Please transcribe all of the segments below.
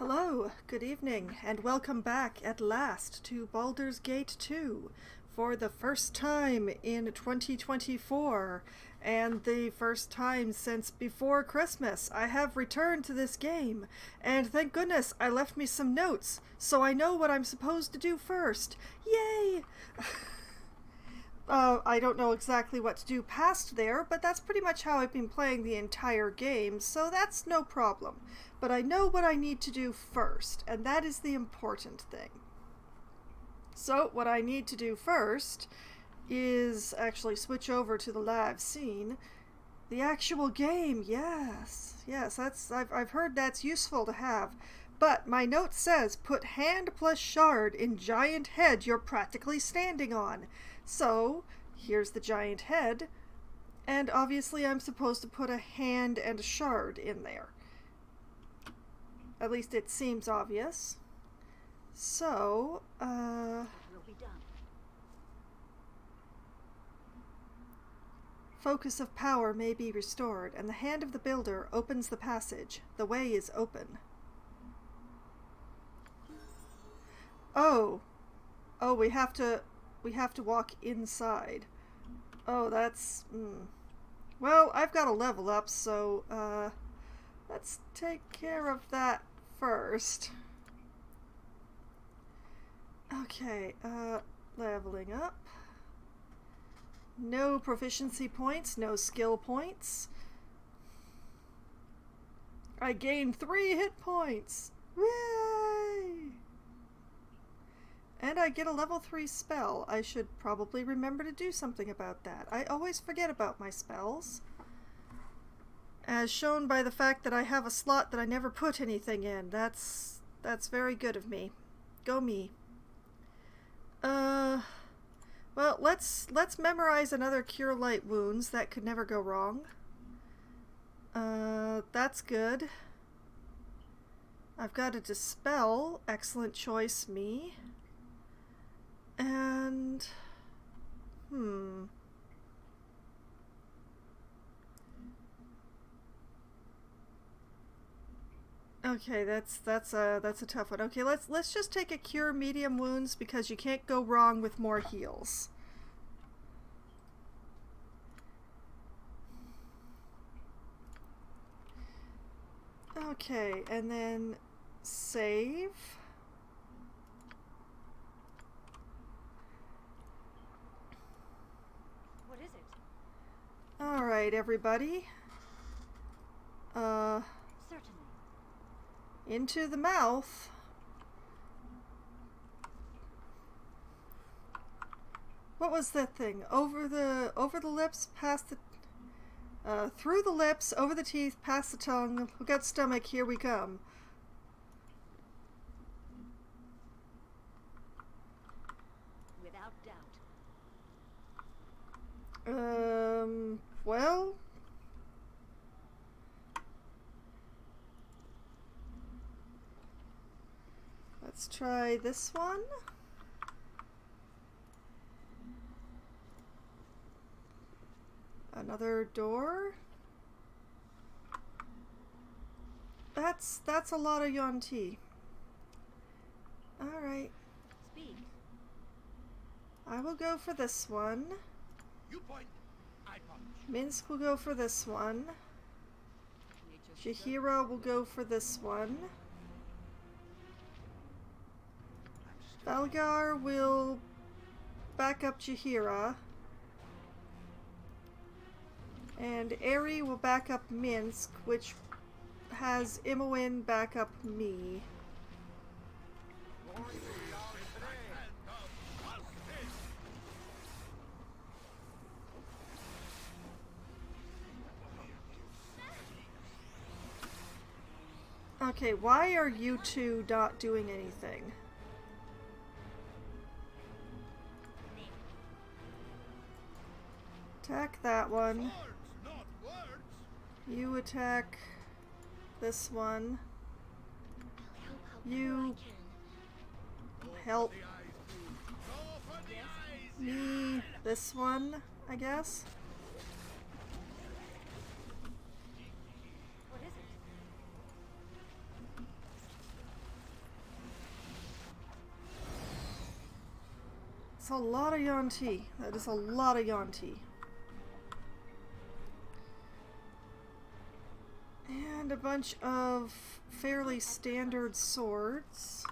Hello, good evening, and welcome back at last to Baldur's Gate 2 for the first time in 2024 and the first time since before Christmas. I have returned to this game, and thank goodness I left me some notes so I know what I'm supposed to do first. Yay! I don't know exactly what to do past there, but that's pretty much how I've been playing the entire game, so that's no problem. But I know what I need to do first, and that is the important thing. So what I need to do first is actually switch over to the live scene. The actual game, yes, I've heard that's useful to have. But my note says, put hand plus shard in giant head you're practically standing on. So, here's the giant head, and obviously I'm supposed to put a hand and a shard in there. At least it seems obvious. So, focus of power may be restored, and the hand of the builder opens the passage. The way is open. Oh, we have to walk inside. Oh, that's... Well, I've got to level up, so, let's take care of that first. Okay, leveling up. No proficiency points, no skill points. I gained 3 hit points! Yay! And I get a level 3 spell. I should probably remember to do something about that. I always forget about my spells. As shown by the fact that I have a slot that I never put anything in. That's very good of me. Go me. Well, let's memorize another Cure Light Wounds. That could never go wrong. That's good. I've got a Dispel. Excellent choice, me. And okay, that's a tough one. Okay, let's just take a Cure Medium Wounds because you can't go wrong with more heals. Okay, and then save. Alright, everybody. Certainly. Into the mouth. What was that thing? Over the lips, past the... through the lips, over the teeth, past the tongue. We got stomach, here we come. Without doubt. Well... Let's try this one. Another door. That's a lot of Yuan-Ti. Alright. Speak. I will go for this one. You point, I punch. Minsk will go for this one. Jaheira will go for this one. Baldur will back up Jaheira. And Eri will back up Minsk, which has Imoen back up me. Okay, why are you two not doing anything? Attack that one. You attack this one. You help me this one, I guess. What is it? a lot of Yuan-ti. That is a lot of Yuan-ti. And a bunch of fairly standard swords.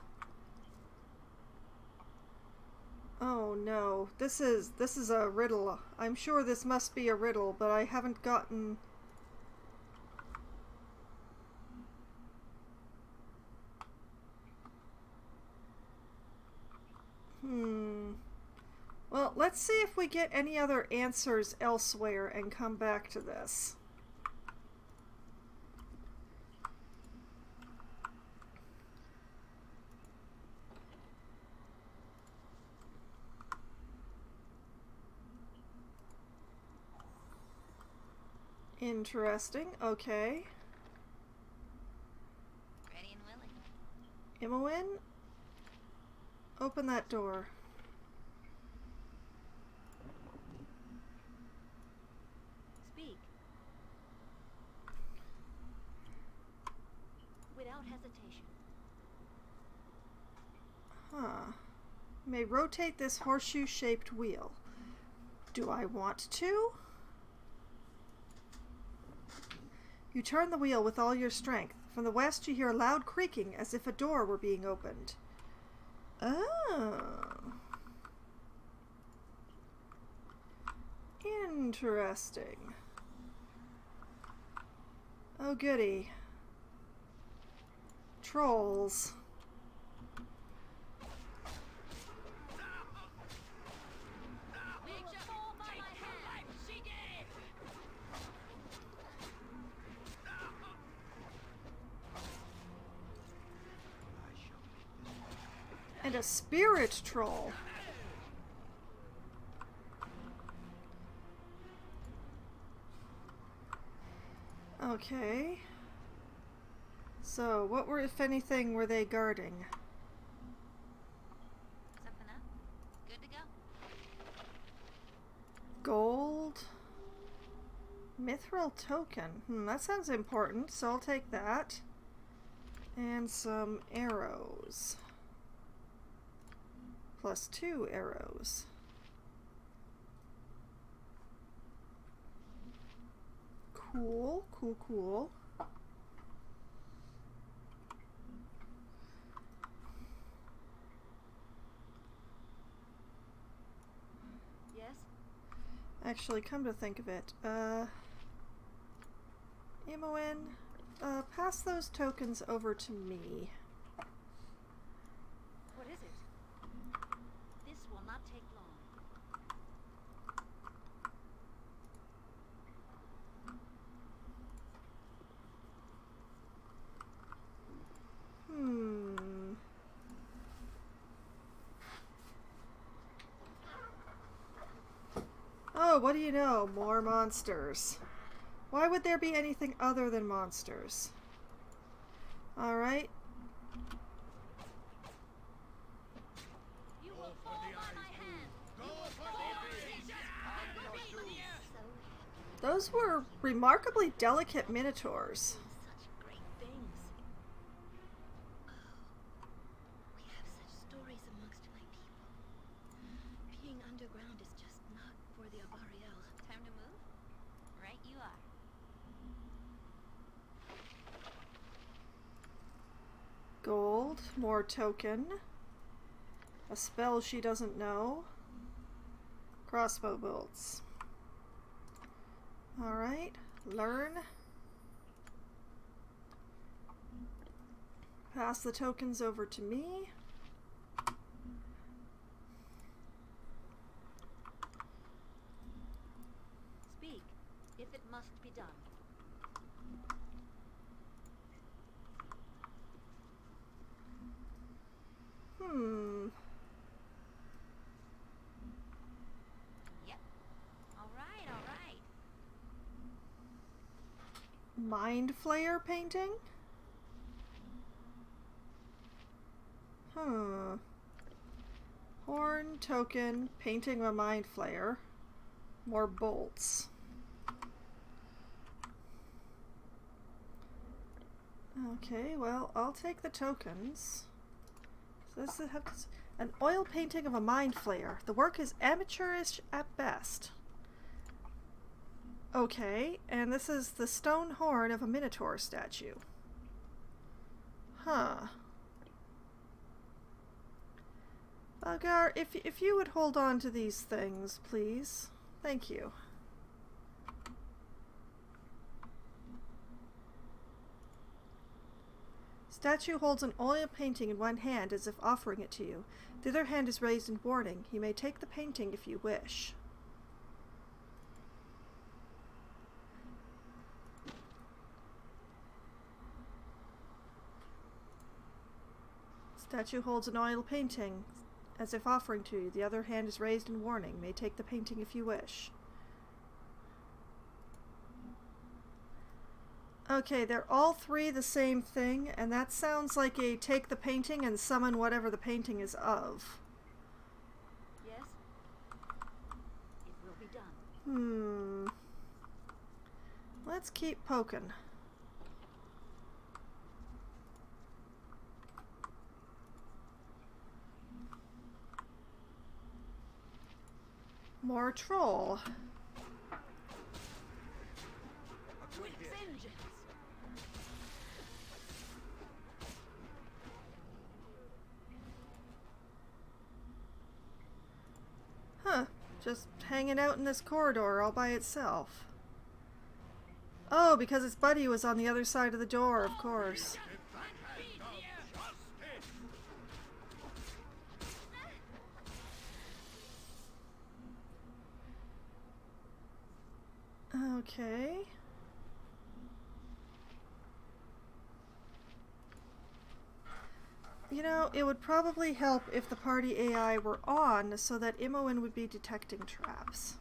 Oh no, this is a riddle. I'm sure this must be a riddle, but I haven't gotten... Well, let's see if we get any other answers elsewhere and come back to this. Interesting. Okay. Ready and willing. Imowen, open that door. Speak. Without hesitation. Huh. You may rotate this horseshoe-shaped wheel. Do I want to? You turn the wheel with all your strength. From the west you hear a loud creaking as if a door were being opened. Oh. Interesting. Oh goody. Trolls. And a spirit troll. Okay. So, what were, if anything, were they guarding? Something up? Good to go. Gold. Mithril token. That sounds important, so I'll take that. And some arrows. +2 arrows. Cool, cool, cool. Yes? Actually, come to think of it, Imowen, pass those tokens over to me. What is it? This will not take long. Oh, what do you know? More monsters. Why would there be anything other than monsters? Alright. You will fall by my hand. Go for the eyes! Those were remarkably delicate minotaurs. Such great things. Oh, we have such stories amongst my people. Being underground is just not for the Abariel. Time to move? Right you are. Gold, more token. A spell she doesn't know. Crossbow bolts. Alright, learn. Pass the tokens over to me. Speak, if it must be done. Yep. All right. Mind Flayer painting? Horn, token, painting a Mind Flayer. More bolts. Okay, well, I'll take the tokens. So this An oil painting of a mind flayer. The work is amateurish at best. Okay, and this is the stone horn of a minotaur statue. Huh. Baldur, if you would hold on to these things, please. Thank you. Statue holds an oil painting in one hand as if offering it to you. The other hand is raised in warning. You may take the painting if you wish. Statue holds an oil painting as if offering to you. The other hand is raised in warning. You may take the painting if you wish. Okay, they're all three the same thing, and that sounds like a take the painting and summon whatever the painting is of. Yes? It will be done. Let's keep poking. More troll. With vengeance. Huh. Just hanging out in this corridor all by itself. Oh, because its buddy was on the other side of the door, of course. Okay. You know, it would probably help if the party AI were on so that Imoen would be detecting traps.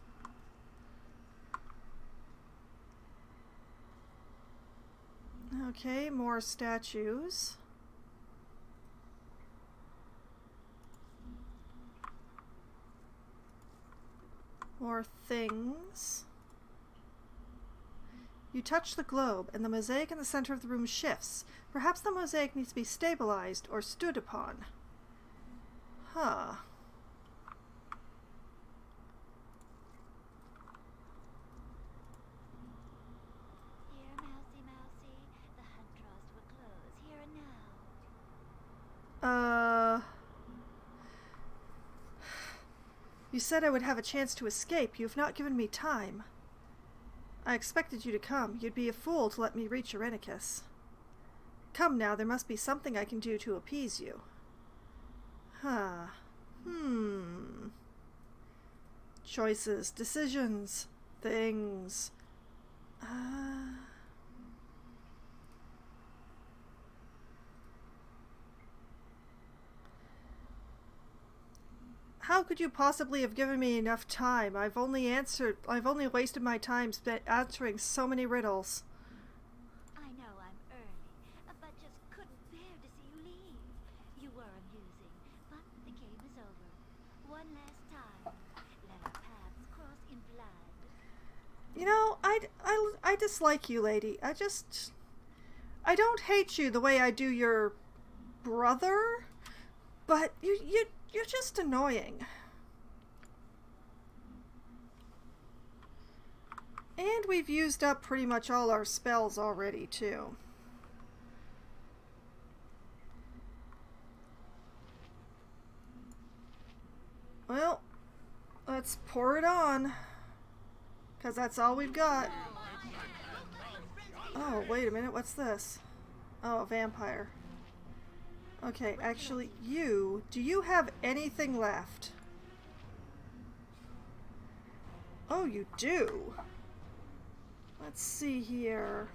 Okay, more statues. More things. You touch the globe, and the mosaic in the center of the room shifts. Perhaps the mosaic needs to be stabilized or stood upon. Huh. Here, mousy, mousy. The hunt draws to a close. Here and now. You said I would have a chance to escape. You have not given me time. I expected you to come. You'd be a fool to let me reach Irenicus. Come now, there must be something I can do to appease you. Huh. Choices, decisions, things. How could you possibly have given me enough time? I've only wasted my time answering so many riddles. I know I'm early, but just couldn't bear to see you leave. You were amusing, but the game is over. One last time. Let our paths cross in blood. You know, I dislike you, lady. I don't hate you the way I do your brother, but you're just annoying. And we've used up pretty much all our spells already, too. Well, let's pour it on. Because that's all we've got. Oh, wait a minute. What's this? Oh, a vampire. Okay, actually, do you have anything left? Oh, you do. Let's see here.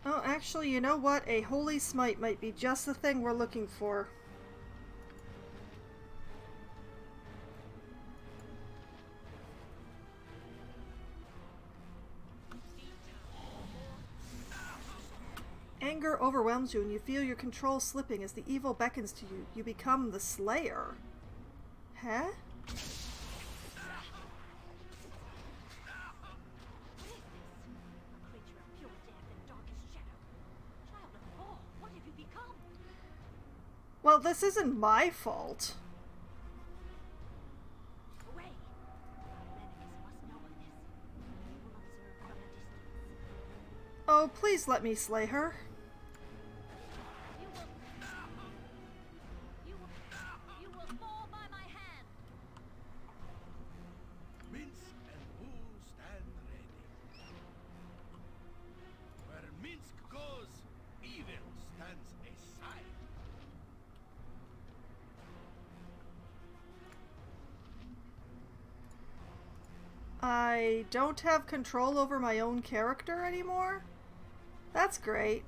Oh, actually, you know what? A holy smite might be just the thing we're looking for. Anger overwhelms you and you feel your control slipping as the evil beckons to you. You become the Slayer. Huh? Well, this isn't my fault. Away! Renicus must know of this. We will observe from a distance. Oh, please let me slay her. You will fall by my hand. Minsk and Wu stand ready. Where Minsk goes, evil stands aside. I don't have control over my own character anymore? That's great.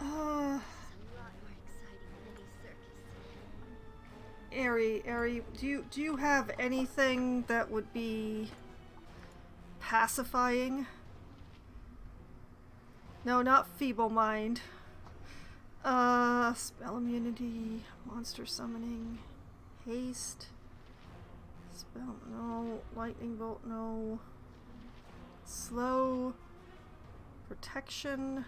It's a lot more exciting than any circus. Ari, do you have anything that would be pacifying? No, not feeble mind. Spell immunity, monster summoning, haste. Spell, no. Lightning bolt, no. Slow. Protection.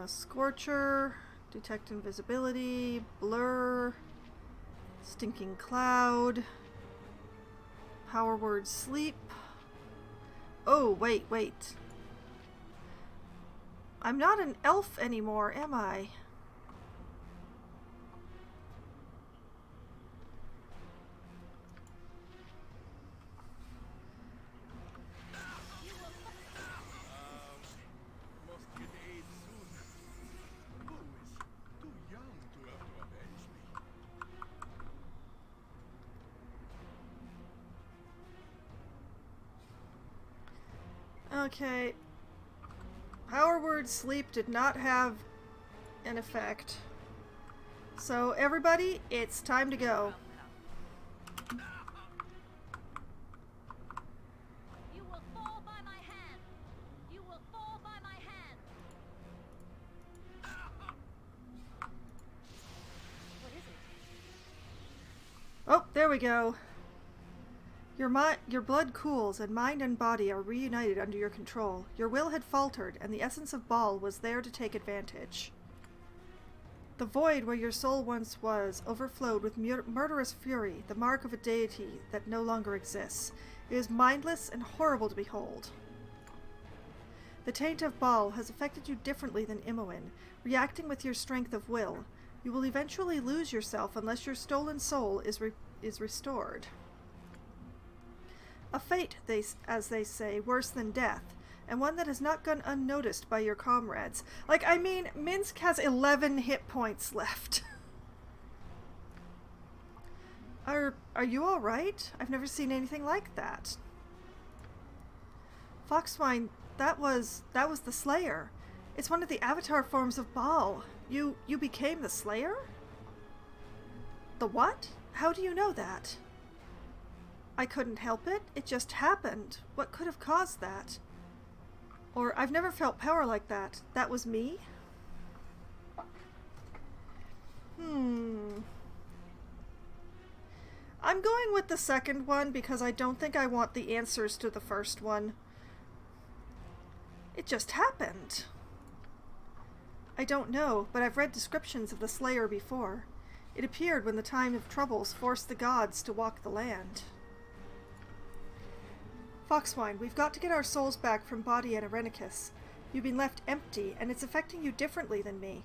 Scorcher. Detect invisibility. Blur. Stinking cloud. Power word sleep. Oh, wait. I'm not an elf anymore, am I? Must get aid soon. Wu is too young to have to avenge me. Okay. Power word sleep did not have an effect. So everybody, it's time to go. You will fall by my hand. You will fall by my hand. What is it? Oh, there we go. Your blood cools, and mind and body are reunited under your control. Your will had faltered, and the essence of Baal was there to take advantage. The void where your soul once was overflowed with murderous fury, the mark of a deity that no longer exists. It is mindless and horrible to behold. The taint of Baal has affected you differently than Imoen, reacting with your strength of will. You will eventually lose yourself unless your stolen soul is restored. A fate, as they say, worse than death, and one that has not gone unnoticed by your comrades. Like, I mean, Minsk has 11 hit points left. Are you alright? I've never seen anything like that. Foxwine, that was the Slayer. It's one of the avatar forms of Baal. You became the Slayer? The what? How do you know that? I couldn't help it. It just happened. What could have caused that? Or, I've never felt power like that. That was me? I'm going with the second one because I don't think I want the answers to the first one. It just happened. I don't know, but I've read descriptions of the Slayer before. It appeared when the time of troubles forced the gods to walk the land. Foxwine, we've got to get our souls back from Body and Irenicus. You've been left empty, and it's affecting you differently than me.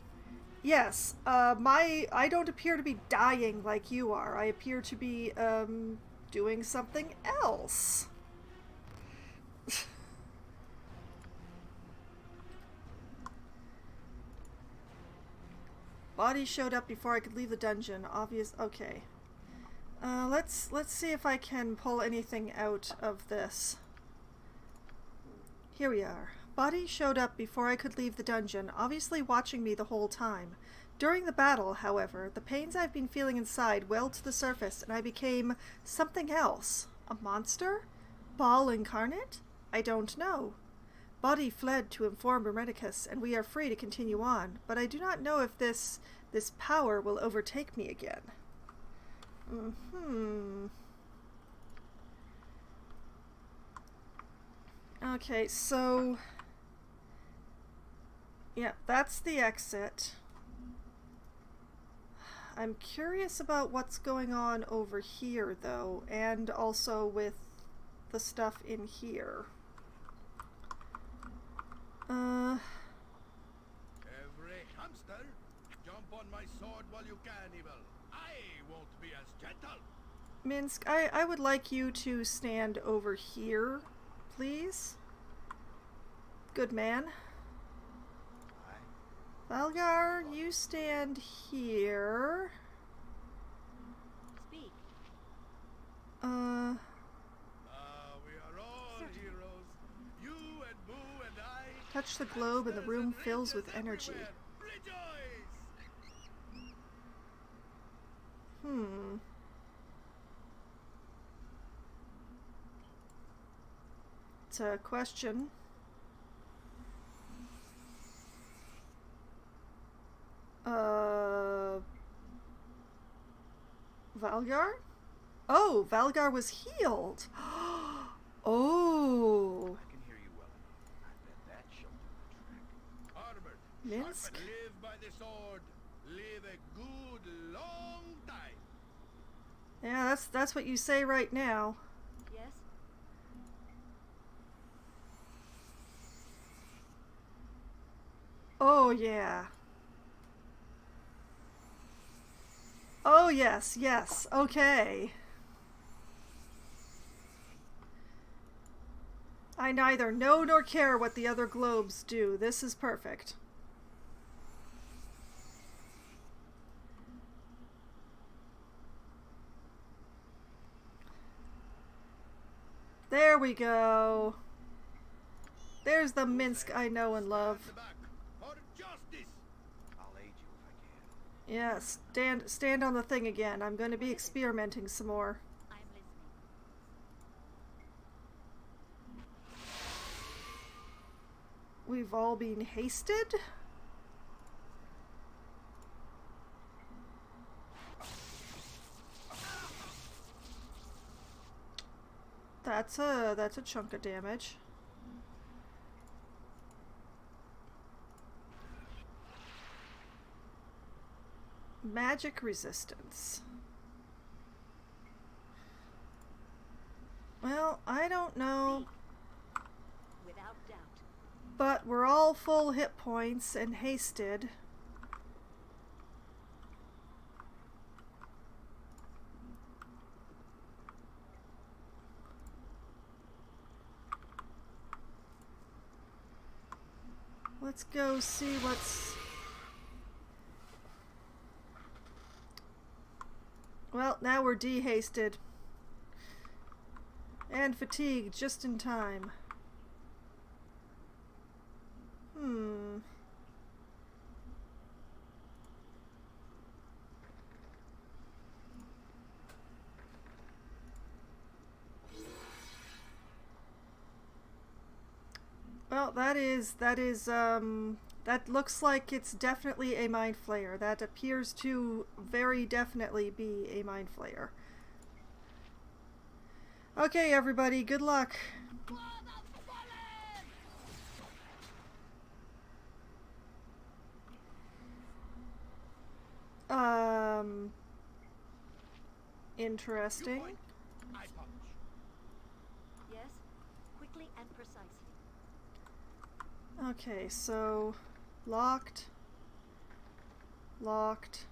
Yes, I don't appear to be dying like you are. I appear to be, doing something else. Body showed up before I could leave the dungeon. Obvious. Okay. Let's see if I can pull anything out of this. Here we are. Body showed up before I could leave the dungeon, obviously watching me the whole time. During the battle, however, the pains I've been feeling inside welled to the surface, and I became something else. A monster? Baal incarnate? I don't know. Body fled to inform Irenicus, and we are free to continue on, but I do not know if this power will overtake me again. Okay, so... yeah, that's the exit. I'm curious about what's going on over here, though, and also with the stuff in here. Every hamster, jump on my sword while you can, evil. I won't be as gentle. Minsk, I would like you to stand over here, please. Good man. Valgar, you stand here. Speak. We are all heroes. You and Boo and I. Touch the globe and the hamsters room and fills with rangers energy. everywhere. Rejoice! It's a question. Valgar? Oh, Valgar was healed. Oh. I can hear you well enough. I bet that showed the trick. Armored, Minsk? sharp and live by the sword. Live a good long time. Yeah, that's what you say right now. Yes? Oh, yeah. Oh, yes, yes. Okay. I neither know nor care what the other globes do. This is perfect. There we go. There's the Minsk I know and love. Stand back for justice. I'll aid you if I can. Yeah, stand on the thing again. I'm going to be experimenting some more. I'm listening. We've all been hasted? That's a chunk of damage. Magic resistance. Well, I don't know, Without doubt. but we're all full hit points and hasted. Let's go see what's... Well, now we're de-hasted. And fatigued just in time. Well, that looks like it's definitely a mind flayer. That appears to very definitely be a mind flayer. Okay, everybody, good luck. Interesting. You point, I punch. Yes? Quickly and precisely. Okay, so locked, locked,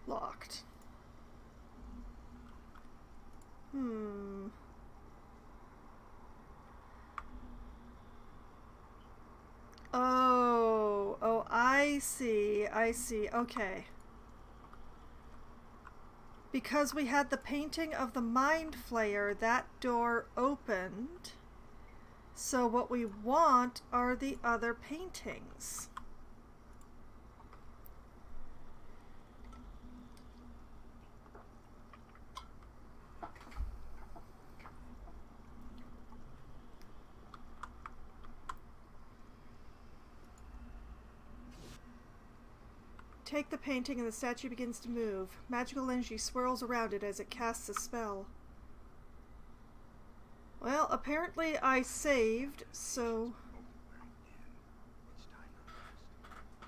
locked. Oh, I see, okay. Because we had the painting of the Mind Flayer, that door opened. So what we want are the other paintings. take the painting and the statue begins to move. Magical energy swirls around it as it casts a spell. Well, apparently I saved, so...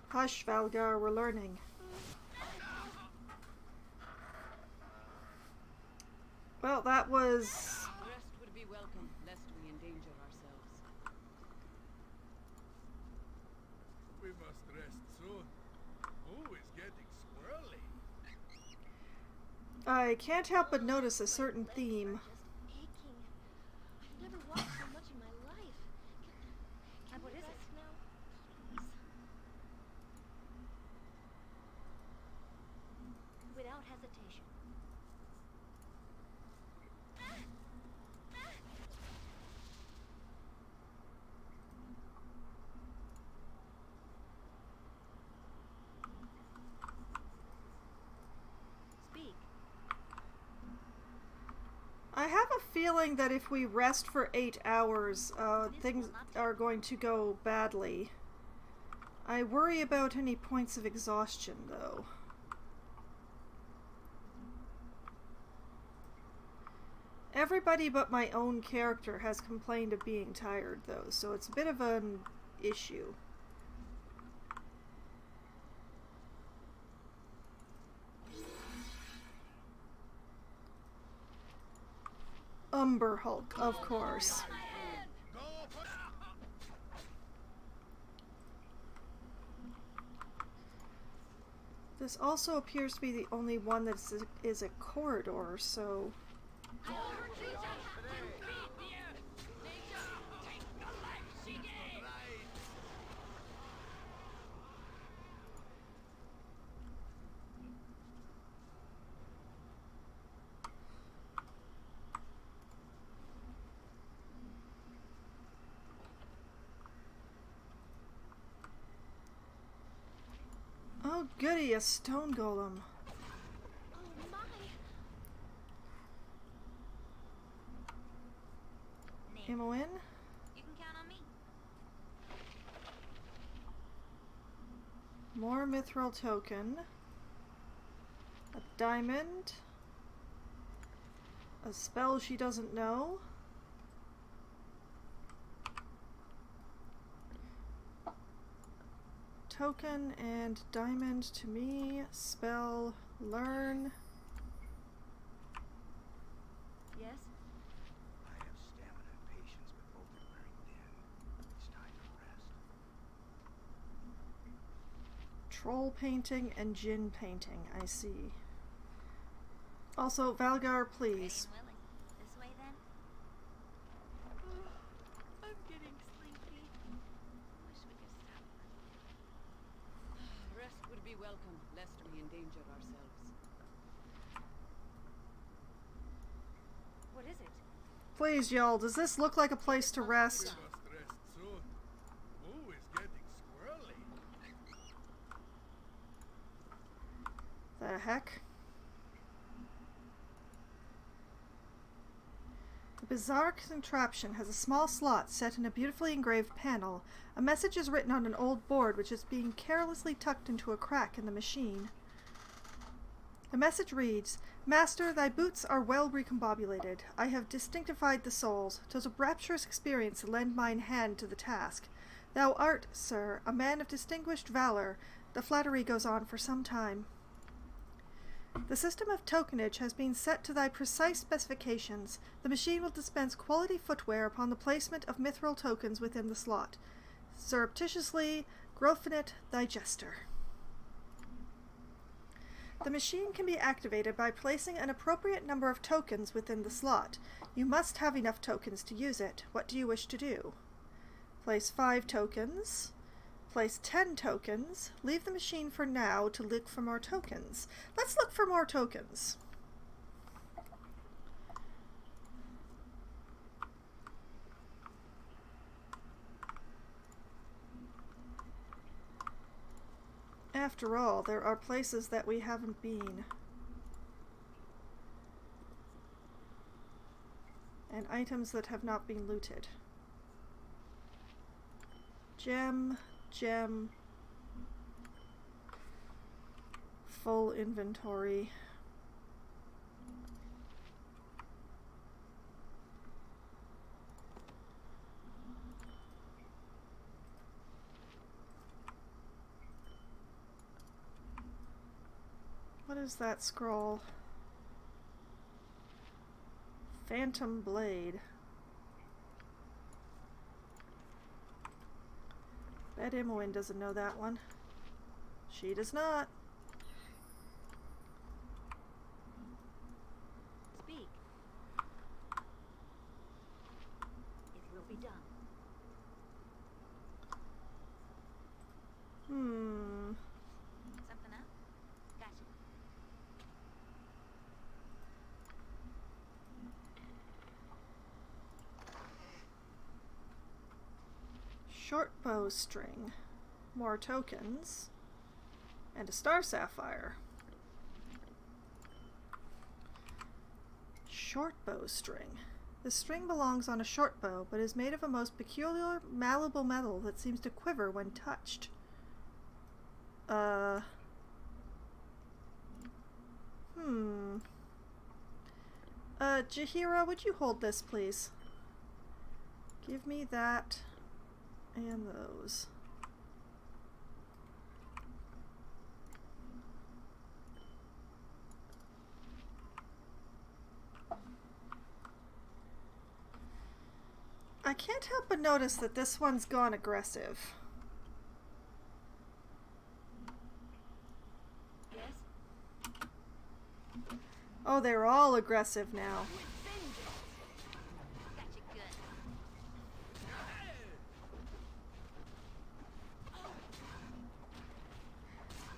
Hush, Valgar, we're learning. Well, that was... Rest would be welcome, lest we endanger ourselves. We must rest soon. Oh, it's getting squirrely. I can't help but notice a certain theme. Just aching. I've never walked so much in my life. Can what is it? Now? Without hesitation. Speak. I have a feeling that if we rest for 8 hours, things are going to go badly. I worry about any points of exhaustion, though. Everybody but my own character has complained of being tired, though, so it's a bit of an issue. Umber Hulk, of course. Go for This also appears to be the only one that is a corridor, so... Oh goody, a stone golem. Oh my! Ammo in? You can count on me. More mithril token. A diamond. A spell she doesn't know. Token and diamond to me. Spell, learn. Yes? I have stamina and patience, but both are wearing thin. It's time to rest. Troll painting and Djinn painting, I see. Also, Valgar, please. Ready and willing. This way then? I'm getting sleepy. Wish we could stop. Rest would be welcome, lest we endanger ourselves. What is it? Please, y'all, does this look like a place to We rest? must rest soon. Oh, it's getting squirrely. The heck? The bizarre contraption has a small slot set in a beautifully engraved panel. A message is written on an old board which is being carelessly tucked into a crack in the machine. The message reads, "Master, thy boots are well recombobulated. I have distinctified the souls. 'Twas a rapturous experience to lend mine hand to the task. Thou art, sir, a man of distinguished valor." The flattery goes on for some time. "The system of tokenage has been set to thy precise specifications. The machine will dispense quality footwear upon the placement of mithril tokens within the slot. Surreptitiously, Grothinet, thy jester." The machine can be activated by placing an appropriate number of tokens within the slot. You must have enough tokens to use it. What do you wish to do? Place 5 tokens. Place 10 tokens. Leave the machine for now to look for more tokens. Let's look for more tokens. After all, there are places that we haven't been. And items that have not been looted. Gem, gem. full inventory. What is that scroll? Phantom Blade. Bet Imoen doesn't know that one. She does not. Speak. It will be done. Something up? Gotcha. Short bowstring. More tokens. And a star sapphire. Short bowstring. The string belongs on a short bow, but is made of a most peculiar, malleable metal that seems to quiver when touched. Jahira, would you hold this, please? Give me that and those. I can't help but notice that this one's gone aggressive. Yes? Oh, they're all aggressive now. Gotcha good.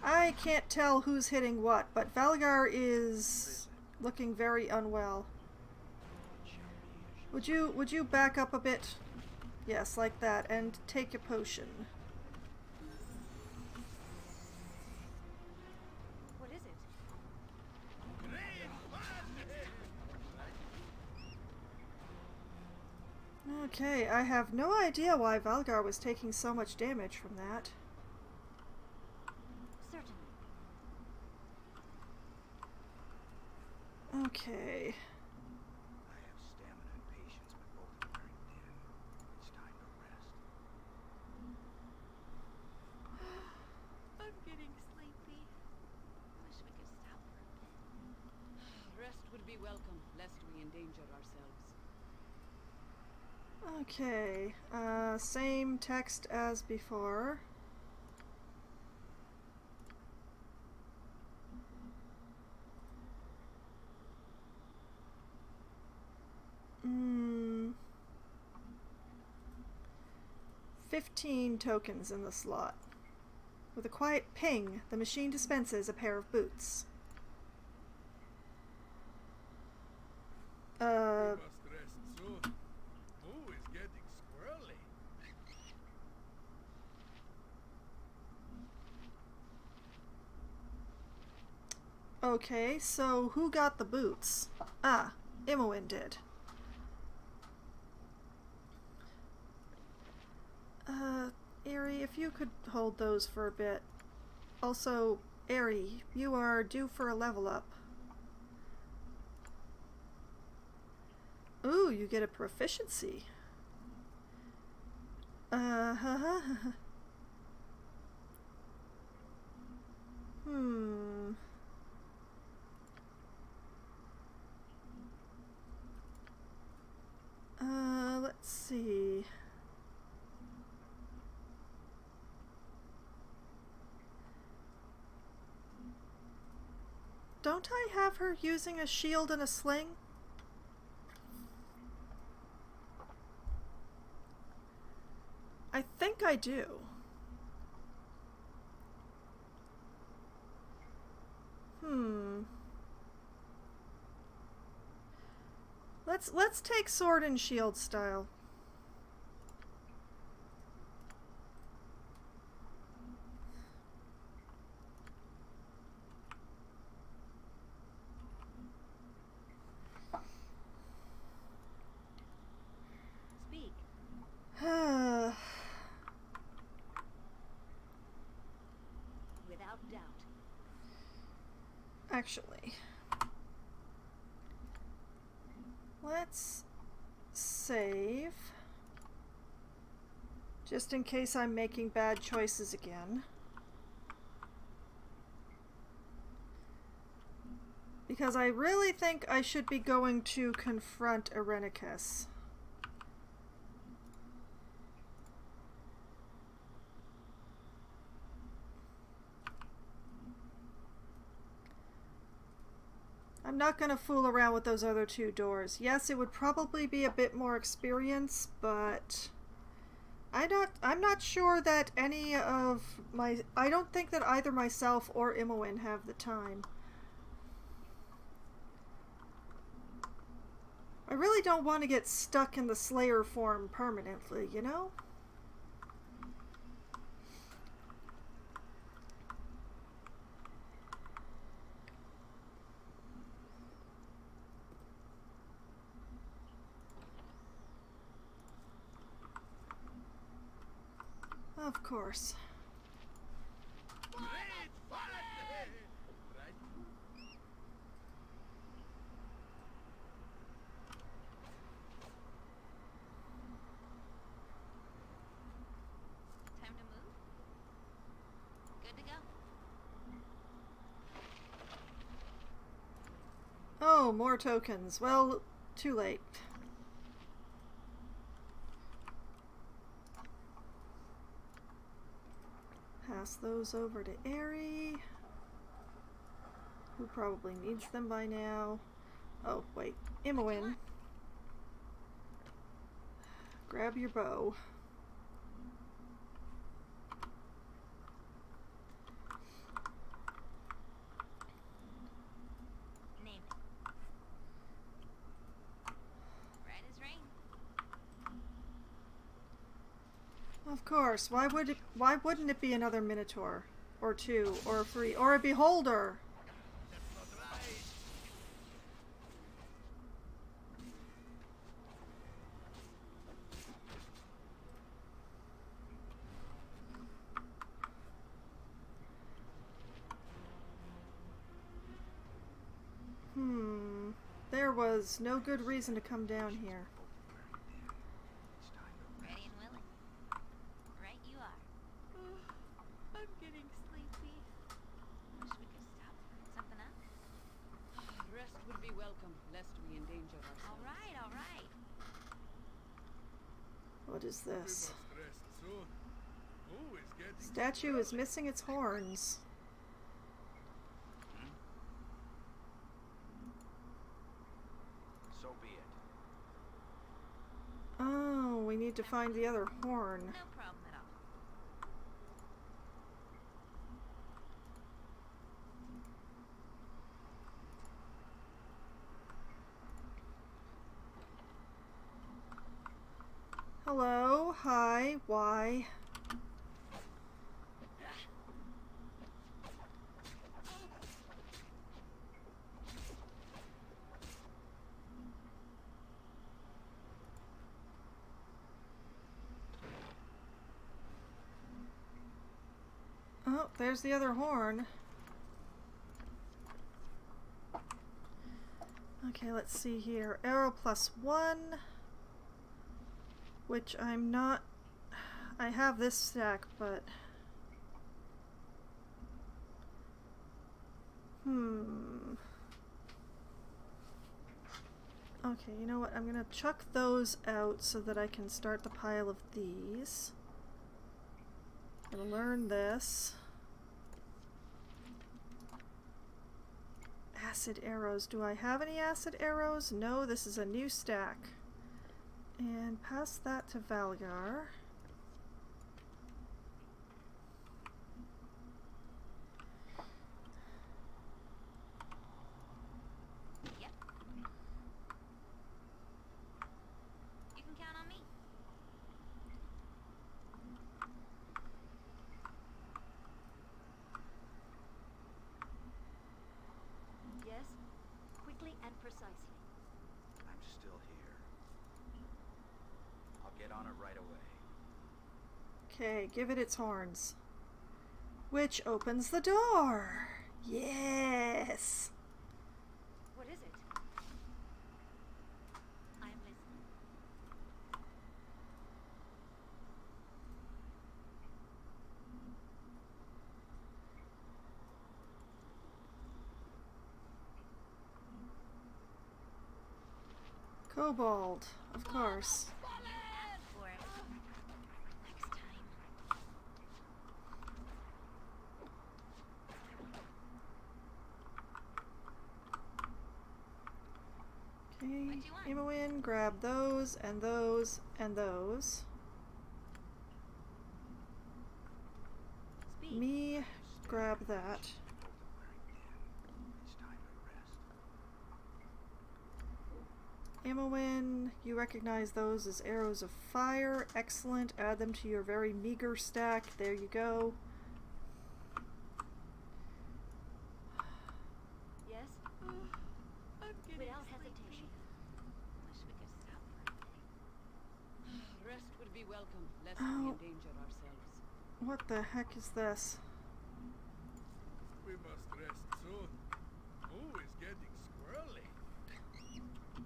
I can't tell who's hitting what, but Valgar is looking very unwell. Would you back up a bit? Yes, like that, and take a potion. What is it? Okay, I have no idea why Valgar was taking so much damage from that. Certainly. Okay. I have stamina and patience, but both are wearing thin. It's time to rest. I'm getting sleepy. Wish we could stop for a bit. Rest would be welcome, lest we endanger ourselves. Okay, same text as before. Hmm. 15 tokens in the slot. With a quiet ping, the machine dispenses a pair of boots. We must rest soon. Moo is getting squirrely. Okay, so who got the boots? Ah, Imoen did. Eri, if you could hold those for a bit. Also, Eri, you are due for a level up. Ooh, you get a proficiency. Hmm. Let's see. Don't I have her using a shield and a sling? I think I do. Let's take sword and shield style. Speak. Without doubt. actually. Let's save. Just in case I'm making bad choices again. Because I really think I should be going to confront Irenicus. I'm not going to fool around with those other two doors. Yes, it would probably be a bit more experience, but I'm not sure that any of my... I don't think that either myself or Imoen have the time. I really don't want to get stuck in the Slayer form permanently, you know? Of course. Great quality! Right? Time to move? Good to go. Oh, more tokens. Well, too late. Pass those over to Aerie, who probably needs them by now. Oh, wait. Imoen. Grab your bow. Name it. Right as rain. Of course. Why wouldn't it be another Minotaur? Or two, or three, or a Beholder? That's not right. There was no good reason to come down here. It's time to Ready and willing. Right you are. I'm getting sleepy. Wish we could stop for something else. Rest would be welcome, lest we endanger ourselves. All right, all right. What is We this? must rest soon. Who is getting Statue is missing its horns. So be it. Oh, we need to find the other horn. No problem at all. Hello, hi, why? Oh, there's the other horn. Okay, let's see here. Arrow +1. Which I'm not... I have this stack, but... Okay, you know what? I'm gonna chuck those out so that I can start the pile of these. I'm gonna learn this. Acid arrows. Do I have any acid arrows? No, this is a new stack. And pass that to Valgar. Yep. You can count on me. Yes, quickly and precisely. I'm still here. I'll get on it right away. Okay, give it its horns. Which opens the door. Yes! Kobold, of course. Ask for it. Next time. Okay, What do you want? ammo in, grab those, and those, and those. Speak. Me, grab that. It's time to rest. Ammo in, you recognize those as arrows of fire. Excellent. Add them to your very meager stack. There you go. Yes? I'm getting Without sleepy. hesitation. Wish we could stop for a minute. Rest would be welcome, lest Oh. we endanger ourselves. What the heck is this? We must rest soon. Who is getting squirrely?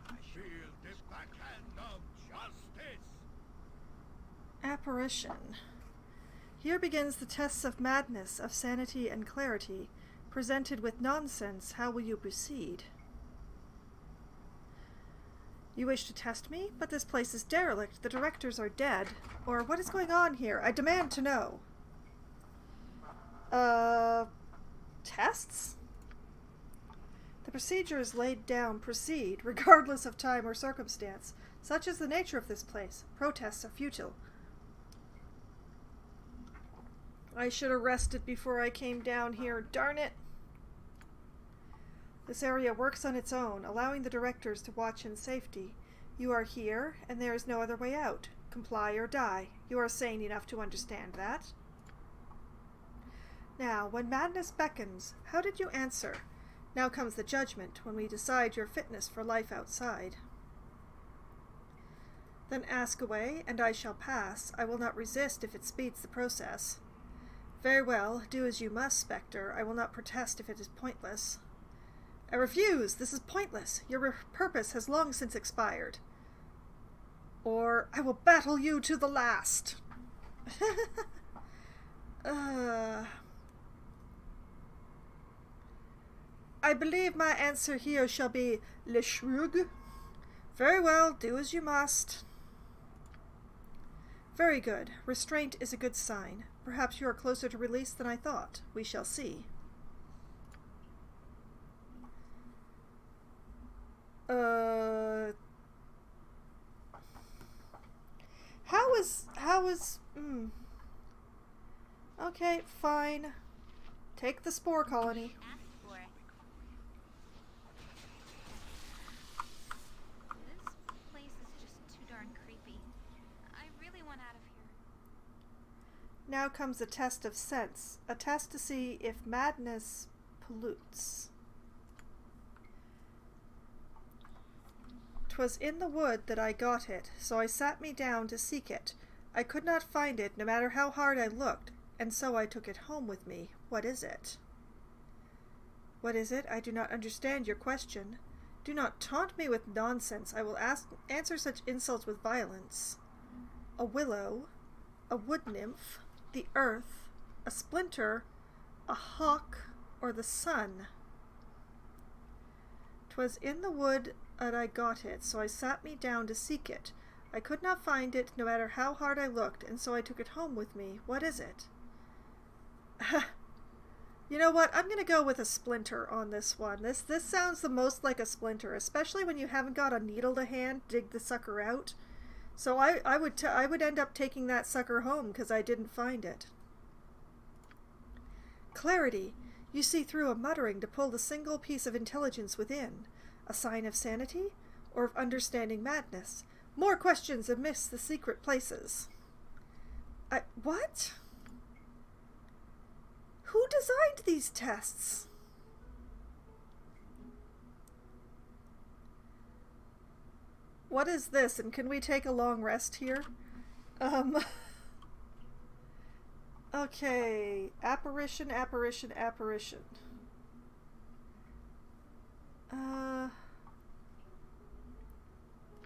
I should Feel the backhand of justice. Apparition. Here begins the tests of madness, of sanity and clarity. Presented with nonsense, how will you proceed? You wish to test me? But this place is derelict. The directors are dead. Or what is going on here? I demand to know. Tests? The procedure is laid down. Proceed, regardless of time or circumstance. Such is the nature of this place. Protests are futile. I should have rested before I came down here. Darn it! This area works on its own, allowing the directors to watch in safety. You are here, and there is no other way out. Comply or die. You are sane enough to understand that. Now, when madness beckons, how did you answer? Now comes the judgment, when we decide your fitness for life outside. Then ask away, and I shall pass. I will not resist if it speeds the process. Very well, do as you must, Spectre. I will not protest if it is pointless. I refuse! This is pointless! Your purpose has long since expired. Or, I will battle you to the last! I believe my answer here shall be Le Shrug. Very well, do as you must. Very good. Restraint is a good sign. Perhaps you are closer to release than I thought. We shall see. How is, Okay, fine. Take the spore colony. Ask for it. This place is just too darn creepy. I really want out of here. Now comes a test of sense, a test to see if madness pollutes. 'Twas in the wood that I got it, so I sat me down to seek it. I could not find it, no matter how hard I looked, and so I took it home with me. What is it? What is it? I do not understand your question. Do not taunt me with nonsense. I will answer such insults with violence. A willow, a wood nymph, the earth, a splinter, a hawk, or the sun. 'Twas in the wood that I got it, so I sat me down to seek it. I could not find it, no matter how hard I looked, and so I took it home with me. What is it? You know what? I'm gonna go with a splinter on this one. This sounds the most like a splinter, especially when you haven't got a needle to hand, dig the sucker out. So I would end up taking that sucker home because I didn't find it. Clarity. You see through a muttering to pull the single piece of intelligence within. A sign of sanity, or of understanding madness? More questions amidst the secret places. What? Who designed these tests? What is this, and can we take a long rest here? Okay, apparition.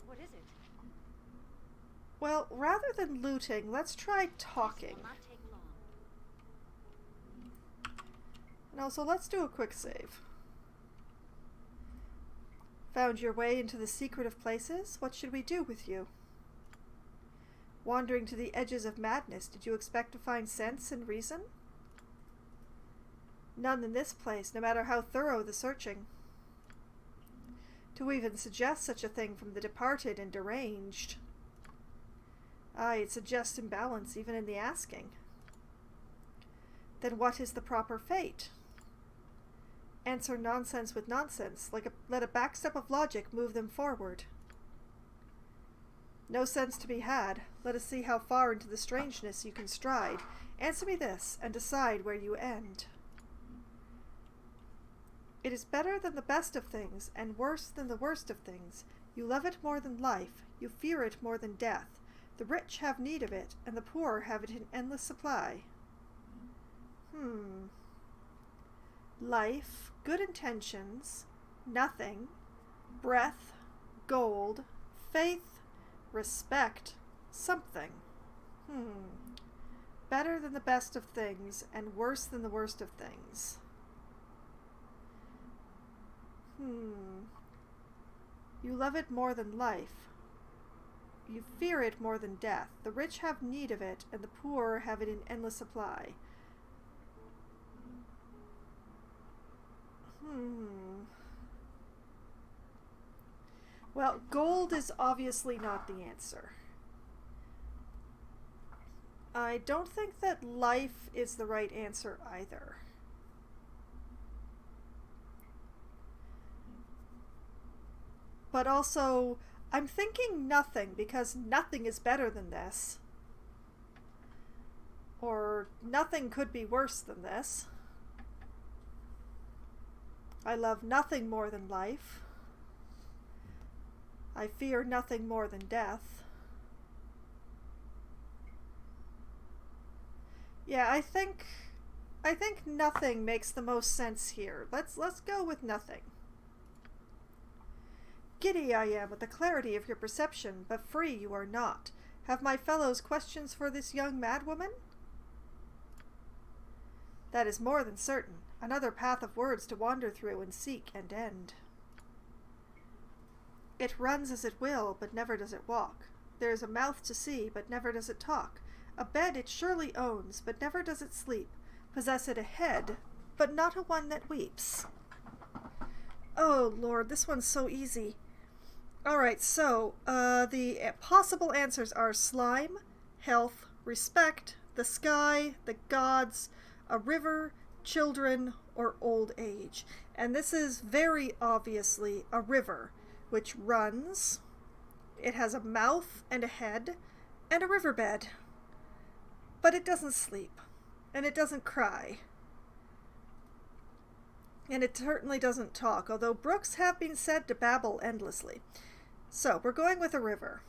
What is it? Well, rather than looting, let's try This talking. will not take long. And also, let's do a quick save. Found your way into the secret of places? What should we do with you? Wandering to the edges of madness, did you expect to find sense and reason? None in this place, no matter how thorough the searching. To even suggest such a thing from the departed and deranged. Aye, it suggests imbalance even in the asking. Then what is the proper fate? Answer nonsense with nonsense, let a backstep of logic move them forward. No sense to be had. Let us see how far into the strangeness you can stride. Answer me this, and decide where you end. It is better than the best of things, and worse than the worst of things. You love it more than life. You fear it more than death. The rich have need of it, and the poor have it in endless supply. Life, good intentions, nothing, breath, gold, faith, respect, something. Better than the best of things, and worse than the worst of things. You love it more than life. You fear it more than death. The rich have need of it, and the poor have it in endless supply. Well, gold is obviously not the answer. I don't think that life is the right answer either. But also, I'm thinking nothing, because nothing is better than this. Or nothing could be worse than this. I love nothing more than life. I fear nothing more than death. Yeah, I think nothing makes the most sense here. Let's go with nothing. Giddy I am with the clarity of your perception, but free you are not. Have my fellows questions for this young madwoman? That is more than certain. Another path of words to wander through and seek and end. It runs as it will, but never does it walk. There is a mouth to see, but never does it talk. A bed it surely owns, but never does it sleep. Possess it a head, but not a one that weeps. Oh, Lord, this one's so easy. Alright, so, the possible answers are slime, health, respect, the sky, the gods, a river, children, or old age. And this is very obviously a river, which runs. It has a mouth and a head and a riverbed. But it doesn't sleep, and it doesn't cry. And it certainly doesn't talk, although brooks have been said to babble endlessly. So, we're going with a river.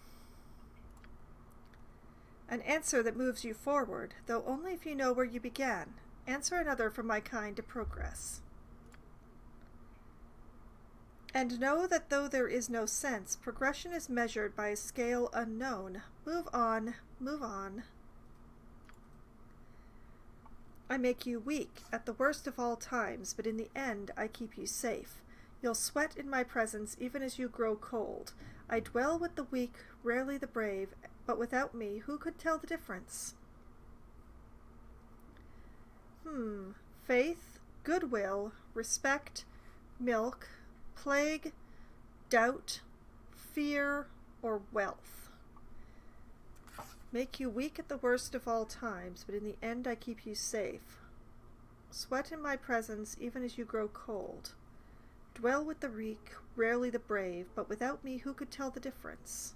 An answer that moves you forward, though only if you know where you began. Answer another from my kind to progress. And know that though there is no sense, progression is measured by a scale unknown. Move on, move on. I make you weak at the worst of all times, but in the end I keep you safe. You'll sweat in my presence even as you grow cold. I dwell with the weak, rarely the brave, but without me, who could tell the difference? Faith, goodwill, respect, milk, plague, doubt, fear, or wealth. Make you weak at the worst of all times, but in the end I keep you safe. Sweat in my presence even as you grow cold. Dwell with the weak, rarely the brave, but without me who could tell the difference?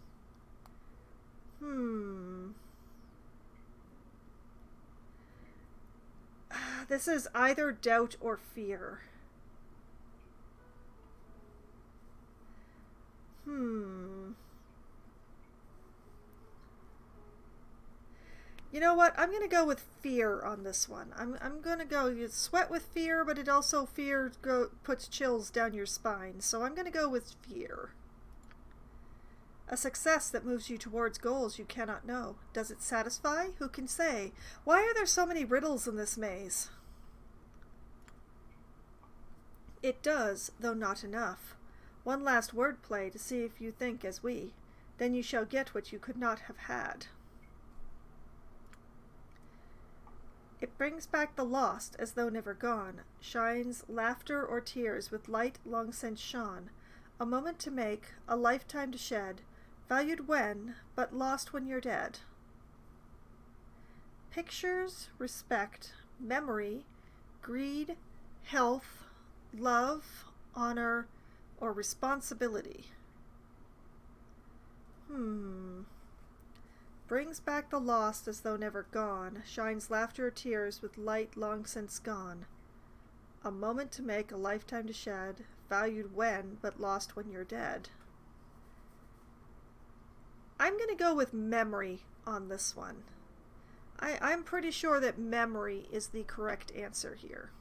This is either doubt or fear. You know what? I'm going to go with fear on this one. I'm going to go, you sweat with fear, but it also puts chills down your spine. So I'm going to go with fear. A success that moves you towards goals you cannot know. Does it satisfy? Who can say? Why are there so many riddles in this maze? It does, though not enough. One last wordplay to see if you think as we. Then you shall get what you could not have had. It brings back the lost as though never gone, shines laughter or tears with light long since shone, a moment to make, a lifetime to shed, valued when, but lost when you're dead. Pictures, respect, memory, greed, health, love, honor, or responsibility. Brings back the lost as though never gone, shines laughter or tears with light long since gone. A moment to make, a lifetime to shed, valued when, but lost when you're dead. I'm going to go with memory on this one. I'm pretty sure that memory is the correct answer here.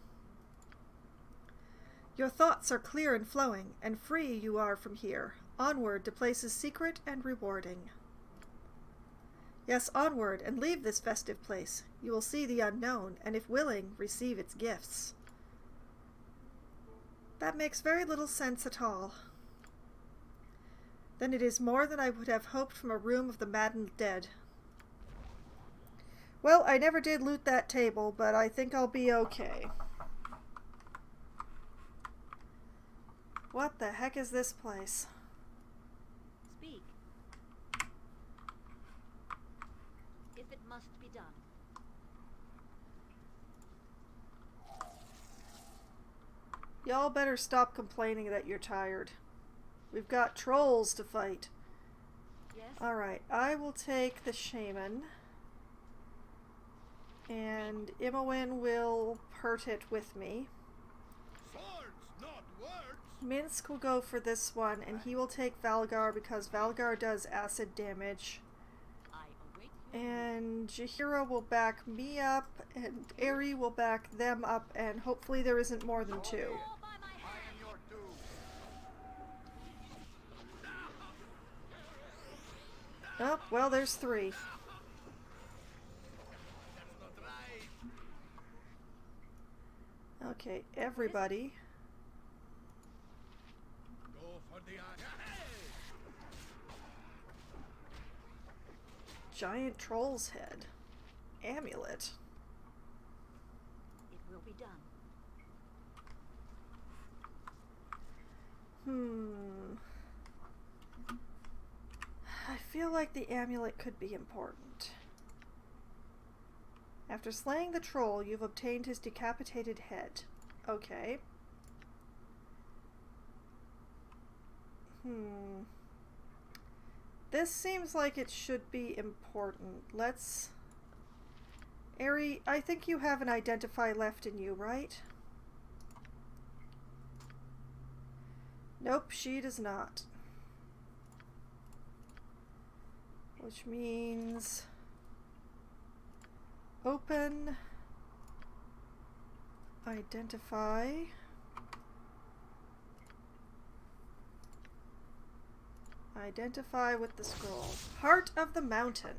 Your thoughts are clear and flowing, and free you are from here, onward to places secret and rewarding. Yes, onward, and leave this festive place. You will see the unknown, and if willing, receive its gifts. That makes very little sense at all. Then it is more than I would have hoped from a room of the maddened dead. Well, I never did loot that table, but I think I'll be okay. What the heck is this place? Speak. If it must be done. Y'all better stop complaining that you're tired. We've got trolls to fight. Yes? Alright, I will take the shaman. And Imowen will pert it with me. Swords, not words. Minsk will go for this one, and he will take Valgar because Valgar does acid damage. I await you. And Jahira will back me up, and Eri will back them up, and hopefully there isn't more than two. All by my I hand. am your doom. Oh, well, there's three. That's not right. Okay, everybody. Go for the eye. Giant troll's head. Amulet. It will be done. I feel like the amulet could be important. After slaying the troll, you've obtained his decapitated head. Okay. This seems like it should be important. Let's... Eri, I think you have an identify left in you, right? Nope, she does not. Which means... Open... Identify... Identify with the scroll. Heart of the Mountain.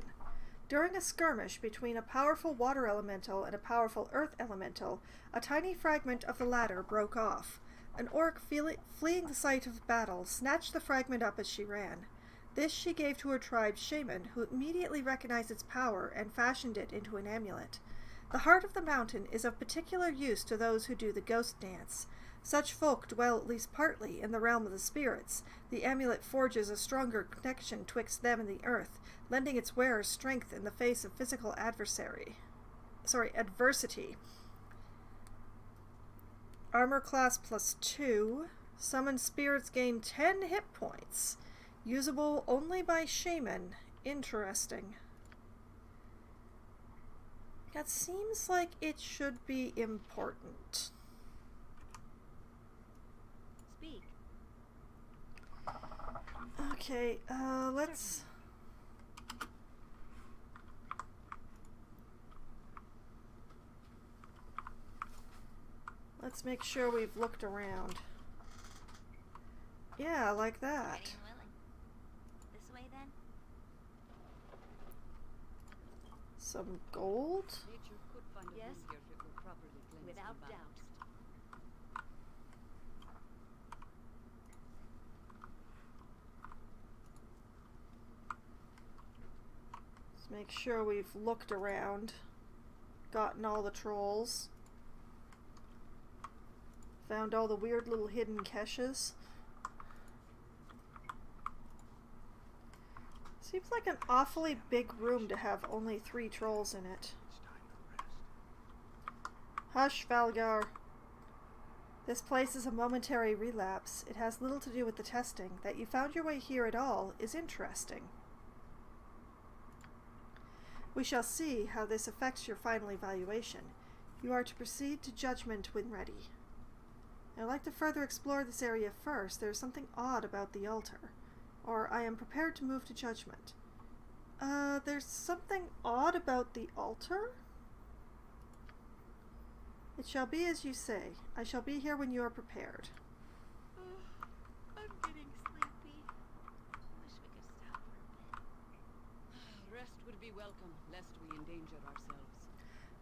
During a skirmish between a powerful water elemental and a powerful earth elemental, a tiny fragment of the latter broke off. An orc fleeing the site of battle snatched the fragment up as she ran. This she gave to her tribe's shaman, who immediately recognized its power and fashioned it into an amulet. The Heart of the Mountain is of particular use to those who do the ghost dance. Such folk dwell at least partly in the realm of the spirits. The amulet forges a stronger connection twixt them and the earth, lending its wearer strength in the face of physical adversity. Armor class +2. Summoned spirits gain 10 hit points. Usable only by shaman. Interesting. That seems like it should be important. Speak. Okay, let's... Let's make sure we've looked around. Yeah, like that. Ready and willing. This way then? Some gold? Nature could find a Yes. room here if it were properly cleansed Without and doubt. balanced. Make sure we've looked around, gotten all the trolls, found all the weird little hidden caches. Seems like an awfully big room to have only 3 trolls in it. It's time to rest. Hush, Valgar. This place is a momentary relapse. It has little to do with the testing. That you found your way here at all is interesting. We shall see how this affects your final evaluation. You are to proceed to judgment when ready. I'd like to further explore this area first. There is something odd about the altar. Or I am prepared to move to judgment. There's something odd about the altar? It shall be as you say. I shall be here when you are prepared. I'm getting sleepy. Wish we could stop for a bit. Rest would be welcome, lest we endanger ourselves.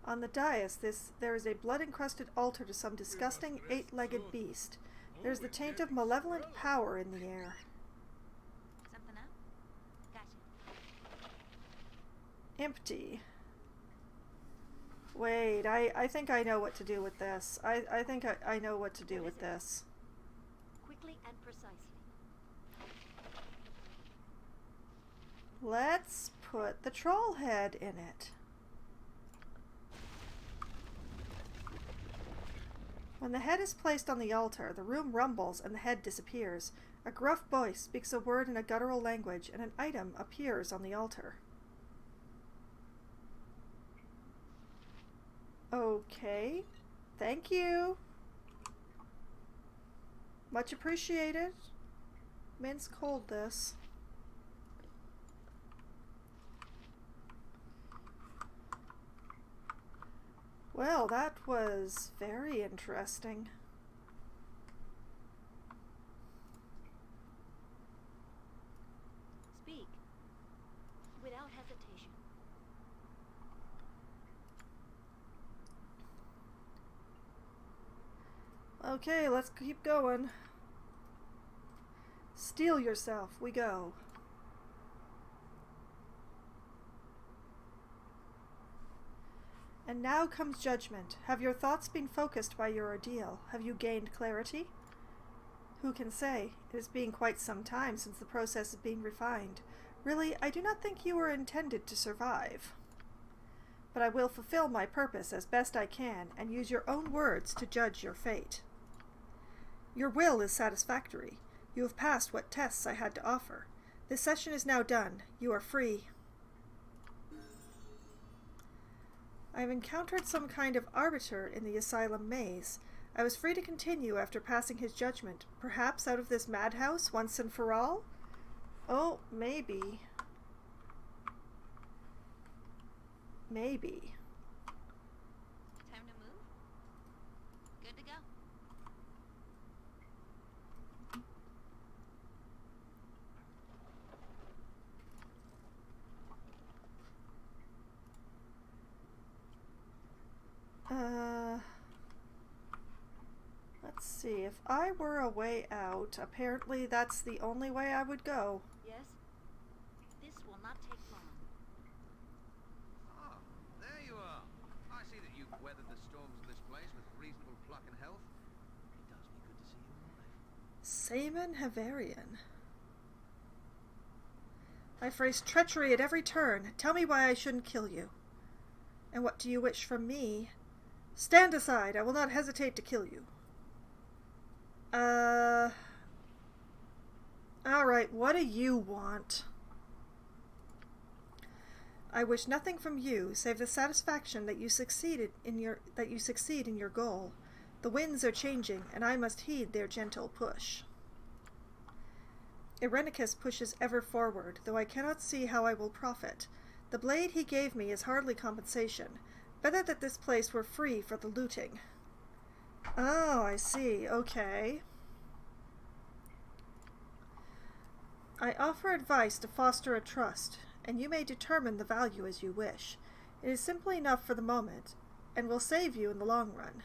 On the dais, there is a blood-encrusted altar to some disgusting 8-legged beast. There is the taint of malevolent power in the air. Something up? Gotcha. Empty. Wait, I think I know what to do with this. I think I know what to do with this. Quickly and precisely. Let's put the troll head in it. When the head is placed on the altar, the room rumbles and the head disappears. A gruff voice speaks a word in a guttural language, and an item appears on the altar. Okay. Thank you. Much appreciated. Mince cold this. Well, that was very interesting. Speak. Without hesitation. Okay, let's keep going. Steel yourself, we go. And now comes judgment. Have your thoughts been focused by your ordeal? Have you gained clarity? Who can say? It has been quite some time since the process has been refined. Really, I do not think you were intended to survive. But I will fulfill my purpose as best I can, and use your own words to judge your fate. Your will is satisfactory. You have passed what tests I had to offer. This session is now done. You are free. I have encountered some kind of arbiter in the asylum maze. I was free to continue after passing his judgment, perhaps out of this madhouse once and for all? Oh, maybe. Maybe. Time to move? Good to go. Let's see. If I were a way out, apparently that's the only way I would go. Yes? This will not take long. Ah, there you are. I see that you've weathered the storms of this place with reasonable pluck and health. It does me good to see you alive. Saman Havarian. I face treachery at every turn. Tell me why I shouldn't kill you. And what do you wish from me? Stand aside. I will not hesitate to kill you. Alright, what do you want? I wish nothing from you save the satisfaction that you succeed in your goal. The winds are changing, and I must heed their gentle push. Irenicus pushes ever forward, though I cannot see how I will profit. The blade he gave me is hardly compensation. Better that this place were free for the looting. Oh, I see. Okay. I offer advice to foster a trust, and you may determine the value as you wish. It is simply enough for the moment, and will save you in the long run.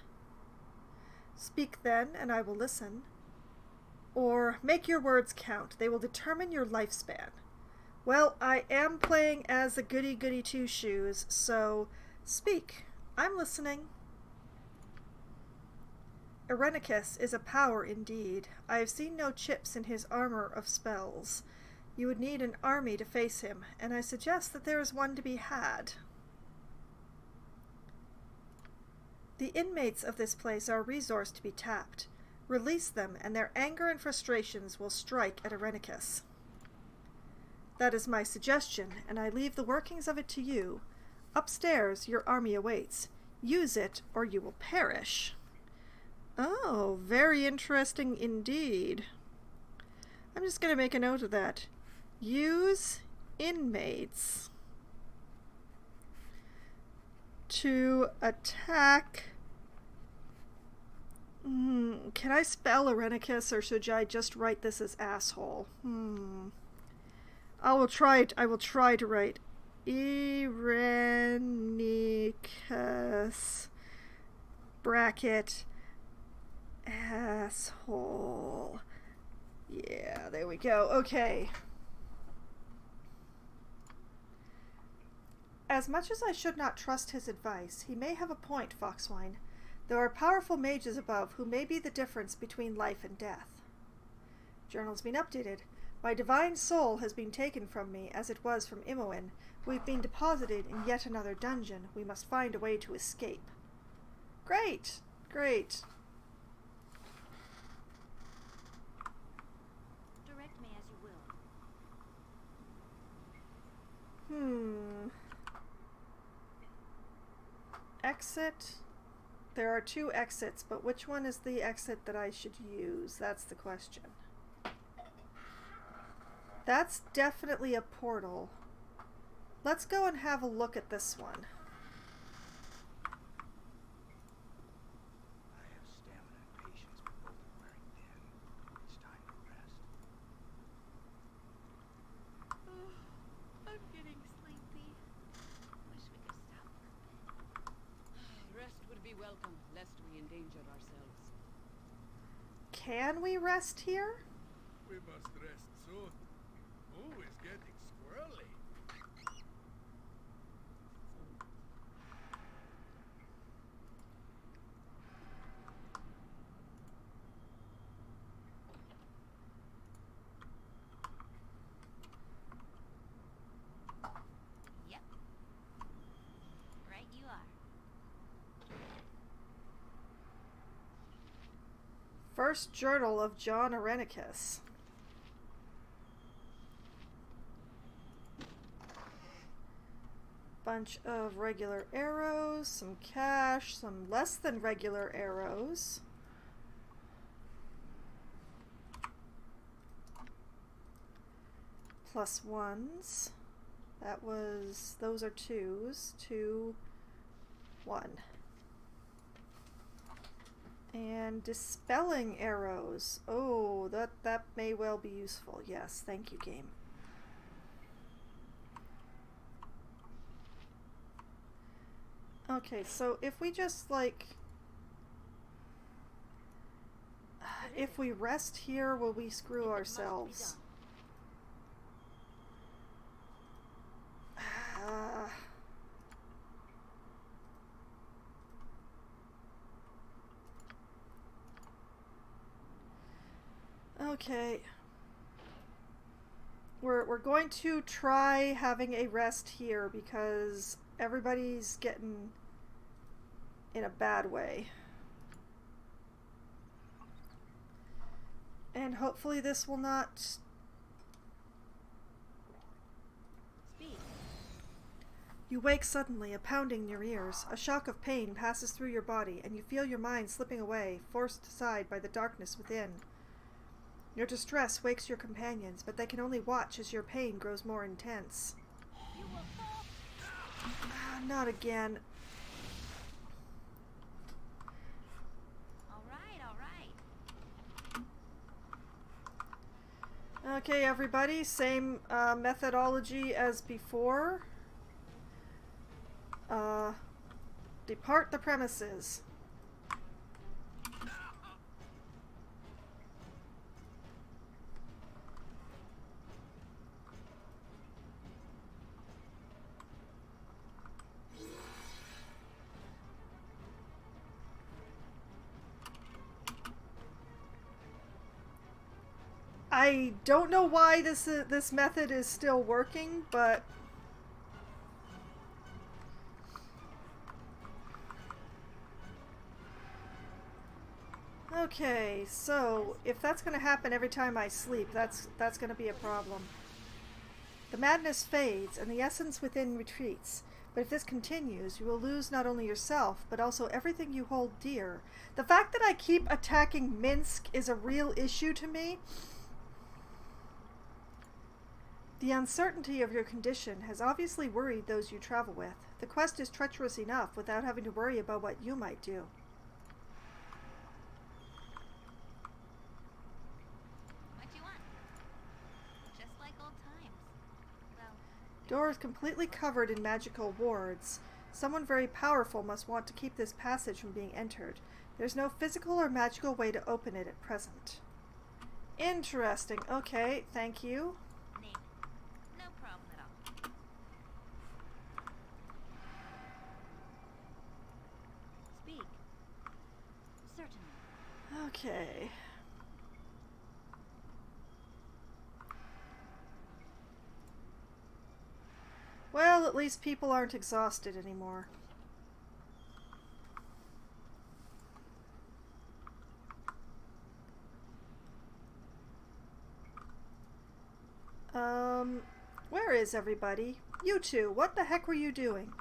Speak then, and I will listen. Or make your words count. They will determine your lifespan. Well, I am playing as a goody-goody two-shoes, so speak. I'm listening. Irenicus is a power indeed. I have seen no chips in his armor of spells. You would need an army to face him, and I suggest that there is one to be had. The inmates of this place are a resource to be tapped. Release them, and their anger and frustrations will strike at Irenicus. That is my suggestion, and I leave the workings of it to you. Upstairs, your army awaits. Use it, or you will perish. Oh, very interesting indeed. I'm just going to make a note of that. Use inmates to attack. Can I spell Irenicus, or should I just write this as asshole? I will try to write Irenicus bracket asshole. Yeah, there we go. Okay. As much as I should not trust his advice, he may have a point, Foxwine. There are powerful mages above who may be the difference between life and death. Journal's been updated. My divine soul has been taken from me, as it was from Imoen. We've been deposited in yet another dungeon. We must find a way to escape. Great! Great. Direct me as you will. Exit. There are 2 exits, but which one is the exit that I should use? That's the question. That's definitely a portal. Let's go and have a look at this one. I have stamina and patience, but both are wearing thin. It's time to rest. I'm getting sleepy. Wish we could stop for a bit. Rest would be welcome, lest we endanger ourselves. Can we rest here? We must rest soon. Oh, it's getting squirrely. Yep. Right you are. First journal of John Irenicus. Bunch of regular arrows, some cash, some less than regular arrows. +1s. Those are 2s. 2, 1. And dispelling arrows. Oh, that may well be useful. Yes, thank you, game. Okay, so if we just, like... if we rest here, will we screw ourselves? Okay. We're going to try having a rest here because everybody's getting in a bad way. And hopefully this will not... Speak. You wake suddenly, a pounding in your ears. A shock of pain passes through your body, and you feel your mind slipping away, forced aside by the darkness within. Your distress wakes your companions, but they can only watch as your pain grows more intense. You will fall. Not again. All right. Okay, everybody, same methodology as before. Depart the premises. I don't know why this method is still working, but okay, so if that's going to happen every time I sleep, that's going to be a problem. The madness fades and the essence within retreats. But if this continues, you will lose not only yourself, but also everything you hold dear. The fact that I keep attacking Minsk is a real issue to me. The uncertainty of your condition has obviously worried those you travel with. The quest is treacherous enough without having to worry about what you might do. What you want? Just like old times. Well, Door is completely covered in magical wards. Someone very powerful must want to keep this passage from being entered. There's no physical or magical way to open it at present. Interesting. Okay, thank you. name it. No problem at all. Speak. Certainly. Okay. Well, at least people aren't exhausted anymore. Where is everybody? You two, what the heck were you doing?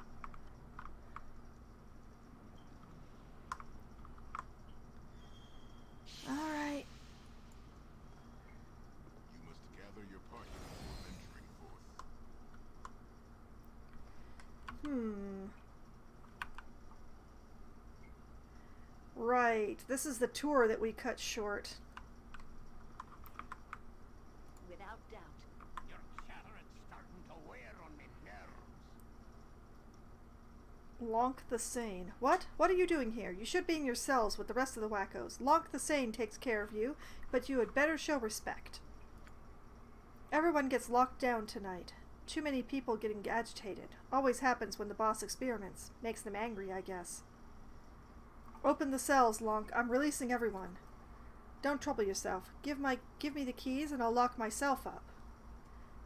Alright. You must gather your party before venturing forth. Right. This is the tour that we cut short. Without doubt. Your chattering's starting to wear on me nerves. Lonk the Sane. What? What are you doing here? You should be in your cells with the rest of the wackos. Lonk the Sane takes care of you, but you had better show respect. Everyone gets locked down tonight. Too many people getting agitated. Always happens when the boss experiments. Makes them angry, I guess. Open the cells, Lonk. I'm releasing everyone. Don't trouble yourself. Give me the keys and I'll lock myself up.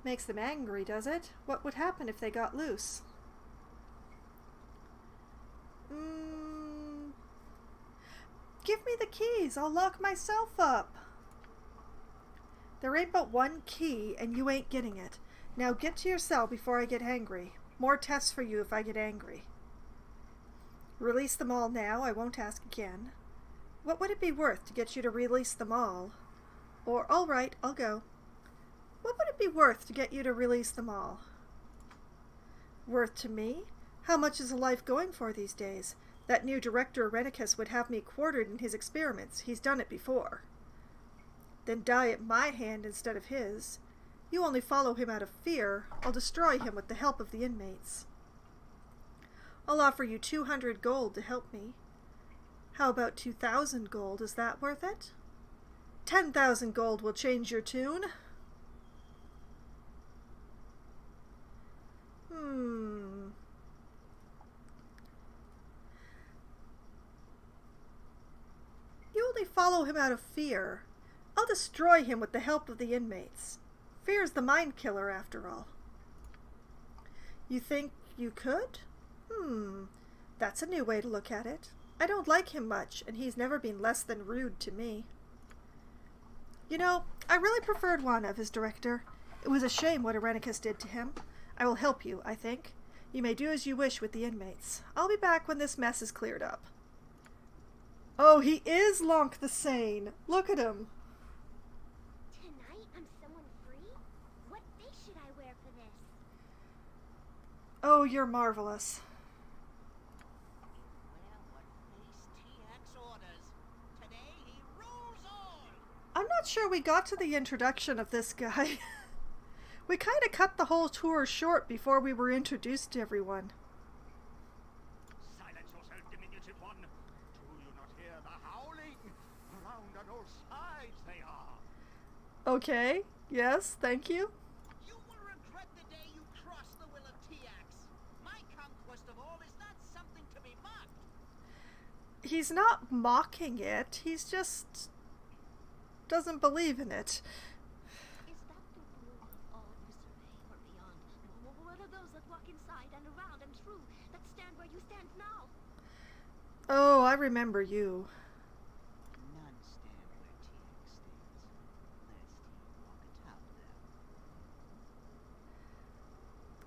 Makes them angry, does it? What would happen if they got loose? Give me the keys. I'll lock myself up. There ain't but one key and you ain't getting it. Now get to your cell before I get angry. More tests for you if I get angry. Release them all now. I won't ask again. What would it be worth to get you to release them all? Or, all right, I'll go. What would it be worth to get you to release them all? Worth to me? How much is a life going for these days? That new director Renicus would have me quartered in his experiments. He's done it before. Then die at my hand instead of his. You only follow him out of fear. I'll destroy him with the help of the inmates. I'll offer you 200 gold to help me. How about 2,000 gold? Is that worth it? 10,000 gold will change your tune. You only follow him out of fear. I'll destroy him with the help of the inmates. Fear's the mind killer, after all. You think you could? That's a new way to look at it. I don't like him much, and he's never been less than rude to me. You know, I really preferred Juana as director. It was a shame what Irenicus did to him. I will help you, I think. You may do as you wish with the inmates. I'll be back when this mess is cleared up. Oh, he is Lonk the Sane. Look at him. Tonight I'm someone free? What face should I wear for this? Oh, you're marvelous. Well, what face TX orders. Today he rules all. I'm not sure we got to the introduction of this guy. We kind of cut the whole tour short before we were introduced to everyone. Silence yourself, diminutive one. Do you not hear the howling? Around on all sides they are. Okay, yes, thank you. You will regret the day you cross the will of TX. My conquest of all is not something to be mocked. He's not mocking it, he's just doesn't believe in it. inside and around and through that stand where you stand now. Oh, I remember you. None stand where TX stands, lest he walk atop them.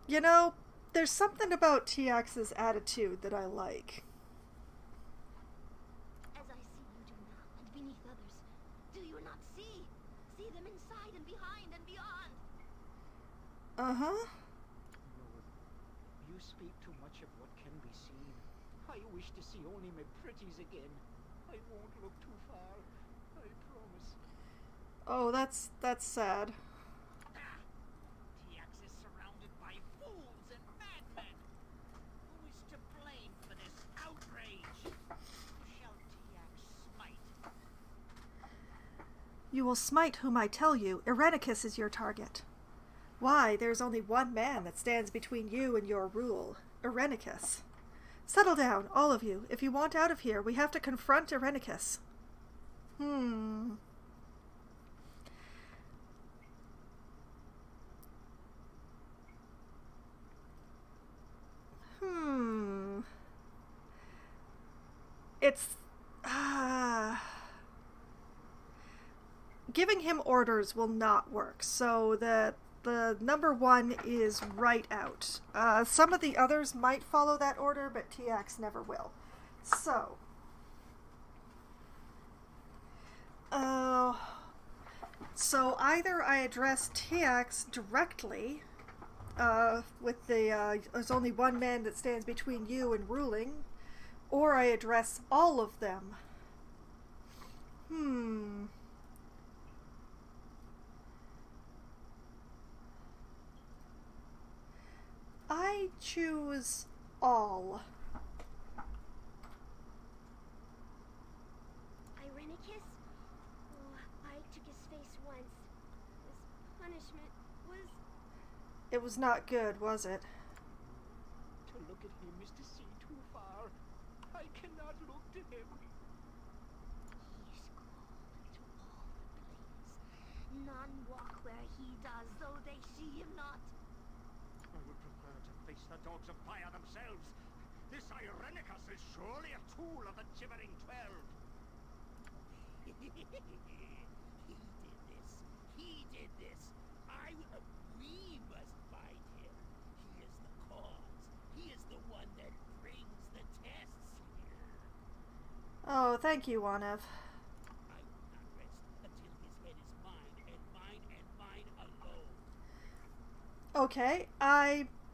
You know, there's something about TX's attitude that I like. As I see you do now, and beneath others, do you not see? See them inside and behind and beyond. Uh-huh. Lord, you speak too much of what can be seen. I wish to see only my pretties again. I won't look too far. I promise. Oh, that's sad. TX is surrounded by fools and madmen. Who is to blame for this outrage? Who shall TX smite? You will smite whom I tell you. Irenicus is your target. Why, there's only one man that stands between you and your rule. Irenicus. Settle down, all of you. If you want out of here, we have to confront Irenicus. It's... giving him orders will not work, so the number one is right out. Some of the others might follow that order, but TX never will. So... so either I address TX directly, with there's only one man that stands between you and ruling, or I address all of them. I choose all. Irenicus? Oh, I took his face once. His punishment was... It was not good, was it? To look at him is to see too far. I cannot look to him. He is called to all the planes. None walk where he does, though they see him not. I would prefer to face the dogs of fire themselves. This Irenicus is surely a tool of the Gibbering 12. He did this. He did this. We must find him. He is the cause. He is the one that brings the tests here. Oh, thank you, Wanev. I will not rest until his head is mine, and mine, and mine alone. Okay,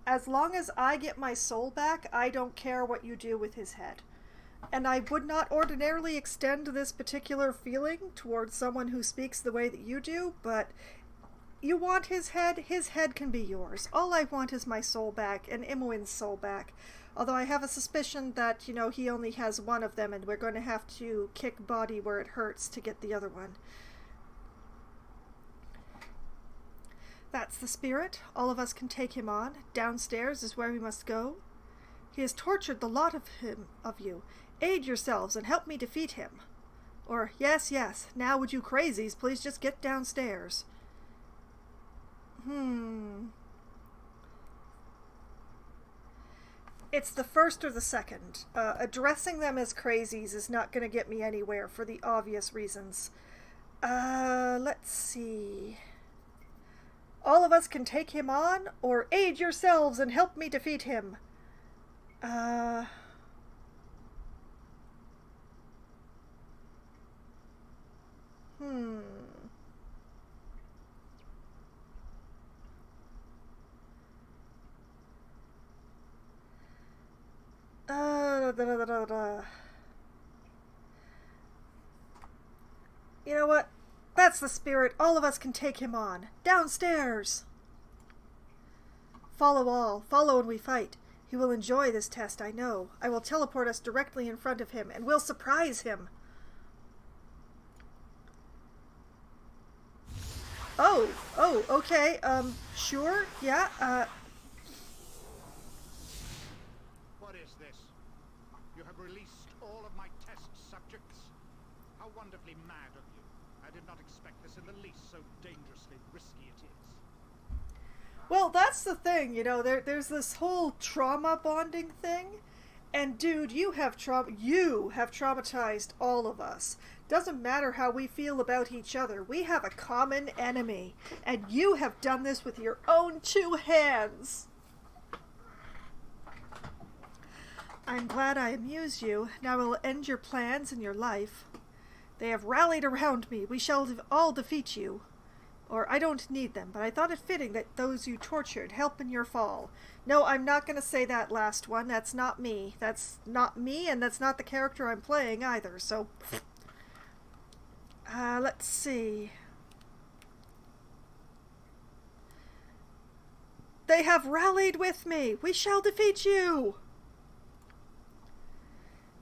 as long as I get my soul back, I don't care what you do with his head. And I would not ordinarily extend this particular feeling towards someone who speaks the way that you do, but you want his head can be yours. All I want is my soul back, and Imoen's soul back. Although I have a suspicion that, he only has one of them, and we're going to have to kick body where it hurts to get the other one. That's the spirit. All of us can take him on. Downstairs is where we must go. He has tortured the lot of you. Aid yourselves and help me defeat him. Or, yes, now would you crazies please just get downstairs. It's the first or the second. Addressing them as crazies is not going to get me anywhere for the obvious reasons. Let's see... All of us can take him on, or aid yourselves and help me defeat him. You know what? That's the spirit. All of us can take him on. Downstairs! Follow all. Follow and we fight. He will enjoy this test, I know. I will teleport us directly in front of him, and we'll surprise him. Oh, okay. Sure, yeah, What is this? You have released all of my test subjects? How wonderfully mad of you. I did not expect this in the least, so dangerously risky it is. Well, that's the thing, you know, there's this whole trauma bonding thing. And dude, you have traumatized all of us. Doesn't matter how we feel about each other. We have a common enemy. And you have done this with your own two hands. I'm glad I amused you. Now I will end your plans and your life. They have rallied around me. We shall all defeat you. Or I don't need them, but I thought it fitting that those you tortured help in your fall. No, I'm not going to say that last one. That's not me. That's not me, and that's not the character I'm playing either, so... let's see. They have rallied with me. We shall defeat you.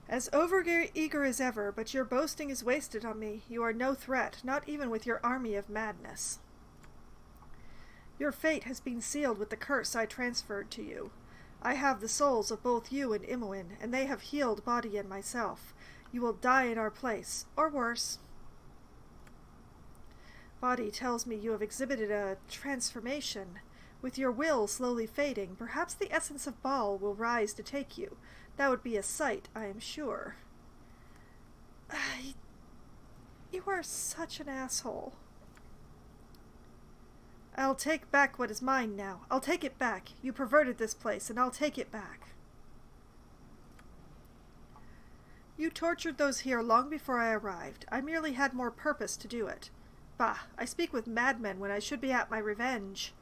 As over-eager as ever, but your boasting is wasted on me. You are no threat, not even with your army of madness. Your fate has been sealed with the curse I transferred to you. I have the souls of both you and Imoen, and they have healed body and myself. You will die in our place, or worse. Body tells me you have exhibited a transformation. With your will slowly fading, perhaps the essence of Baal will rise to take you. That would be a sight, I am sure. You are such an asshole. I'll take back what is mine now. I'll take it back. You perverted this place, and I'll take it back. You tortured those here long before I arrived. I merely had more purpose to do it. Bah, I speak with madmen when I should be at my revenge.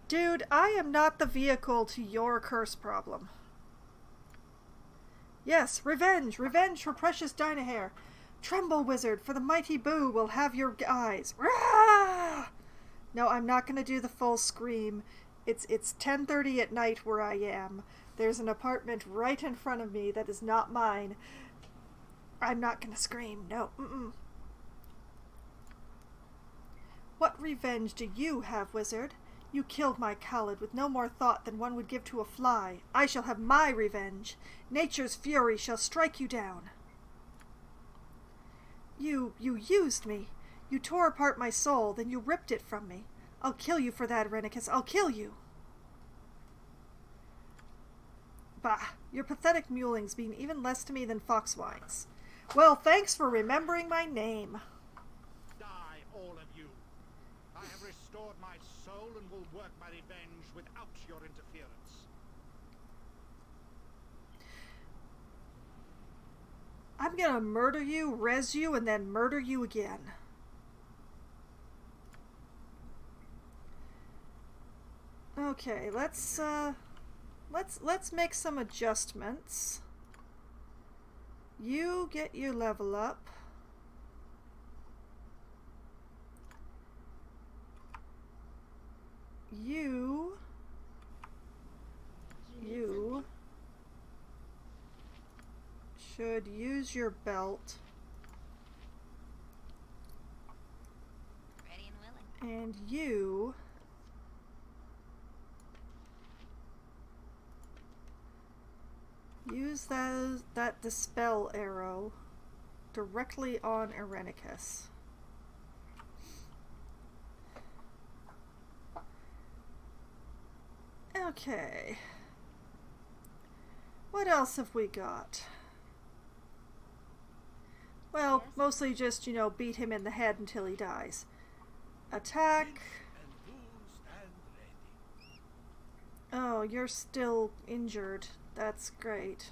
Dude, I am not the vehicle to your curse problem. Yes, revenge! Revenge for precious Dynahair! Tremble, wizard, for the mighty Boo will have your eyes. Rah! No, I'm not going to do the full scream. It's 10:30 at night where I am. There's an apartment right in front of me that is not mine. I'm not going to scream. No. What revenge do you have, wizard? You killed my Khalid with no more thought than one would give to a fly. I shall have my revenge. Nature's fury shall strike you down. You used me. You tore apart my soul, then you ripped it from me. I'll kill you for that, Rennicus. I'll kill you. Bah, your pathetic mulings mean even less to me than foxwines. Well, thanks for remembering my name. Die, all of you. I have restored my soul and will work my revenge without your interference. I'm gonna murder you, res you, and then murder you again. Okay, let's make some adjustments. You get your level up. You should use your belt. Ready and willing. And you use that dispel arrow directly on Irenicus. Okay. What else have we got? Well, Yes. mostly just, beat him in the head until he dies. Attack. And who's stand ready? Oh, you're still injured. That's great.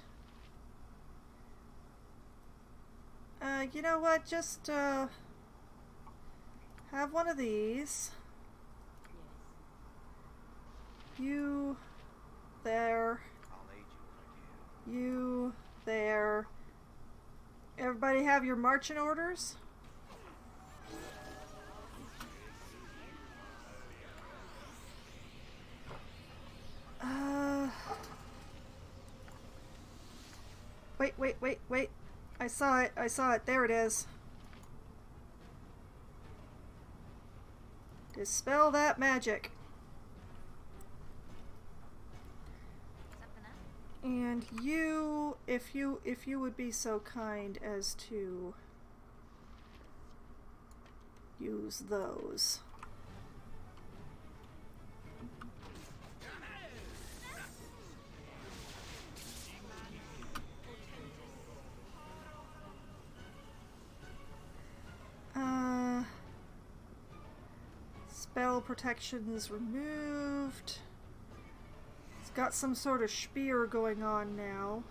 You know what? Just, have one of these. You there. I'll aid you if I can. You there. Everybody have your marching orders? Wait. I saw it. There it is. Dispel that magic. Something up? And you, if you would be so kind as to use those. Spell protections removed. It's got some sort of spear going on now.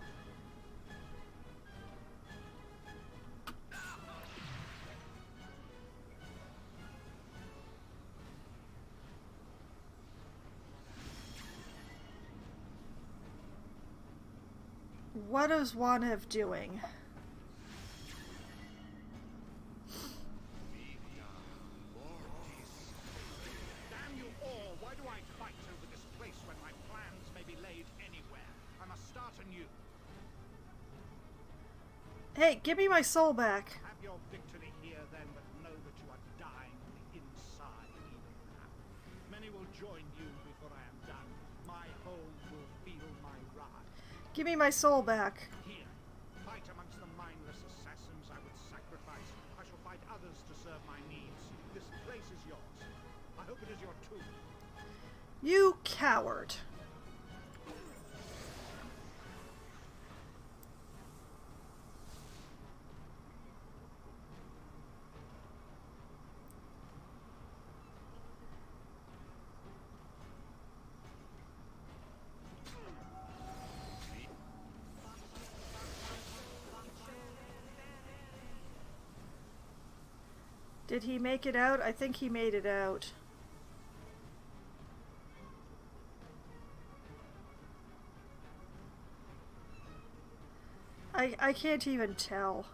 What is Wanev doing? Damn you all! Why do I fight over this place when my plans may be laid anywhere? I must start anew. Hey, give me my soul back. Have your victory here then, but know that you are dying on the inside even now. Many will join you before I am done. My home will feel my wrath. Give me my soul back. Here, fight amongst the mindless assassins I would sacrifice. I shall fight others to serve my needs. This place is yours. I hope it is your too. You coward. Did he make it out? I think he made it out. I can't even tell.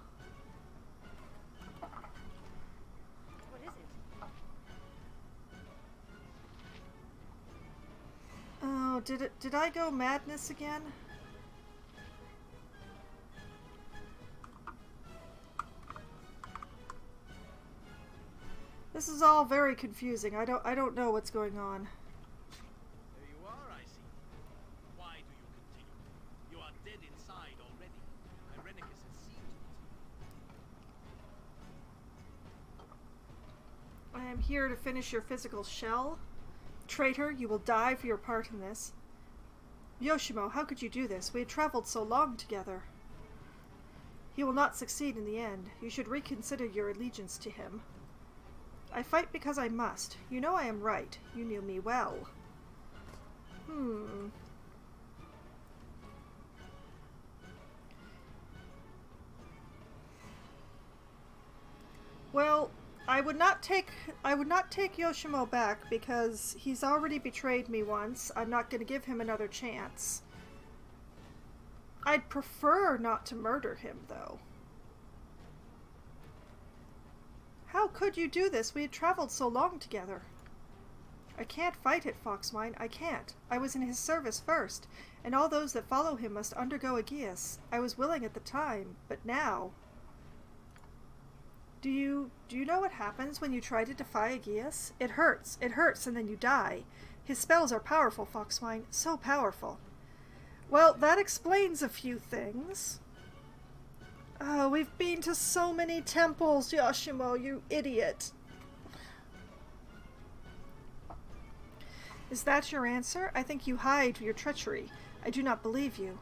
What is it? Oh, did I go madness again? This is all very confusing. I don't know what's going on. There you are, I see. Why do you continue? You are dead inside already. Irenicus has seen to it. I am here to finish your physical shell. Traitor, you will die for your part in this. Yoshimo, how could you do this? We had traveled so long together. He will not succeed in the end. You should reconsider your allegiance to him. I fight because I must. You know I am right. You knew me well. Well, I would not take Yoshimo back because he's already betrayed me once. I'm not going to give him another chance. I'd prefer not to murder him, though. How could you do this? We had traveled so long together. I can't fight it, Foxwine. I can't. I was in his service first, and all those that follow him must undergo Aegeus. I was willing at the time, but now... Do you know what happens when you try to defy Aegeus? It hurts, and then you die. His spells are powerful, Foxwine. So powerful. Well, that explains a few things. Oh, we've been to so many temples, Yoshimo, you idiot. Is that your answer? I think you hide your treachery. I do not believe you.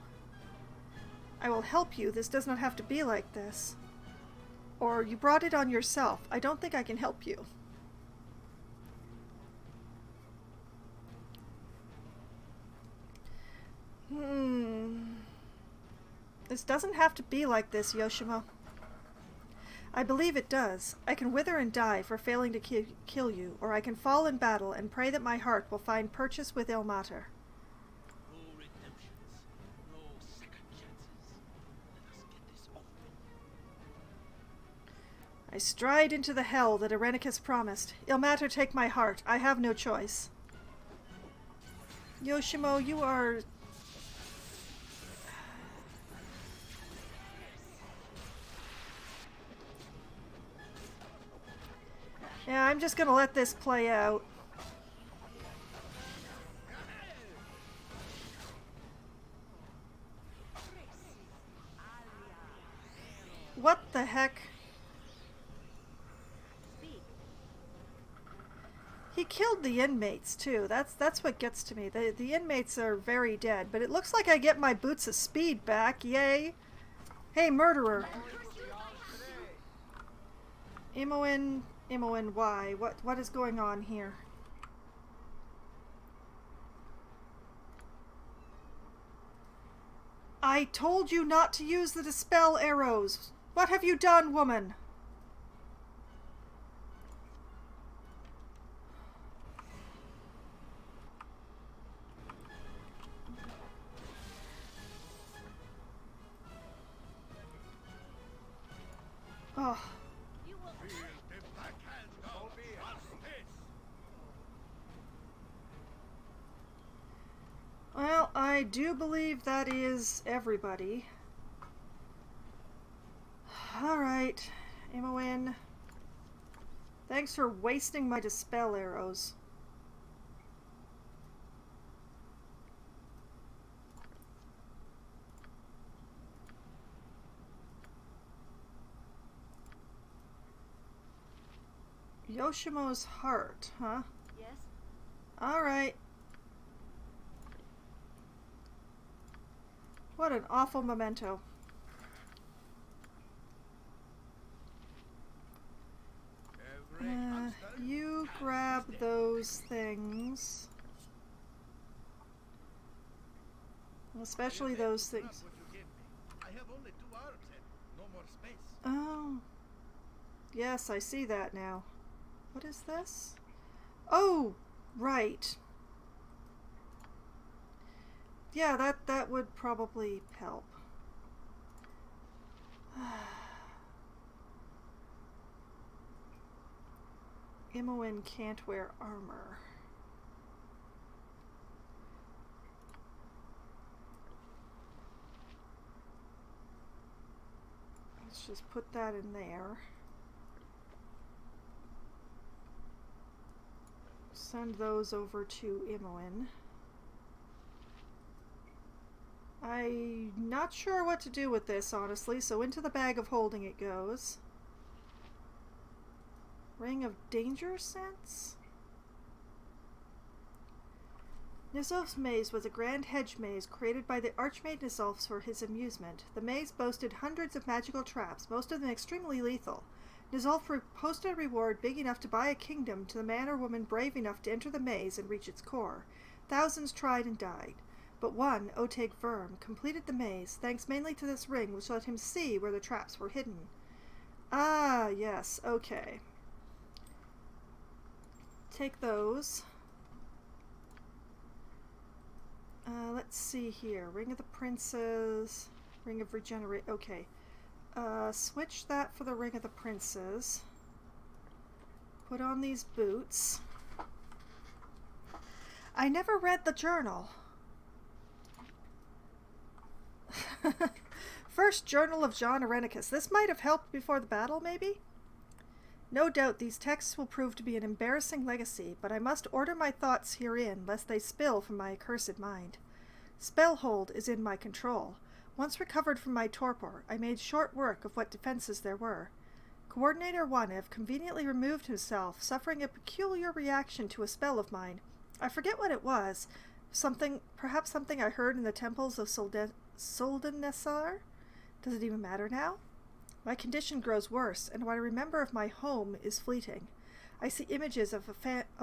I will help you. This does not have to be like this. Or you brought it on yourself. I don't think I can help you. This doesn't have to be like this, Yoshimo. I believe it does. I can wither and die for failing to kill you, or I can fall in battle and pray that my heart will find purchase with Ilmater. No redemptions, no second chances. Let us get this over. I stride into the hell that Irenicus promised. Ilmater, take my heart. I have no choice. Yoshimo, you are... Yeah, I'm just gonna let this play out. What the heck? He killed the inmates too. That's what gets to me. The inmates are very dead, but it looks like I get my boots of speed back. Yay! Hey, murderer! Imoen, why? What is going on here? I told you not to use the dispel arrows. What have you done, woman? Oh. Feel the backhand of justice. Well, I do believe that is everybody. Alright, Imoen. Thanks for wasting my dispel arrows. Yoshimo's heart, huh? Yes? Alright. What an awful memento. You grab those things. Especially those things. I have only 2 arms and no more space. Oh. Yes, I see that now. What is this? Oh, right. Yeah, that would probably help. Imoen can't wear armor. Let's just put that in there. Send those over to Imoen. I'm not sure what to do with this, honestly, so into the bag of holding it goes. Ring of Danger Sense? Nizolf's maze was a grand hedge maze created by the Archmage Nizolf for his amusement. The maze boasted hundreds of magical traps, most of them extremely lethal. Nizolf posted a reward big enough to buy a kingdom to the man or woman brave enough to enter the maze and reach its core. Thousands tried and died. But one, Oteg Verm, completed the maze, thanks mainly to this ring which let him see where the traps were hidden. Ah, yes, okay. Take those. Let's see here. Ring of the Princes. Ring of Regenerate. Okay. Switch that for the Ring of the Princes. Put on these boots. I never read the journal. First Journal of John Irenicus. This might have helped before the battle, maybe? No doubt these texts will prove to be an embarrassing legacy, but I must order my thoughts herein, lest they spill from my accursed mind. Spellhold is in my control. Once recovered from my torpor, I made short work of what defenses there were. Coordinator Wanev conveniently removed himself, suffering a peculiar reaction to a spell of mine. I forget what it was. Perhaps something I heard in the temples of Soldanessar? Does it even matter now? My condition grows worse, and what I remember of my home is fleeting. I see images of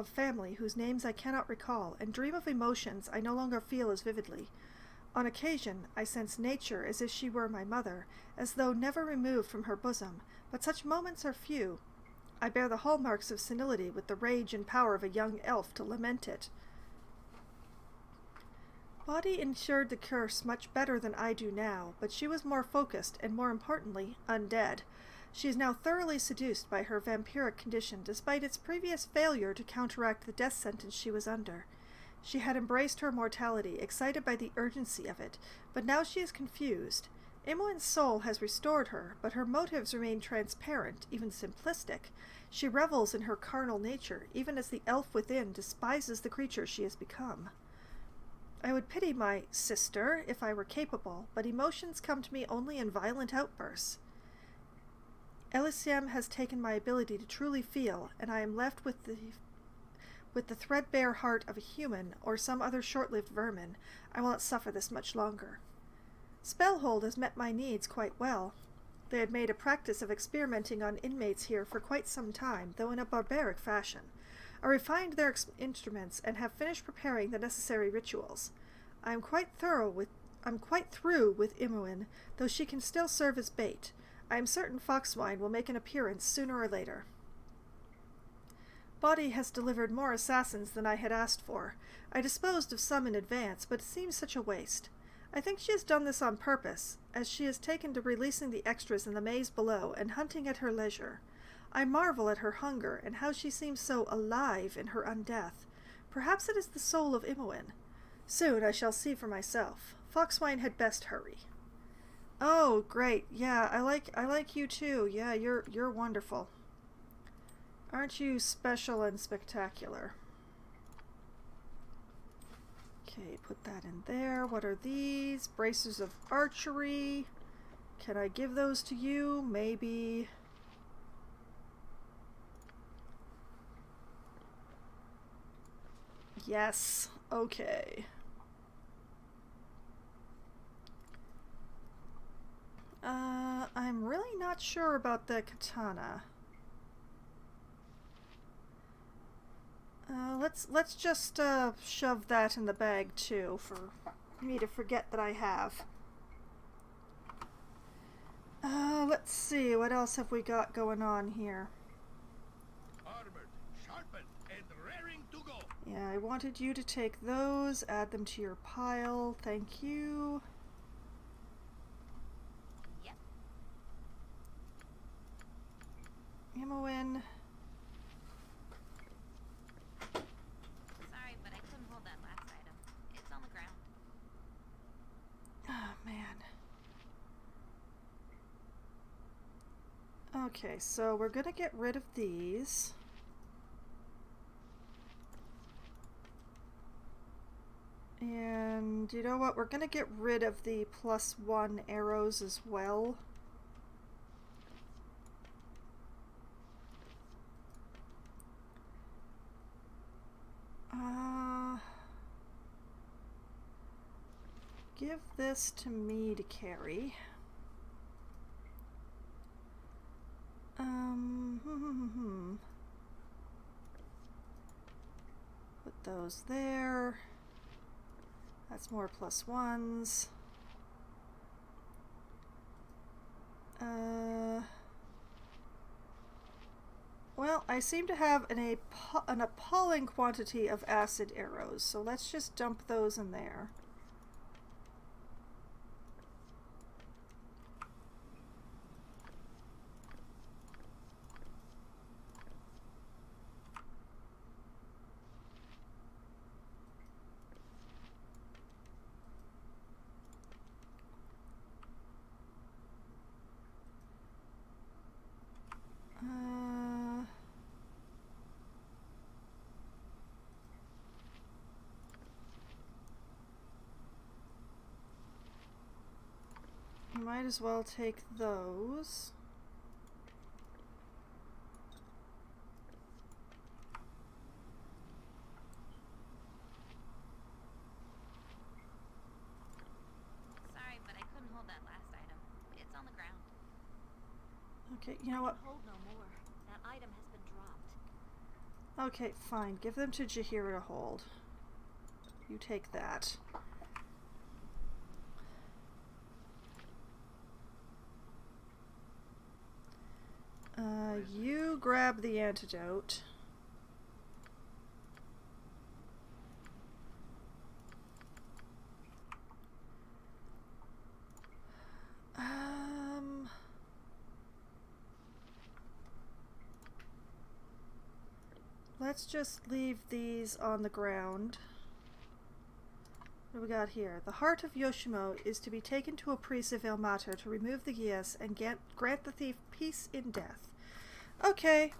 family whose names I cannot recall, and dream of emotions I no longer feel as vividly. On occasion, I sense nature as if she were my mother, as though never removed from her bosom, but such moments are few. I bear the hallmarks of senility with the rage and power of a young elf to lament it. Body endured the curse much better than I do now, but she was more focused and, more importantly, undead. She is now thoroughly seduced by her vampiric condition, despite its previous failure to counteract the death sentence she was under. She had embraced her mortality, excited by the urgency of it, but now she is confused. Imoen's soul has restored her, but her motives remain transparent, even simplistic. She revels in her carnal nature, even as the elf within despises the creature she has become. I would pity my sister if I were capable, but emotions come to me only in violent outbursts. Elysium has taken my ability to truly feel, and I am left with the threadbare heart of a human or some other short-lived vermin. I will not suffer this much longer. Spellhold has met my needs quite well. They had made a practice of experimenting on inmates here for quite some time, though in a barbaric fashion. I refined their instruments and have finished preparing the necessary rituals. I am quite thorough I'm quite through with Imoen, though she can still serve as bait. I am certain Foxwine will make an appearance sooner or later. Body has delivered more assassins than I had asked for. I disposed of some in advance, but it seems such a waste. I think she has done this on purpose, as she has taken to releasing the extras in the maze below and hunting at her leisure. I marvel at her hunger, and how she seems so alive in her undeath. Perhaps it is the soul of Imoen. Soon I shall see for myself. Foxwine had best hurry. Oh, great. Yeah, I like you too. Yeah, you're wonderful. Aren't you special and spectacular? Okay, put that in there. What are these? Braces of archery. Can I give those to you? Maybe. Yes. Okay. I'm really not sure about the katana. Let's just shove that in the bag too, for me to forget that I have. Let's see, what else have we got going on here? Armored, sharpened, and raring to go. Yeah, I wanted you to take those, add them to your pile. Thank you. Yep. Imoen. Sorry, but I couldn't hold that last item. It's on the ground. Oh, man. Okay, so we're gonna get rid of these. And you know what? We're gonna get rid of the +1 arrows as well. Give this to me to carry. Put those there. That's more +1s. Well, I seem to have an appalling quantity of acid arrows, so let's just dump those in there. Might as well take those. Sorry, but I couldn't hold that last item. It's on the ground. Okay, you know what? Hold no more. That item has been dropped. Okay, fine. Give them to Jaheira to hold. You take that. You grab the antidote. Let's just leave these on the ground. What do we got here? The heart of Yoshimo is to be taken to a priest of El Mater to remove the Gias and grant the thief peace in death. Okay.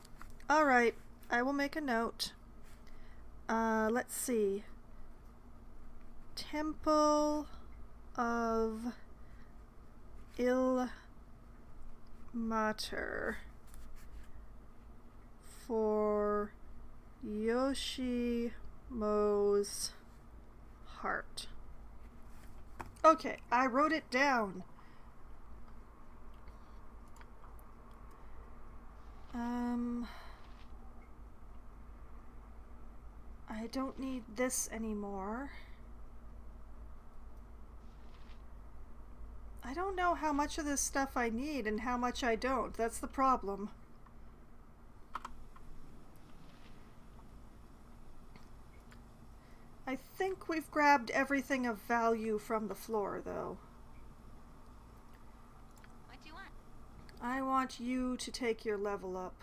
Alright. I will make a note. Let's see. Temple of Il Mater for Yoshimo's heart. Okay, I wrote it down. I don't need this anymore. I don't know how much of this stuff I need and how much I don't. That's the problem. I think we've grabbed everything of value from the floor, though. What do you want? I want you to take your level up.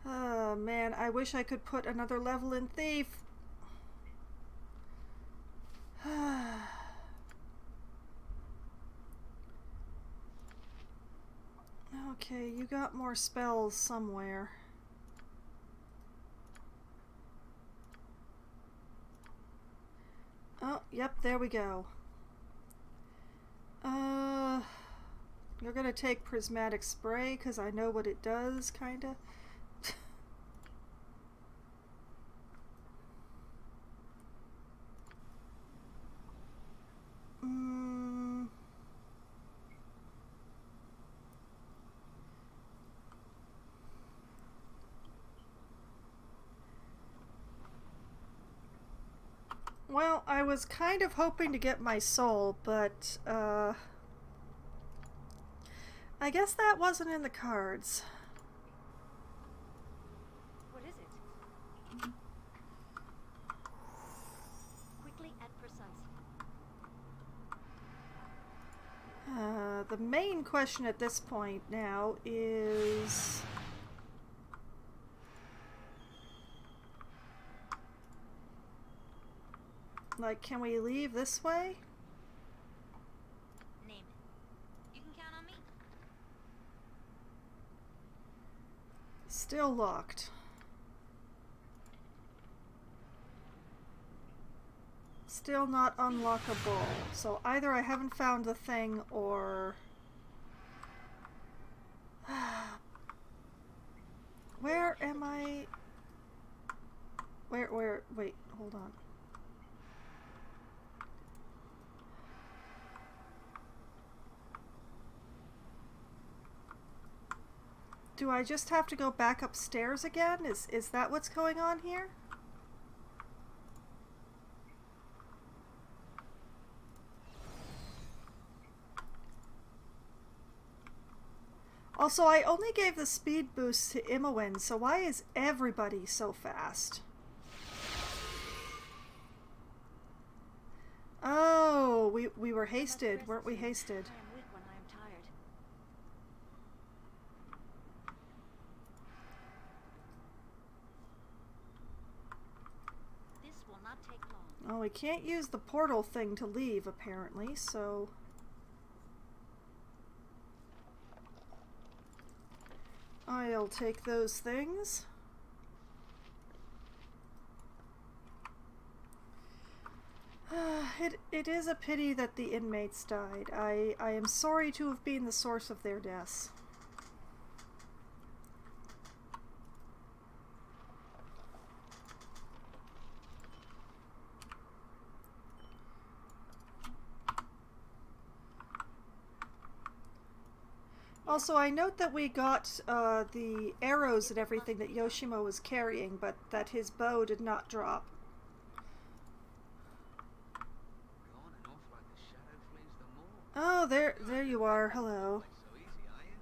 Oh, man, I wish I could put another level in Thief. Okay, you got more spells somewhere. Oh, yep, there we go. You're gonna take Prismatic Spray, because I know what it does, kinda. Well, I was kind of hoping to get my soul, but, I guess that wasn't in the cards. What is it? Quickly and precisely. The main question at this point now is... like, can we leave this way? Name it. You can count on me. Still locked. Still not unlockable. So either I haven't found the thing or... where am I? Where, wait, hold on. Do I just have to go back upstairs again? Is that what's going on here? Also, I only gave the speed boost to Imoen, so why is everybody so fast? Oh, we were hasted, weren't we hasted? I am weak when I am tired. This will not take long. Oh, we can't use the portal thing to leave, apparently, so... I'll take those things. It is a pity that the inmates died. I am sorry to have been the source of their deaths. Also, I note that we got the arrows and everything that Yoshimo was carrying, but that his bow did not drop. Gone and off like the shadow flees the moor. Oh, there you are. Hello. So easy, are you?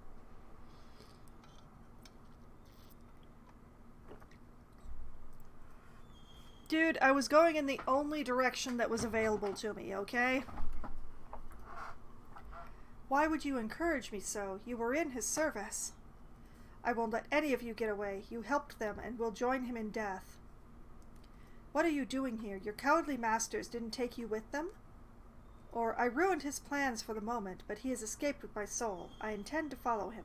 Dude, I was going in the only direction that was available to me, okay? Why would you encourage me so? You were in his service. I won't let any of you get away. You helped them and will join him in death. What are you doing here? Your cowardly masters didn't take you with them? Or, I ruined his plans for the moment, but he has escaped with my soul. I intend to follow him.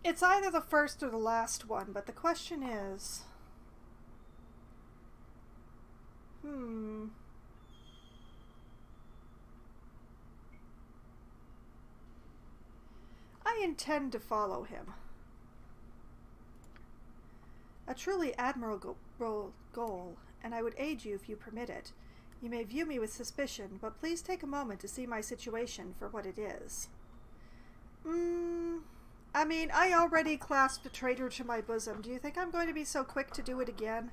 It's either the first or the last one, but the question is... I intend to follow him. A truly admirable goal, and I would aid you if you permit it. You may view me with suspicion, but please take a moment to see my situation for what it is. I mean, I already clasped a traitor to my bosom. Do you think I'm going to be so quick to do it again?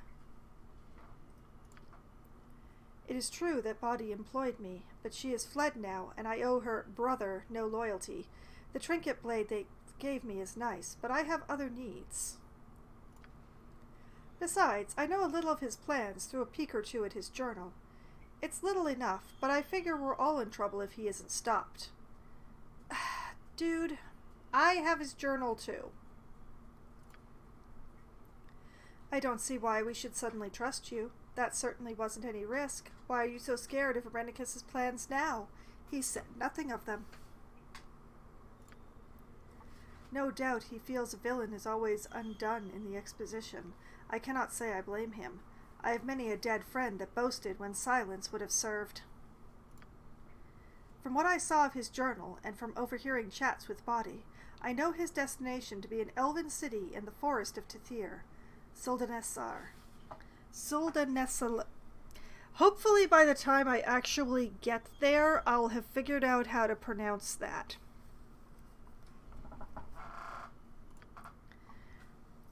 It is true that Body employed me, but she has fled now, and I owe her brother no loyalty. The trinket blade they gave me is nice, but I have other needs. Besides, I know a little of his plans through a peek or two at his journal. It's little enough, but I figure we're all in trouble if he isn't stopped. Dude, I have his journal too. I don't see why we should suddenly trust you. That certainly wasn't any risk. Why are you so scared of Irenicus's plans now? He said nothing of them. No doubt he feels a villain is always undone in the exposition. I cannot say I blame him. I have many a dead friend that boasted when silence would have served. From what I saw of his journal, and from overhearing chats with Body, I know his destination to be an elven city in the forest of Tithir, Suldanessar. Hopefully by the time I actually get there, I'll have figured out how to pronounce that.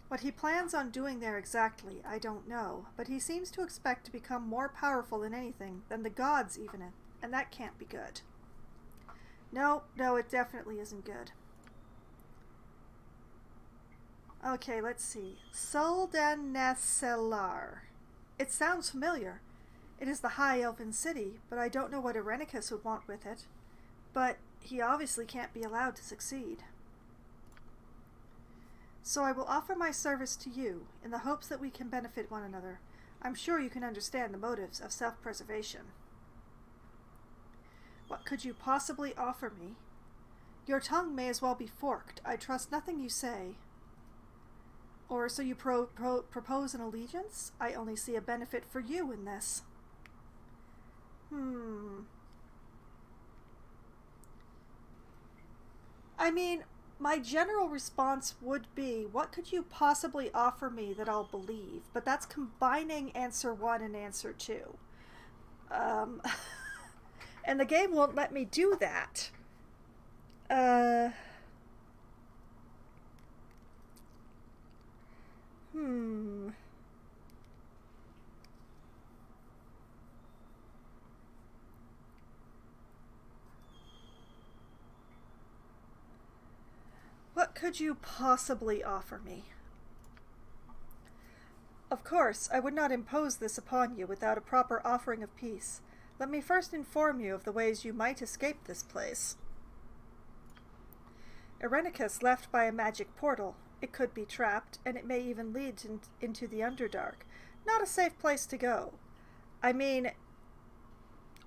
What he plans on doing there exactly, I don't know, but he seems to expect to become more powerful in anything than the gods even, and that can't be good. No, it definitely isn't good. Okay, let's see. Suldanessar. It sounds familiar. It is the High Elven City, but I don't know what Irenicus would want with it. But he obviously can't be allowed to succeed. So I will offer my service to you, in the hopes that we can benefit one another. I'm sure you can understand the motives of self-preservation. What could you possibly offer me? Your tongue may as well be forked. I trust nothing you say. Or so you propose an allegiance? I only see a benefit for you in this. I mean, my general response would be, what could you possibly offer me that I'll believe? But that's combining answer 1 and answer 2. And the game won't let me do that. What could you possibly offer me? Of course, I would not impose this upon you without a proper offering of peace. Let me first inform you of the ways you might escape this place. Irenicus left by a magic portal. It could be trapped, and it may even lead into the Underdark. Not a safe place to go. I mean,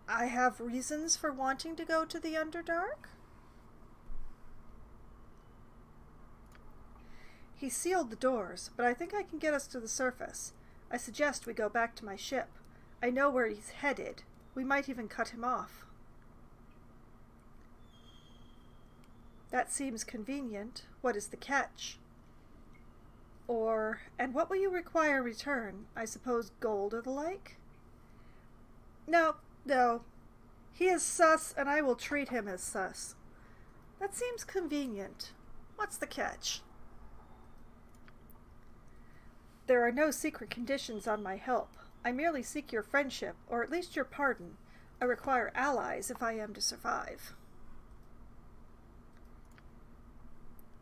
I have reasons for wanting to go to the Underdark? He sealed the doors, but I think I can get us to the surface. I suggest we go back to my ship. I know where he's headed. We might even cut him off. That seems convenient. What is the catch? And what will you require in return? I suppose gold or the like? No. He is sus, and I will treat him as sus. That seems convenient. What's the catch? There are no secret conditions on my help. I merely seek your friendship, or at least your pardon. I require allies if I am to survive.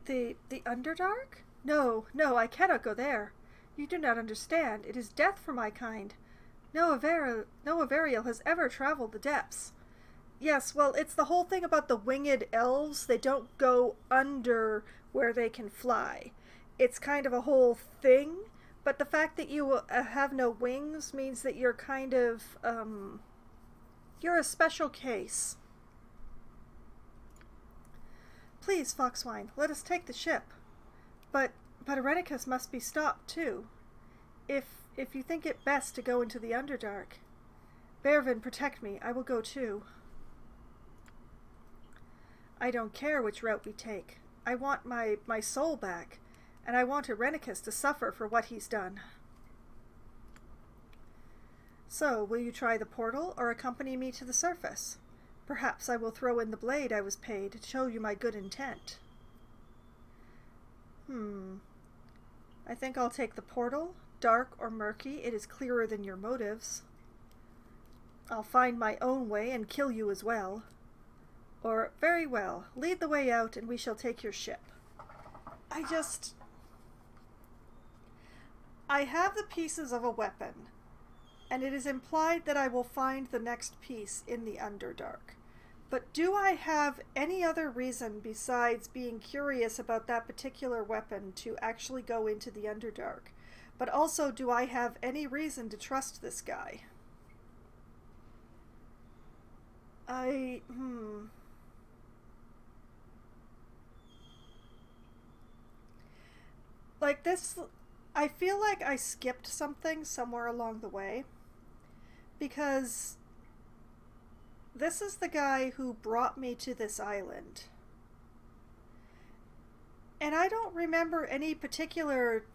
The Underdark? No, I cannot go there. You do not understand. It is death for my kind. No Averial has ever traveled the depths. Yes, well, it's the whole thing about the winged elves. They don't go under where they can fly. It's kind of a whole thing, but the fact that you have no wings means that you're kind of, you're a special case. Please, Foxwine, let us take the ship. But Irenicus must be stopped, too. If you think it best to go into the Underdark. Bervin, protect me. I will go, too. I don't care which route we take. I want my soul back, and I want Irenicus to suffer for what he's done. So, will you try the portal, or accompany me to the surface? Perhaps I will throw in the blade I was paid to show you my good intent. I think I'll take the portal. Dark or murky, it is clearer than your motives. I'll find my own way and kill you as well. Or, very well, lead the way out and we shall take your ship. I have the pieces of a weapon, and it is implied that I will find the next piece in the Underdark. But do I have any other reason besides being curious about that particular weapon to actually go into the Underdark? But also, do I have any reason to trust this guy? Like this, I feel like I skipped something somewhere along the way. Because this is the guy who brought me to this island. And I don't remember any particular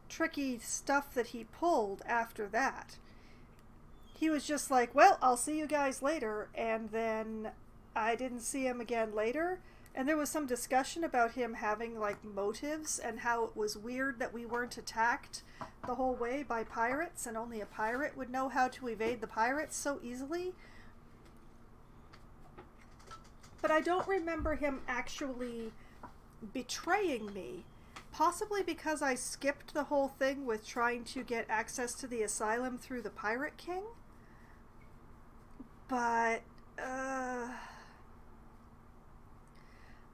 tricky stuff that he pulled after that. He was just like, well, I'll see you guys later, and then I didn't see him again later. And there was some discussion about him having, like, motives and how it was weird that we weren't attacked the whole way by pirates, and only a pirate would know how to evade the pirates so easily. But I don't remember him actually betraying me. Possibly because I skipped the whole thing with trying to get access to the asylum through the Pirate King. But,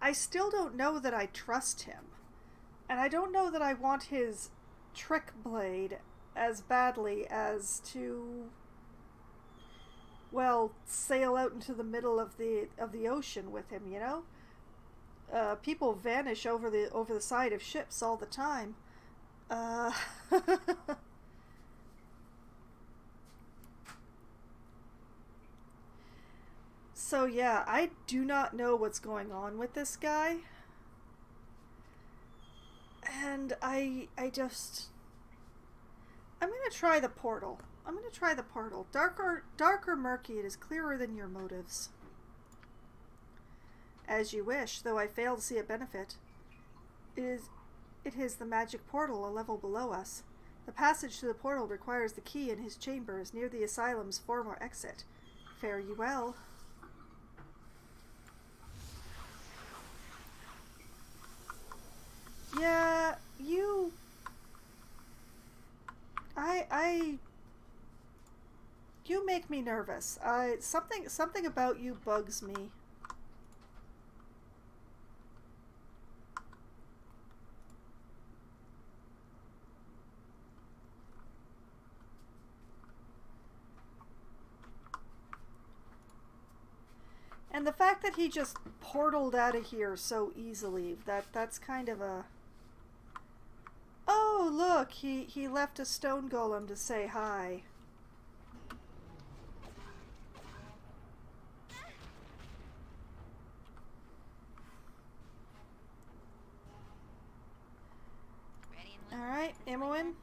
I still don't know that I trust him. And I don't know that I want his trick blade as badly as to, well, sail out into the middle of the ocean with him, you know? People vanish over the side of ships all the time. So yeah, I do not know what's going on with this guy. And I'm gonna try the portal. Dark or murky, it is clearer than your motives. As you wish, though I fail to see a benefit. It is the magic portal a level below us. The passage to the portal requires the key in his chambers near the asylum's former exit. Fare you well. Yeah, you make me nervous. Something about you bugs me. And the fact that he just portaled out of here so easily, that's kind of a... Oh, look, he left a stone golem to say hi. Alright, Imoen.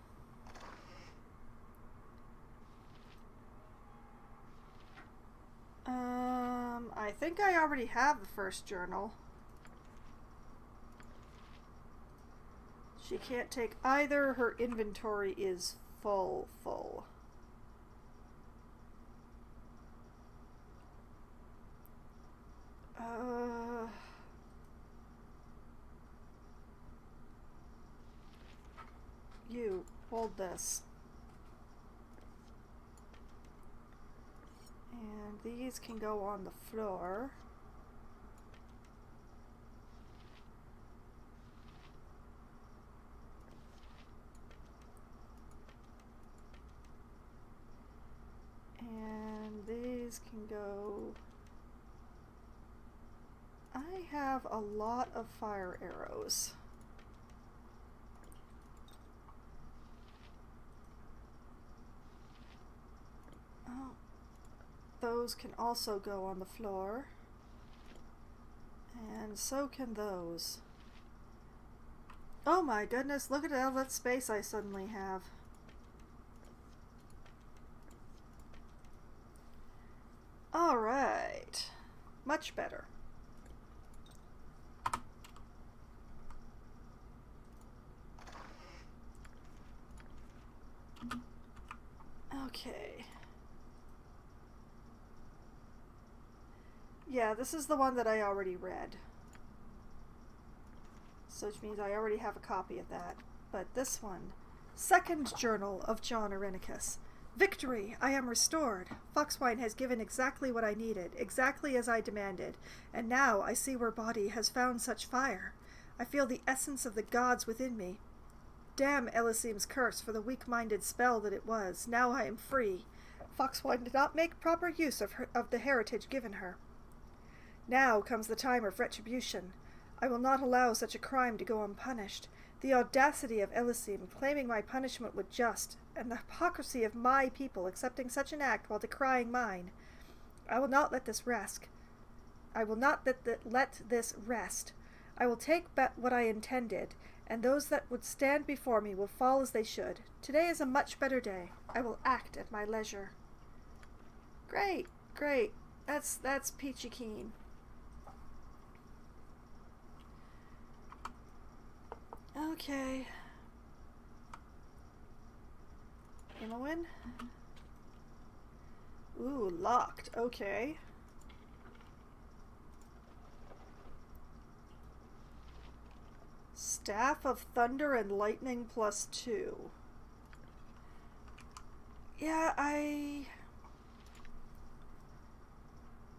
I think I already have the first journal. She can't take either. Her inventory is full. You, hold this. And these can go on the floor. And these can go... I have a lot of fire arrows. Oh. Those can also go on the floor. And so can those. Oh my goodness, look at all that space I suddenly have. Alright. Much better. Yeah, this is the one that I already read. So which means I already have a copy of that. But this one, Second Journal of John Irenicus. Victory! I am restored. Foxwine has given exactly what I needed, exactly as I demanded, and now I see where Body has found such fire. I feel the essence of the gods within me. Damn Elysium's curse for the weak-minded spell that it was. Now I am free. Foxwine did not make proper use of the heritage given her. Now comes the time of retribution. I will not allow such a crime to go unpunished. The audacity of Elysium claiming my punishment was just, and the hypocrisy of my people accepting such an act while decrying mine. I will not let this rest. I will not let this rest. I will take back what I intended, and those that would stand before me will fall as they should. Today is a much better day. I will act at my leisure. Great, great. That's peachy keen. Okay. Imoen? Ooh, locked. Okay. Staff of Thunder and Lightning +2. Yeah,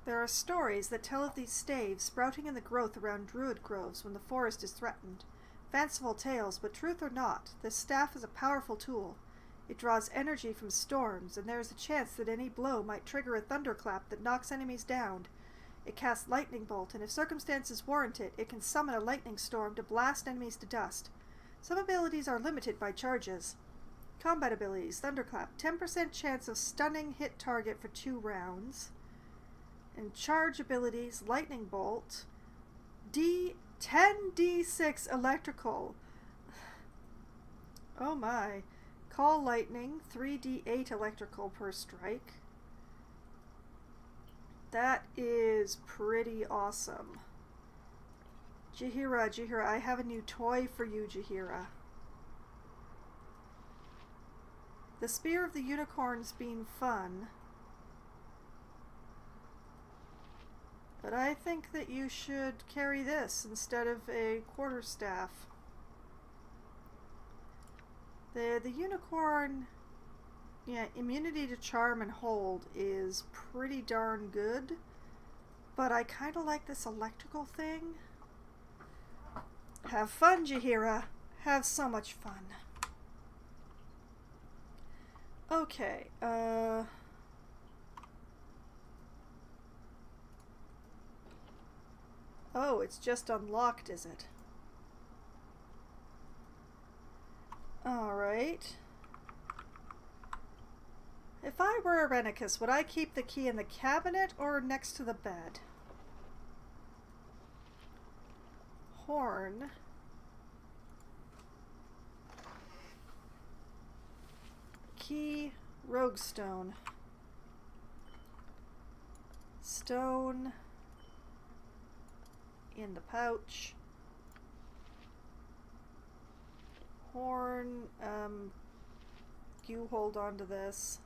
There are stories that tell of these staves sprouting in the growth around druid groves when the forest is threatened. Fanciful tales, but truth or not, this staff is a powerful tool. It draws energy from storms, and there is a chance that any blow might trigger a thunderclap that knocks enemies down. It casts lightning bolt, and if circumstances warrant it, it can summon a lightning storm to blast enemies to dust. Some abilities are limited by charges. Combat abilities, Thunderclap, 10% chance of stunning hit target for 2 rounds. And charge abilities, Lightning Bolt, 10d6 electrical. Oh my. Call lightning, 3d8 electrical per strike. That is pretty awesome. Jaheira, I have a new toy for you, Jaheira. The Spear of the Unicorn's been fun, but I think that you should carry this instead of a quarterstaff. The unicorn, yeah, immunity to charm and hold is pretty darn good, but I kind of like this electrical thing. Have fun, Jaheira. Have so much fun. Okay, oh, it's just unlocked, is it? Alright. If I were Irenicus, would I keep the key in the cabinet or next to the bed? Horn. Key, rogue stone. Stone in the pouch. Horn, you hold on to this.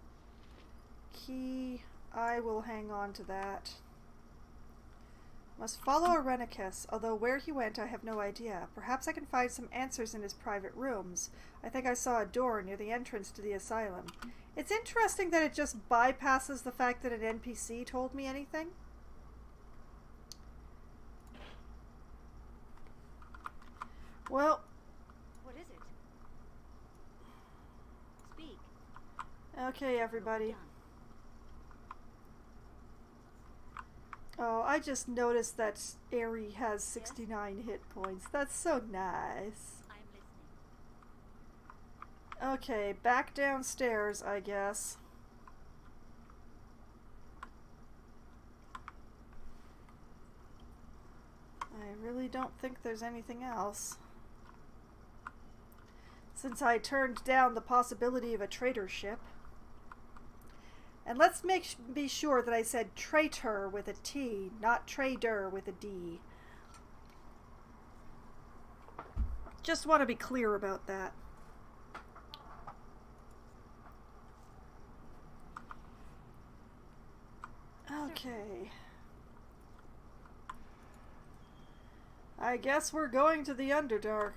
Key, I will hang on to that. Must follow Irenicus, although where he went I have no idea. Perhaps I can find some answers in his private rooms. I think I saw a door near the entrance to the asylum. It's interesting that it just bypasses the fact that an NPC told me anything. Well, What is it? Speak. okay, everybody. Done. Oh, I just noticed that Aerie has 69 hit points. That's so nice. I'm listening. Okay, back downstairs, I guess. I really don't think there's anything else. Since I turned down the possibility of a traitor ship. And let's be sure that I said traitor with a T, not trader with a D. Just want to be clear about that. Okay. I guess we're going to the Underdark.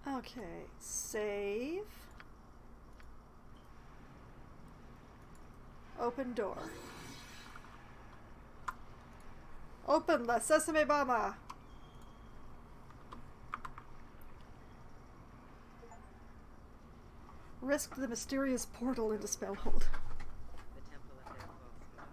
Okay, save. Open door. Open la sesame bama. Risk the mysterious portal into Spellhold. The temple of their false god.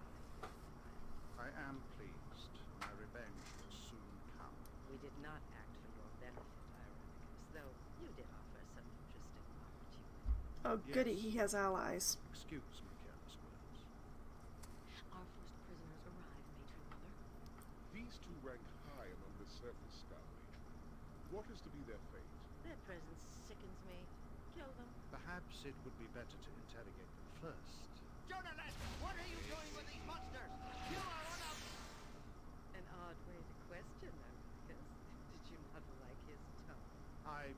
I am pleased. My revenge will soon come. We did not act for your benefit, Ironicus, though you did offer some interesting opportunities. Oh, goody, he has allies. Excuse my careless words. Our first prisoners arrive, Matron Mother. These two rank high among the surface Scout Legion. What is to be their fate? Their presence sickens me. Kill them. Perhaps it would be better to interrogate them first. Journalist, what are you doing with these monsters? You are on a... An odd way to question Ironicus. Did you not like his tone? I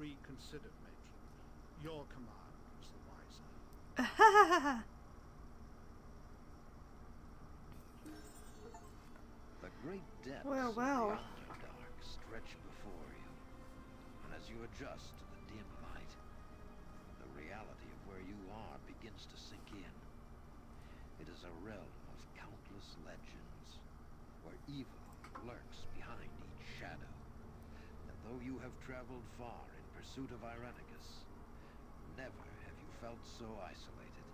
reconsidered, Matron. Your command was the wiser. The great depths Well, of well. the Underdark stretch before you, and as you adjust to the dim light, the reality of where you are begins to sink in. It is a realm of countless legends, where evil lurks behind each shadow. And though you have traveled far in pursuit of Irenicus, never have you felt so isolated.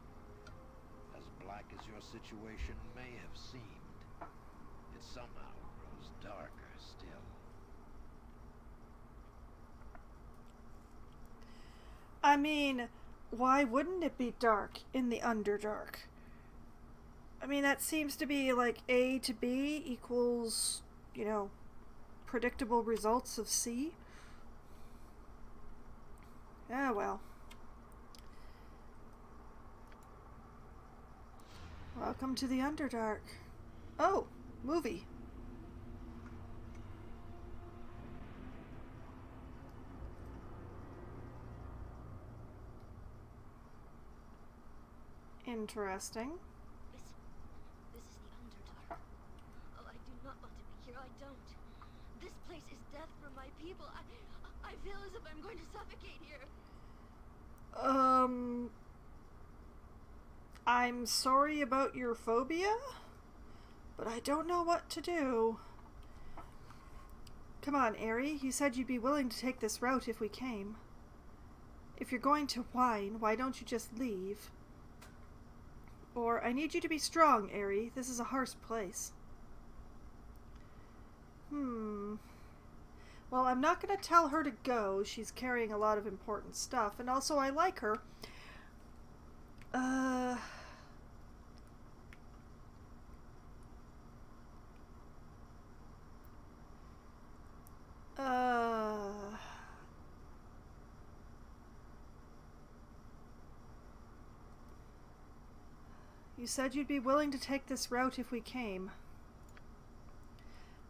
As black as your situation may have seemed, it somehow grows darker still. I mean, why wouldn't it be dark in the Underdark? I mean, that seems to be like A to B equals, you know, predictable results of C. Ah, well. Welcome to the Underdark. Oh, movie. Interesting. This is the Underdark. Oh, I do not want to be here. I don't. This place is death for my people. I feel as if I'm going to suffocate here. I'm sorry about your phobia, but I don't know what to do. Come on, Aerie. You said you'd be willing to take this route if we came. If you're going to whine, why don't you just leave? Or, I need you to be strong, Aerie. This is a harsh place. Well, I'm not going to tell her to go. She's carrying a lot of important stuff, and also I like her. You said you'd be willing to take this route if we came.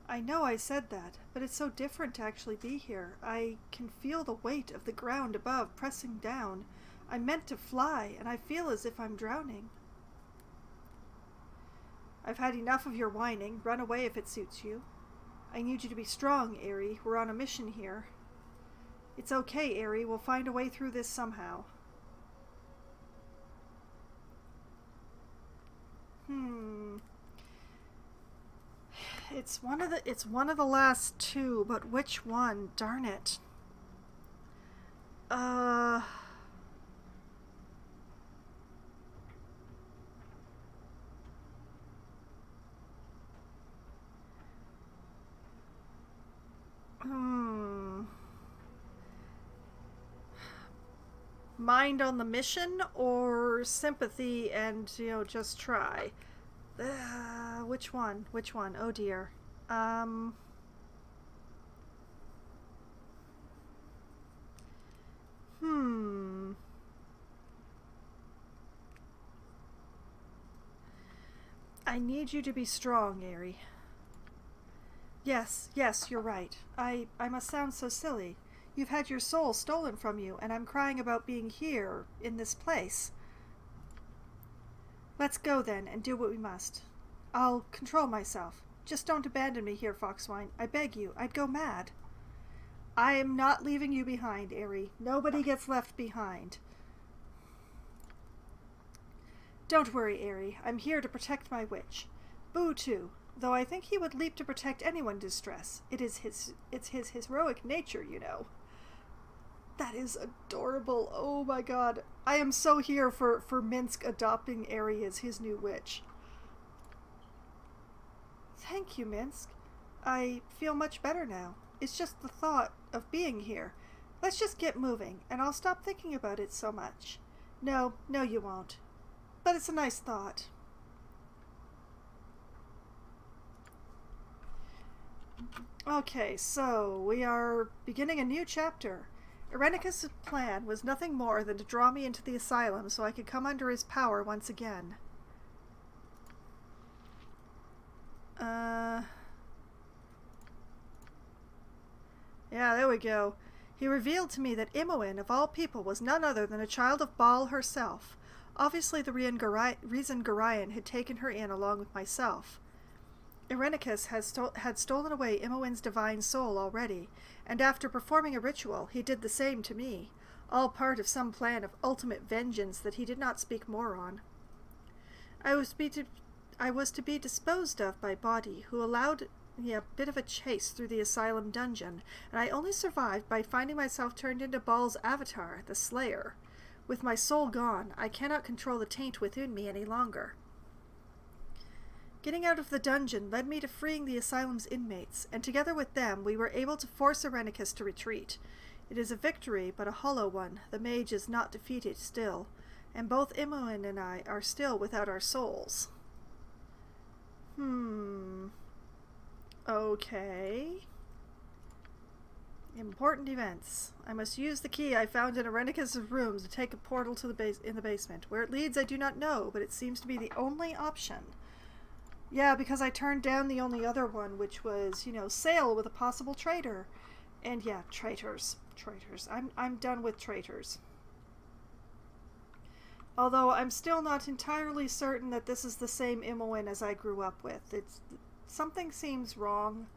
I know I said that, but it's so different to actually be here. I can feel the weight of the ground above pressing down. I'm meant to fly, and I feel as if I'm drowning. I've had enough of your whining. Run away if it suits you. I need you to be strong, Aerie. We're on a mission here. It's okay, Aerie. We'll find a way through this somehow. It's one of the last two, but which one? Darn it. Mind on the mission or sympathy and, you know, just try? Which one? Which one? Oh dear. I need you to be strong, Aerie. Yes, you're right. I must sound so silly. You've had your soul stolen from you, and I'm crying about being here, in this place. Let's go then, and do what we must. I'll control myself. Just don't abandon me here, Foxwine. I beg you. I'd go mad. I am not leaving you behind, Aerie. Nobody gets left behind. Don't worry, Aerie. I'm here to protect my witch. Boo, too, though I think he would leap to protect anyone in distress. It's his heroic nature, you know. That is adorable. Oh my god. I am so here for Minsk adopting Aerie as his new witch. Thank you, Minsk. I feel much better now. It's just the thought of being here. Let's just get moving, and I'll stop thinking about it so much. No, you won't. But it's a nice thought. Okay, so we are beginning a new chapter. Irenicus' plan was nothing more than to draw me into the asylum so I could come under his power once again. Yeah, there we go. He revealed to me that Imoen, of all people, was none other than a child of Baal herself. Obviously the reason Gorion had taken her in along with myself. Irenicus had stolen away Imoen's divine soul already, and after performing a ritual, he did the same to me, all part of some plan of ultimate vengeance that he did not speak more on. I was to be disposed of by Body, who allowed me a bit of a chase through the asylum dungeon, and I only survived by finding myself turned into Baal's avatar, the Slayer. With my soul gone, I cannot control the taint within me any longer. Getting out of the dungeon led me to freeing the asylum's inmates, and together with them we were able to force Irenicus to retreat. It is a victory, but a hollow one. The mage is not defeated still, and both Imoen and I are still without our souls. Okay. Important events. I must use the key I found in Irenicus' room to take a portal to the basement. Where it leads I do not know, but it seems to be the only option. Yeah, because I turned down the only other one, which was, sail with a possible traitor. And yeah, traitors. I'm done with traitors. Although I'm still not entirely certain that this is the same Imoen as I grew up with. Something seems wrong.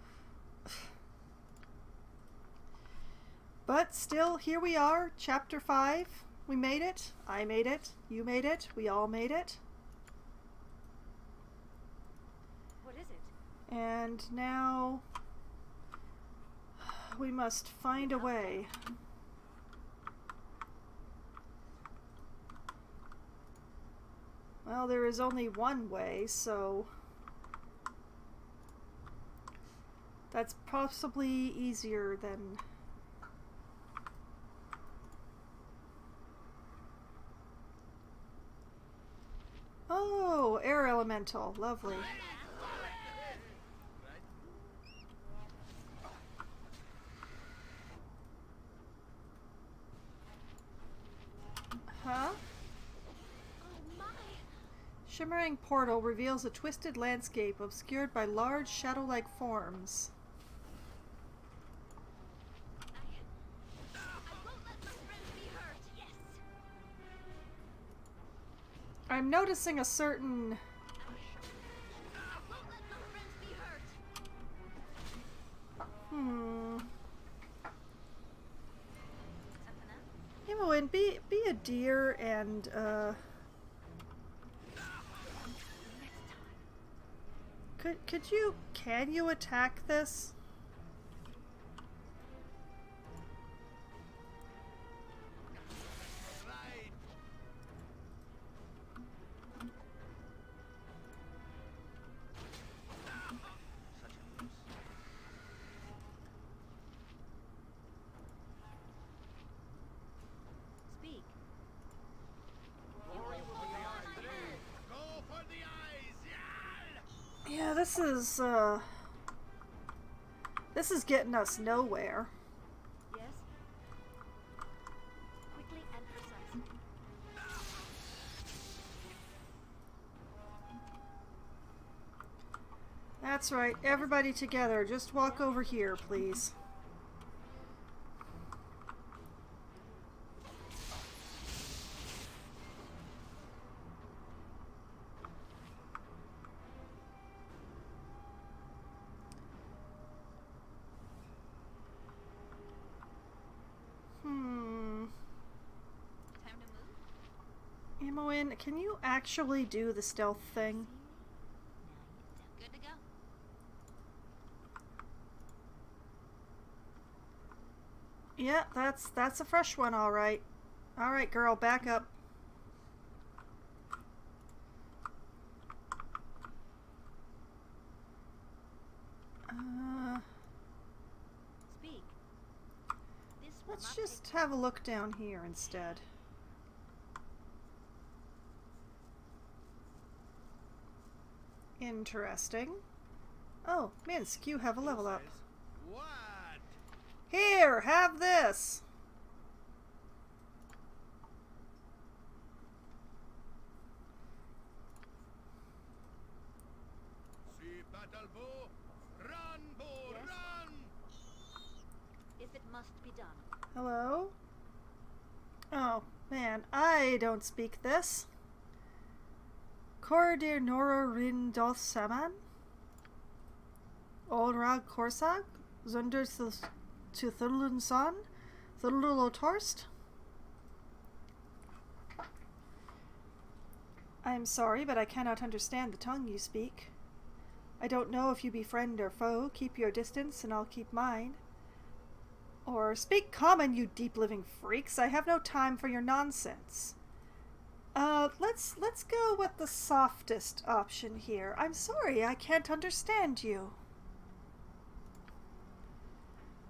But still, here we are, Chapter 5. We made it. I made it. You made it. We all made it. What is it? And now we must find a way. Well, there is only one way, so that's possibly easier than... Oh, air elemental. Lovely. Huh? Shimmering portal reveals a twisted landscape obscured by large shadow-like forms. I won't let my friends be hurt. Yes. I'm noticing a certain... I won't let my friends be hurt. Something up? Imoen, be a dear and, Can you attack this? Speak. Yeah, this is getting us nowhere. Yes. Quickly and precisely. That's right. Everybody together. Just walk over here, please. Time to move? Imoen, can you actually do the stealth thing? Good to go. Yeah, that's a fresh one, all right. All right, girl, back up. Speak. This will Let's not just take have a look down here instead. Interesting. Oh, Minsk, you have a level up. What? Here, have this. See battle bow. Run, bow, Yes? run! if it must be done. Hello? Oh, man, I don't speak this. Kordir Noro Rin Doth Saman? Olrag Korsag? Zunder to Thulun Son? Thululo Torst? I'm sorry, but I cannot understand the tongue you speak. I don't know if you be friend or foe. Keep your distance, and I'll keep mine. Or speak common, you deep-living freaks. I have no time for your nonsense. Let's go with the softest option here. I'm sorry, I can't understand you.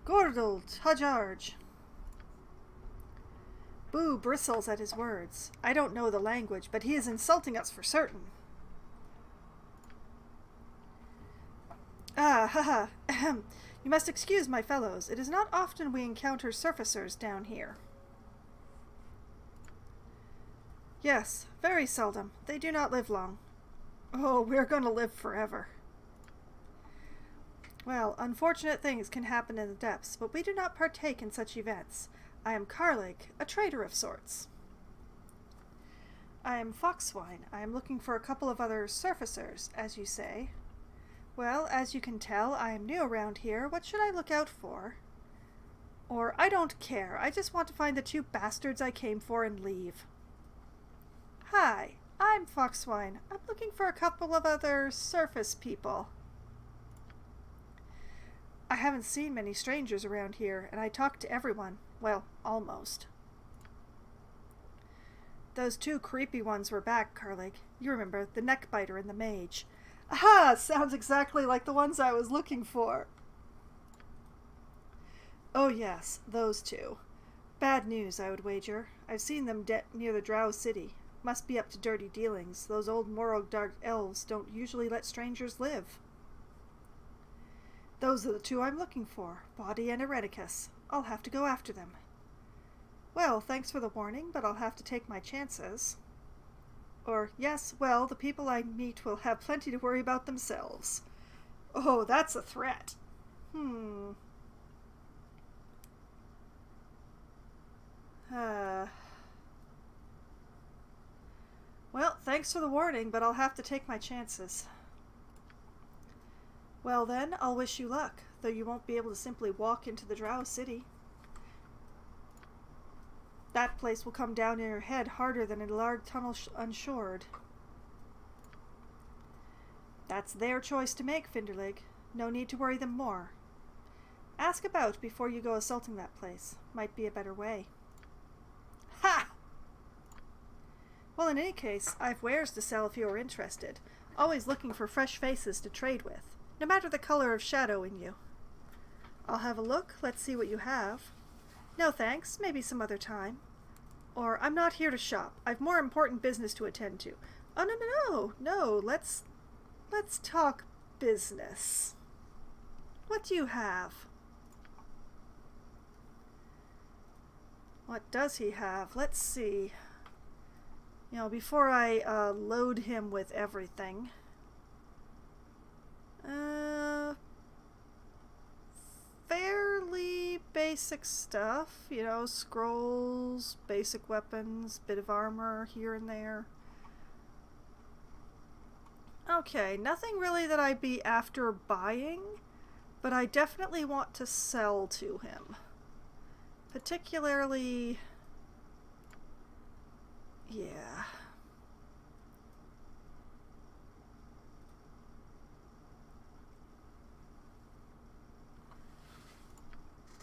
Gordel Tajarj. Boo bristles at his words. I don't know the language, but he is insulting us for certain. Ah, haha. Ahem. You must excuse my fellows. It is not often we encounter surfacers down here. Yes, very seldom. They do not live long. Oh, we're going to live forever. Well, unfortunate things can happen in the depths, but we do not partake in such events. I am Karlig, a trader of sorts. I am Foxwine. I am looking for a couple of other surfacers, as you say. Well, as you can tell, I am new around here. What should I look out for? Or, I don't care. I just want to find the two bastards I came for and leave. Hi, I'm Foxwine. I'm looking for a couple of other surface people. I haven't seen many strangers around here, and I talk to everyone. Well, almost. Those two creepy ones were back, Karlig. You remember, the neckbiter and the mage. Aha! Sounds exactly like the ones I was looking for. Oh yes, those two. Bad news, I would wager. I've seen them near the Drow City. Must be up to dirty dealings. Those old Morog dark elves don't usually let strangers live. Those are the two I'm looking for, Body and Ereticus. I'll have to go after them. Well, thanks for the warning, but I'll have to take my chances. Or, yes, well, the people I meet will have plenty to worry about themselves. Oh, that's a threat. Well, thanks for the warning, but I'll have to take my chances. Well then, I'll wish you luck, though you won't be able to simply walk into the Drow City. That place will come down in your head harder than a large tunnel unshored. That's their choice to make, Finderlig. No need to worry them more. Ask about before you go assaulting that place. Might be a better way. Ha! Well, in any case, I've wares to sell if you are interested. Always looking for fresh faces to trade with, no matter the color of shadow in you. I'll have a look. Let's see what you have. No thanks, maybe some other time. Or, I'm not here to shop. I've more important business to attend to. Oh, no, let's talk business. What do you have? What does he have? Let's see. You know, before I load him with everything. basic stuff, you know, scrolls, basic weapons, bit of armor here and there. Okay, nothing really that I'd be after buying, but I definitely want to sell to him. Particularly, yeah.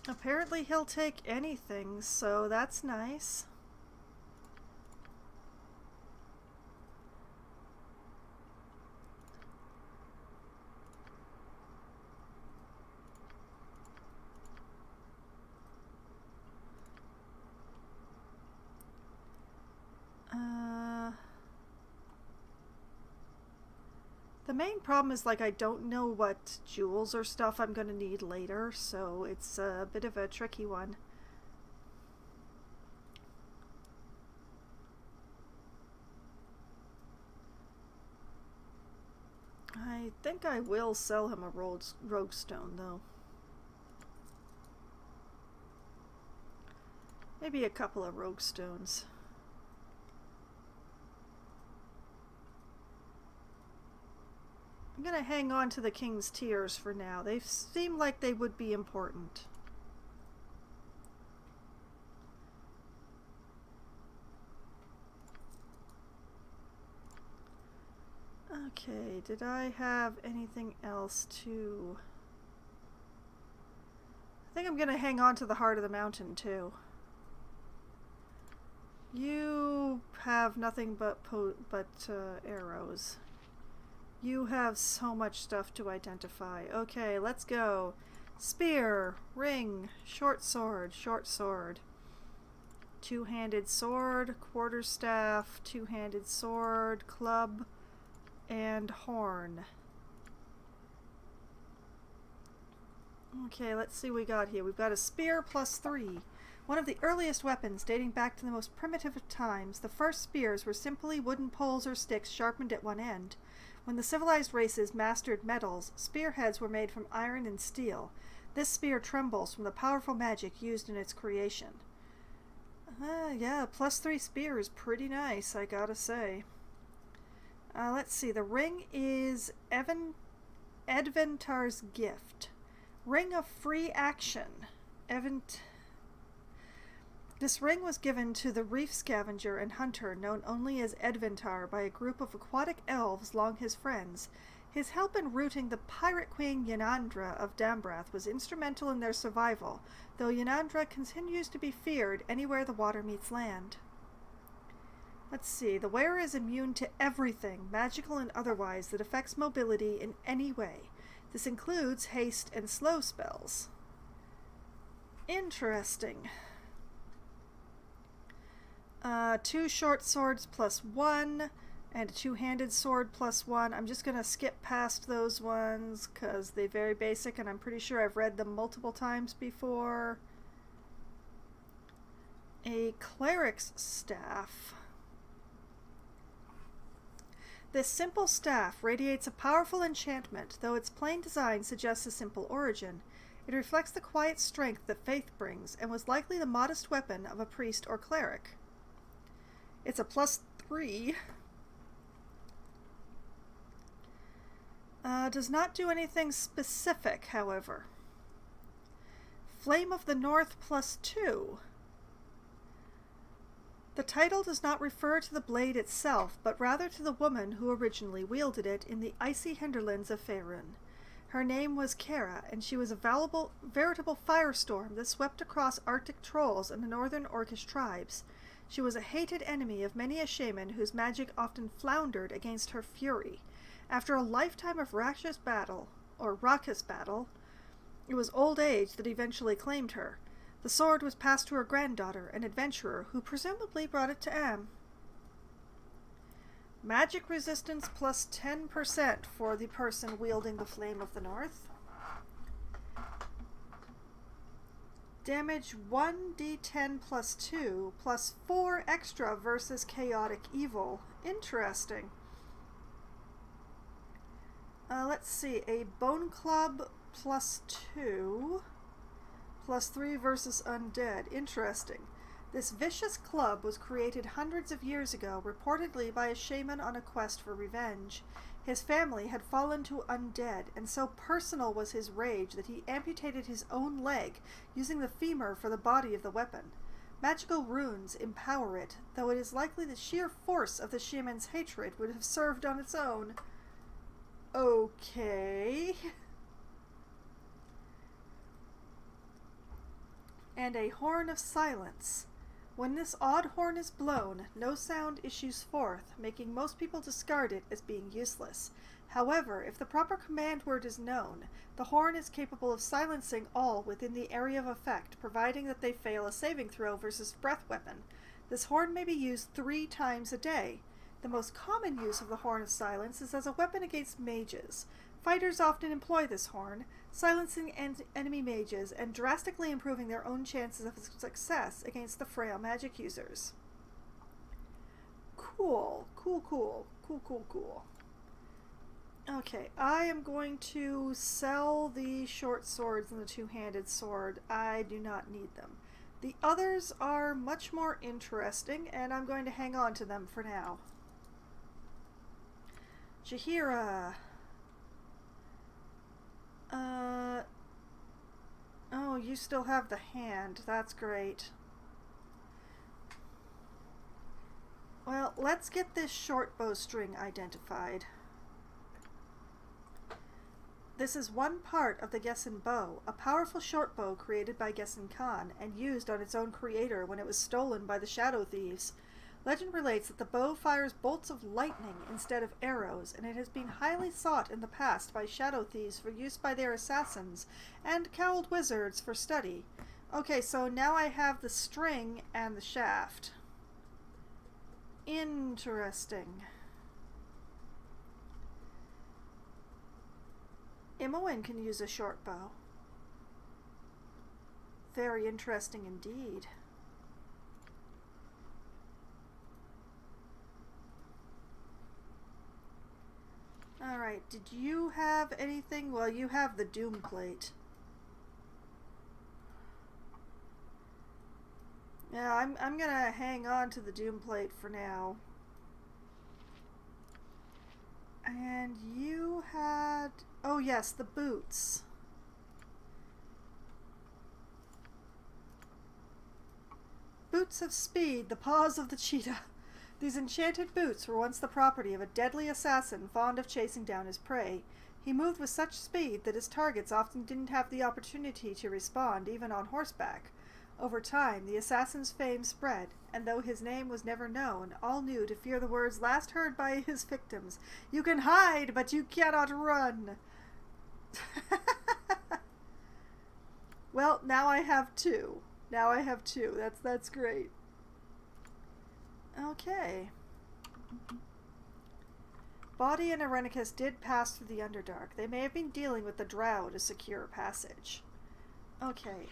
Apparently he'll take anything, so that's nice. The main problem is, like, I don't know what jewels or stuff I'm gonna need later, so it's a bit of a tricky one. I think I will sell him a rogue stone, though. Maybe a couple of rogue stones. I'm gonna hang on to the king's tears for now. They seem like they would be important. Okay, did I have anything else to... I think I'm gonna hang on to the heart of the mountain too. You have nothing but arrows. You have so much stuff to identify. Okay, let's go. Spear, ring, short sword, two-handed sword, quarterstaff, two-handed sword, club, and horn. Okay, let's see what we got here. We've got a spear +3. One of the earliest weapons dating back to the most primitive of times. The first spears were simply wooden poles or sticks sharpened at one end. When the civilized races mastered metals, spearheads were made from iron and steel. This spear trembles from the powerful magic used in its creation. Yeah, +3 spear is pretty nice, I gotta say. Let's see, the ring is Edventar's gift. Ring of free action. This ring was given to the reef scavenger and hunter known only as Edventar by a group of aquatic elves long his friends. His help in routing the pirate queen Yanandra of Dambrath was instrumental in their survival, though Yanandra continues to be feared anywhere the water meets land. Let's see, the wearer is immune to everything, magical and otherwise, that affects mobility in any way. This includes haste and slow spells. Interesting. 2 short swords +1, and a two-handed sword +1. I'm just going to skip past those ones because they're very basic and I'm pretty sure I've read them multiple times before. A cleric's staff. This simple staff radiates a powerful enchantment, though its plain design suggests a simple origin. It reflects the quiet strength that faith brings and was likely the modest weapon of a priest or cleric. It's a +3. Does not do anything specific, however. Flame of the North +2. The title does not refer to the blade itself, but rather to the woman who originally wielded it in the icy hinterlands of Faerun. Her name was Kara, and she was a veritable firestorm that swept across Arctic trolls and the northern Orcish tribes. She was a hated enemy of many a shaman whose magic often floundered against her fury. After a lifetime of raucous battle, it was old age that eventually claimed her. The sword was passed to her granddaughter, an adventurer, who presumably brought it to Am. Magic resistance +10% for the person wielding the Flame of the North. Damage 1d10 +2, +4 extra versus chaotic evil. Interesting. Let's see, a bone club +2, +3 versus undead. Interesting. This vicious club was created hundreds of years ago, reportedly by a shaman on a quest for revenge. His family had fallen to undead, and so personal was his rage that he amputated his own leg, using the femur for the body of the weapon. Magical runes empower it, though it is likely the sheer force of the shaman's hatred would have served on its own. Okay. And a horn of silence. When this odd horn is blown, no sound issues forth, making most people discard it as being useless. However, if the proper command word is known, the horn is capable of silencing all within the area of effect, providing that they fail a saving throw versus breath weapon. This horn may be used 3 times a day. The most common use of the Horn of Silence is as a weapon against mages. Fighters often employ this horn, silencing enemy mages and drastically improving their own chances of success against the frail magic users. Cool. Okay, I am going to sell the short swords and the two-handed sword. I do not need them. The others are much more interesting, and I'm going to hang on to them for now. Jahira. Oh, you still have the hand. That's great. Well, let's get this short bowstring identified. This is one part of the Gessen bow, a powerful short bow created by Gessen Khan and used on its own creator when it was stolen by the Shadow Thieves. Legend relates that the bow fires bolts of lightning instead of arrows, and it has been highly sought in the past by Shadow Thieves for use by their assassins, and cowled wizards for study. Okay, so now I have the string and the shaft. Interesting. Imoen can use a short bow. Very interesting indeed. Alright, did you have anything? Well, you have the Doom Plate. Yeah, I'm gonna hang on to the Doom Plate for now. And you had... oh yes, the boots. Boots of speed, the paws of the cheetah. These enchanted boots were once the property of a deadly assassin fond of chasing down his prey. He moved with such speed that his targets often didn't have the opportunity to respond, even on horseback. Over time, the assassin's fame spread, and though his name was never known, all knew to fear the words last heard by his victims. "You can hide, but you cannot run." Well, now I have 2. That's great. Okay. Body and Irenicus did pass through the Underdark. They may have been dealing with the Drow to secure passage. Okay,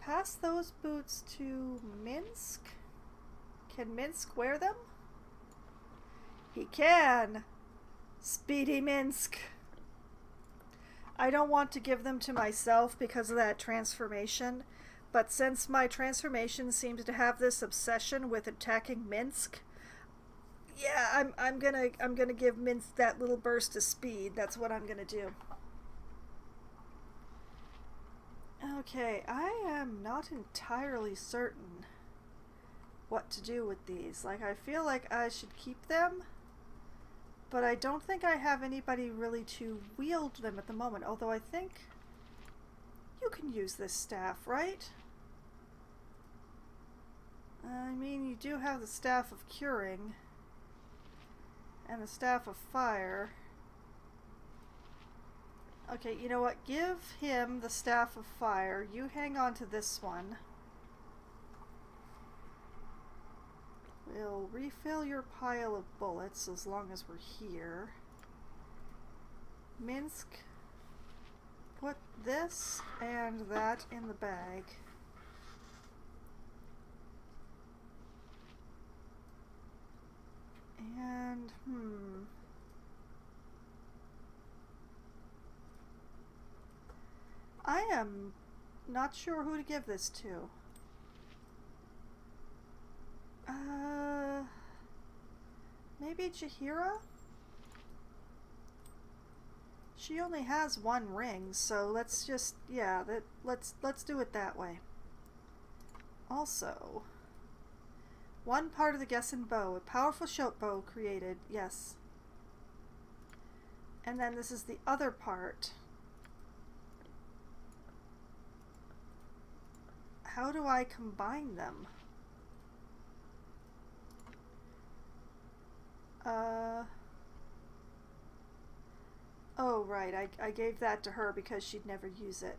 pass those boots to Minsk? Can Minsk wear them? He can! Speedy Minsk! I don't want to give them to myself because of that transformation, but since my transformation seems to have this obsession with attacking Minsk, yeah, I'm gonna give Minsk that little burst of speed. That's what I'm gonna do. Okay, I am not entirely certain what to do with these. Like, I feel like I should keep them, but I don't think I have anybody really to wield them at the moment, although I think you can use this staff, right? I mean, you do have the Staff of Curing and the Staff of Fire. Okay, you know what? Give him the Staff of Fire. You hang on to this one. We'll refill your pile of bullets as long as we're here. Minsk, put this and that in the bag. And, I am not sure who to give this to. Maybe Jahira? She only has one ring, so let's just, yeah, let's do it that way. Also, one part of the Gessen bow, a powerful shout bow created, yes. And then this is the other part. How do I combine them? Oh, right. I gave that to her because she'd never use it.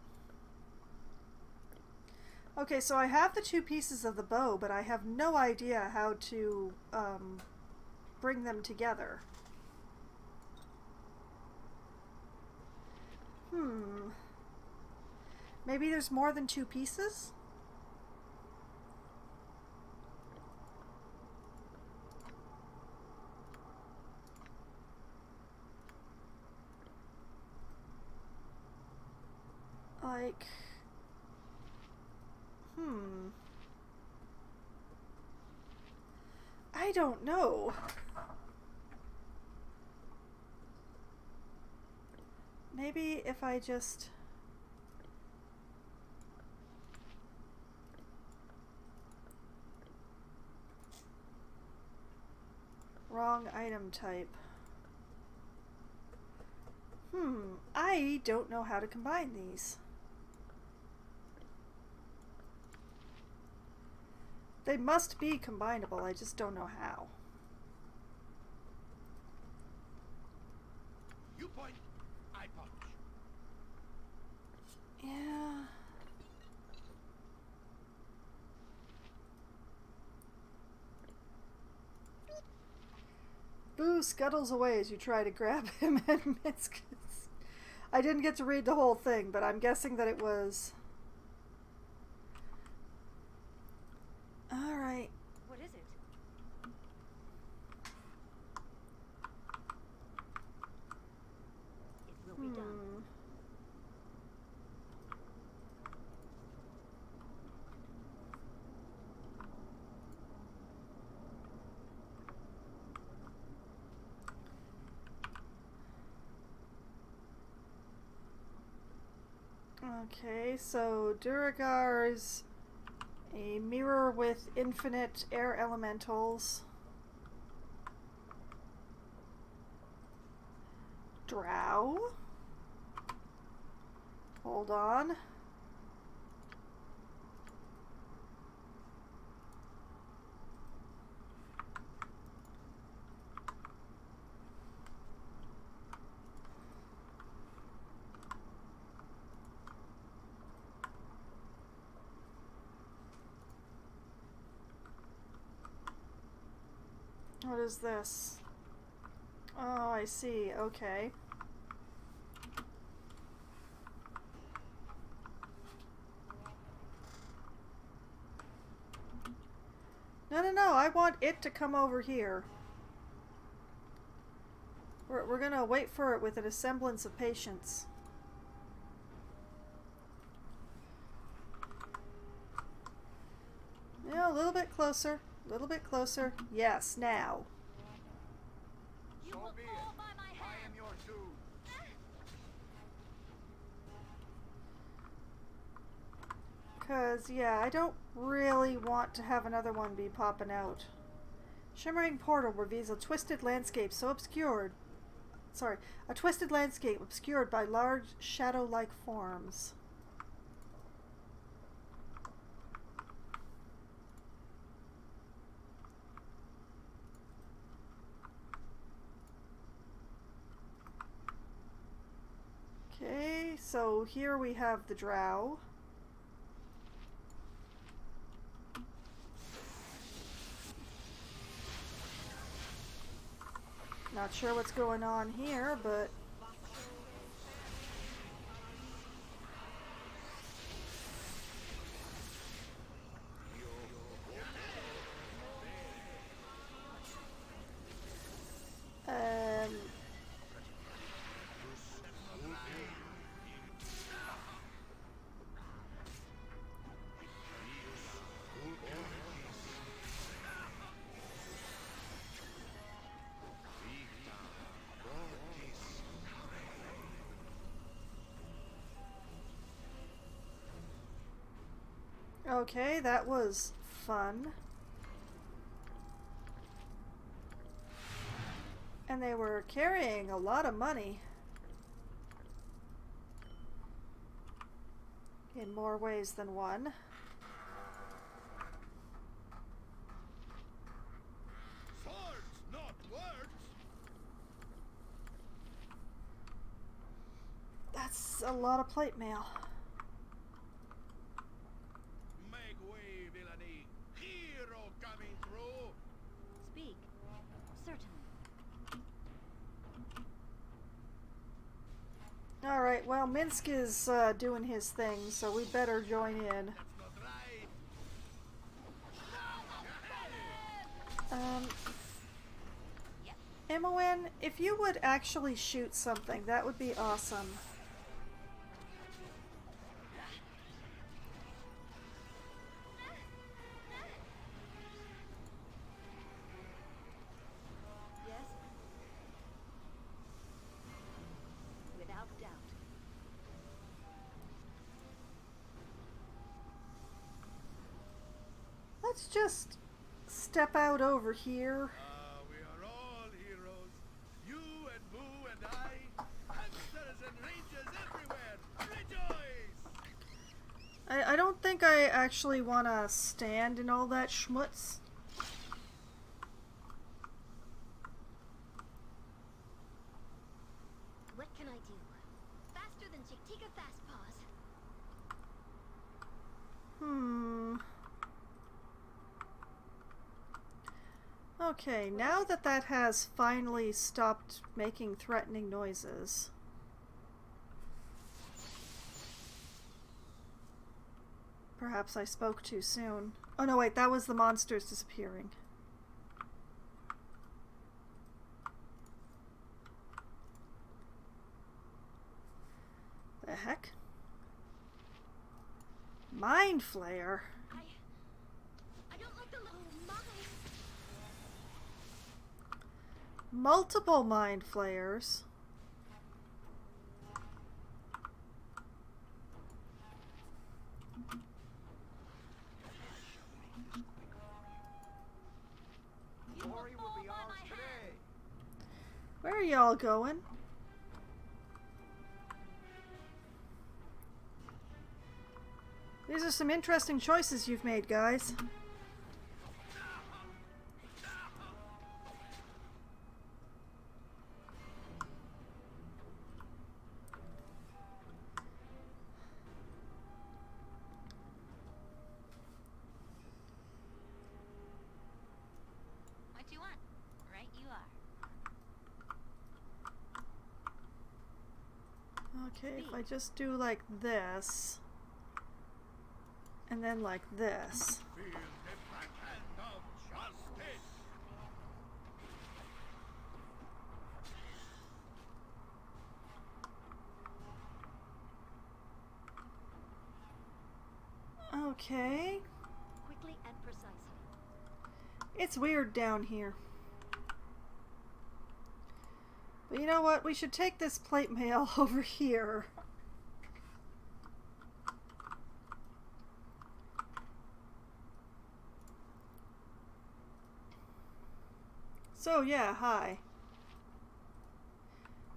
Okay, so I have the two pieces of the bow, but I have no idea how to bring them together. Maybe there's more than two pieces? Like, I don't know. Maybe if I just... Wrong item type. I don't know how to combine these. They must be combinable, I just don't know how. You point, I punch. Yeah. Boo scuttles away as you try to grab him and miss. I didn't get to read the whole thing, but I'm guessing that it was... Alright. What is it? It will be done. Okay, so Duragar's a mirror with infinite air elementals. Drow. Hold on. What is this? Oh, I see. Okay. No, I want it to come over here. We're gonna wait for it with a semblance of patience. Yeah, a little bit closer. A little bit closer. Yes, now. You will fall by my hand. I am your doom. Because, yeah, I don't really want to have another one be popping out. Shimmering portal reveals a twisted landscape so obscured. Sorry, a twisted landscape obscured by large shadow-like forms. Okay, so here we have the drow. Not sure what's going on here, but... Okay, that was fun. And they were carrying a lot of money. In more ways than one. Swords, not words! That's a lot of plate mail. Make way, villainy! Hero coming through! Speak. Certainly. Alright, well, Minsk is doing his thing, so we better join in. That's not right! Imoen, if you would actually shoot something, that would be awesome. Yes? Without doubt. Let's just step out over here. We are all heroes. You and Boo and I. Hamsters and rangers everywhere. Rejoice! I don't think I actually want to stand in all that schmutz. What can I do? Faster than Chick-Tika Fast Paws. Okay, now that that has finally stopped making threatening noises. Perhaps I spoke too soon. Oh no, wait, that was the monsters disappearing. The heck? Mind Flayer? I don't like the look. Oh my! Multiple Mind Flayers. Glory will be ours today. Where are y'all going? These are some interesting choices you've made, guys. What you want? Right you are. Okay, if I just do like this, and then like this. Feel the backhand of justice! Okay. Quickly and precisely. It's weird down here. But you know what? We should take this plate mail over here. So yeah, hi.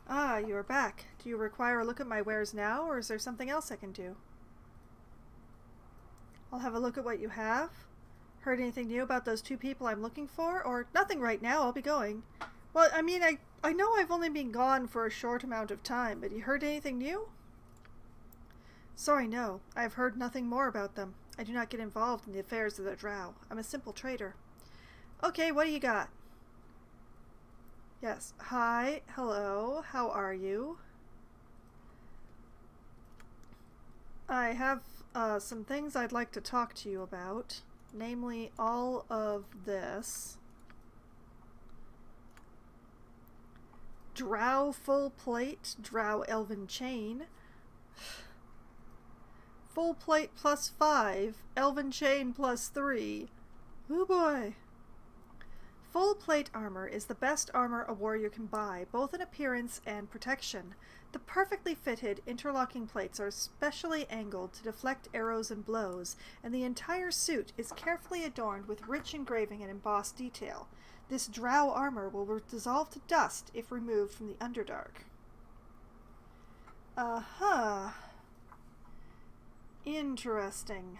Ah, you're back. Do you require a look at my wares now, or is there something else I can do? I'll have a look at what you have. Heard anything new about those two people I'm looking for? Or nothing right now, I'll be going. Well, I mean, I know I've only been gone for a short amount of time, but you heard anything new? Sorry, no. I've heard nothing more about them. I do not get involved in the affairs of the Drow. I'm a simple trader. Okay, what do you got? Yes. Hi. Hello. How are you? I have some things I'd like to talk to you about. Namely, all of this. Drow full plate, Drow elven chain. Full plate +5, elven chain +3. Oh boy. Full plate armor is the best armor a warrior can buy, both in appearance and protection. The perfectly fitted, interlocking plates are specially angled to deflect arrows and blows, and the entire suit is carefully adorned with rich engraving and embossed detail. This drow armor will dissolve to dust if removed from the Underdark. Interesting.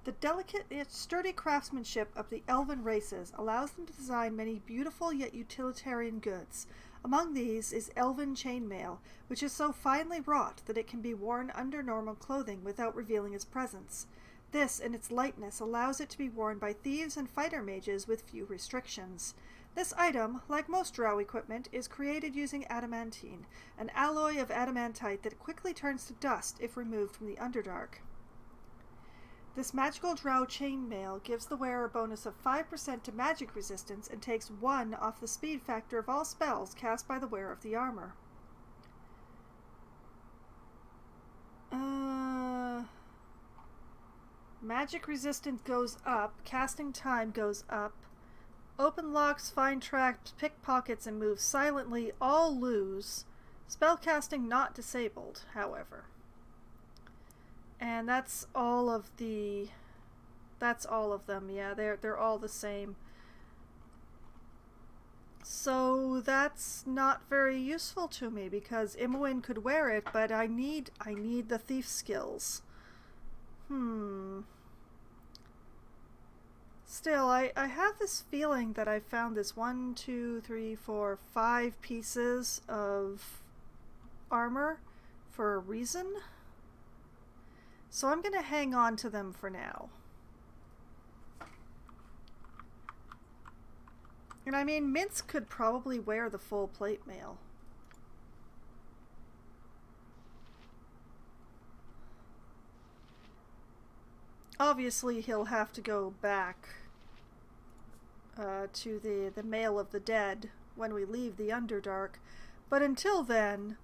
The delicate yet sturdy craftsmanship of the elven races allows them to design many beautiful yet utilitarian goods. Among these is elven chainmail, which is so finely wrought that it can be worn under normal clothing without revealing its presence. This, and its lightness, allows it to be worn by thieves and fighter mages with few restrictions. This item, like most drow equipment, is created using adamantine, an alloy of adamantite that quickly turns to dust if removed from the Underdark. This magical drow chainmail gives the wearer a bonus of 5% to magic resistance and takes 1 off the speed factor of all spells cast by the wearer of the armor. Magic resistance goes up, casting time goes up, open locks, find traps, pickpockets, and move silently all lose. Spellcasting not disabled, however. And that's all of them, yeah, they're all the same. So that's not very useful to me because Imoen could wear it, but I need the thief skills. Still, I have this feeling that I found this 1, 2, 3, 4, 5 pieces of armor for a reason. So I'm going to hang on to them for now. And I mean, Mince could probably wear the full plate mail. Obviously, he'll have to go back to the Mail of the Dead when we leave the Underdark. But until then,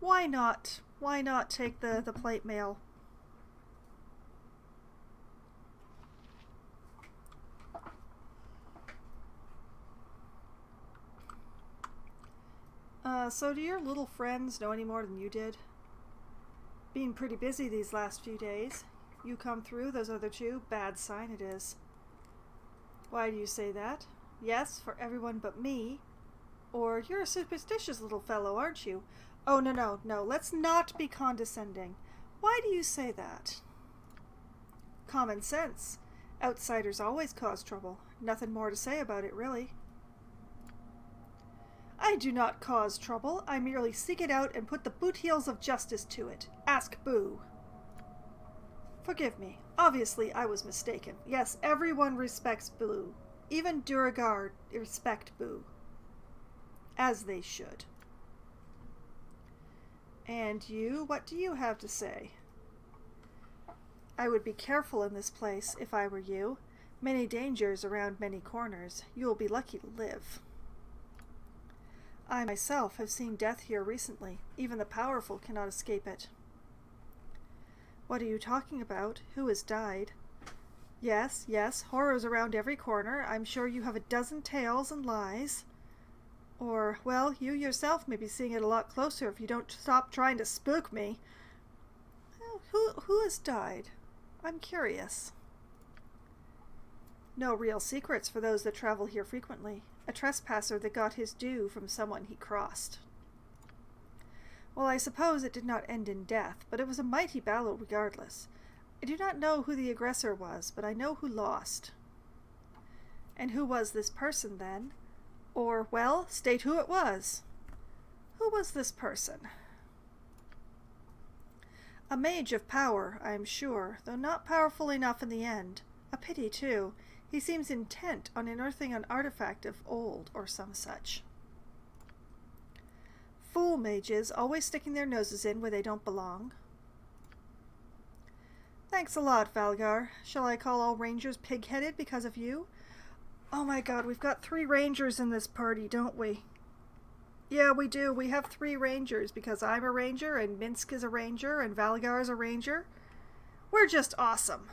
why not? Why not take the plate mail? So do your little friends know any more than you did? Been pretty busy these last few days. You come through, those other two, bad sign it is. Why do you say that? Yes, for everyone but me. Or you're a superstitious little fellow, aren't you? Oh, no, let's not be condescending. Why do you say that? Common sense. Outsiders always cause trouble. Nothing more to say about it, really. I do not cause trouble. I merely seek it out and put the boot heels of justice to it. Ask Boo. Forgive me. Obviously, I was mistaken. Yes, everyone respects Boo. Even Duragar respect Boo. As they should. And you, what do you have to say? I would be careful in this place, if I were you. Many dangers around many corners. You will be lucky to live. I myself have seen death here recently. Even the powerful cannot escape it. What are you talking about? Who has died? Yes, horrors around every corner. I'm sure you have a dozen tales and lies. Or, well, you yourself may be seeing it a lot closer if you don't stop trying to spook me. Who has died? I'm curious. No real secrets for those that travel here frequently. A trespasser that got his due from someone he crossed. Well, I suppose it did not end in death, but it was a mighty battle regardless. I do not know who the aggressor was, but I know who lost. And who was this person, then? Or, well, state who it was. Who was this person? A mage of power, I am sure, though not powerful enough in the end. A pity, too. He seems intent on unearthing an artifact of old, or some such. Fool mages, always sticking their noses in where they don't belong. Thanks a lot, Valgar. Shall I call all rangers pig-headed because of you? Oh my god, we've got 3 rangers in this party, don't we? Yeah, we do. We have 3 rangers because I'm a ranger, and Minsk is a ranger, and Valgar is a ranger. We're just awesome.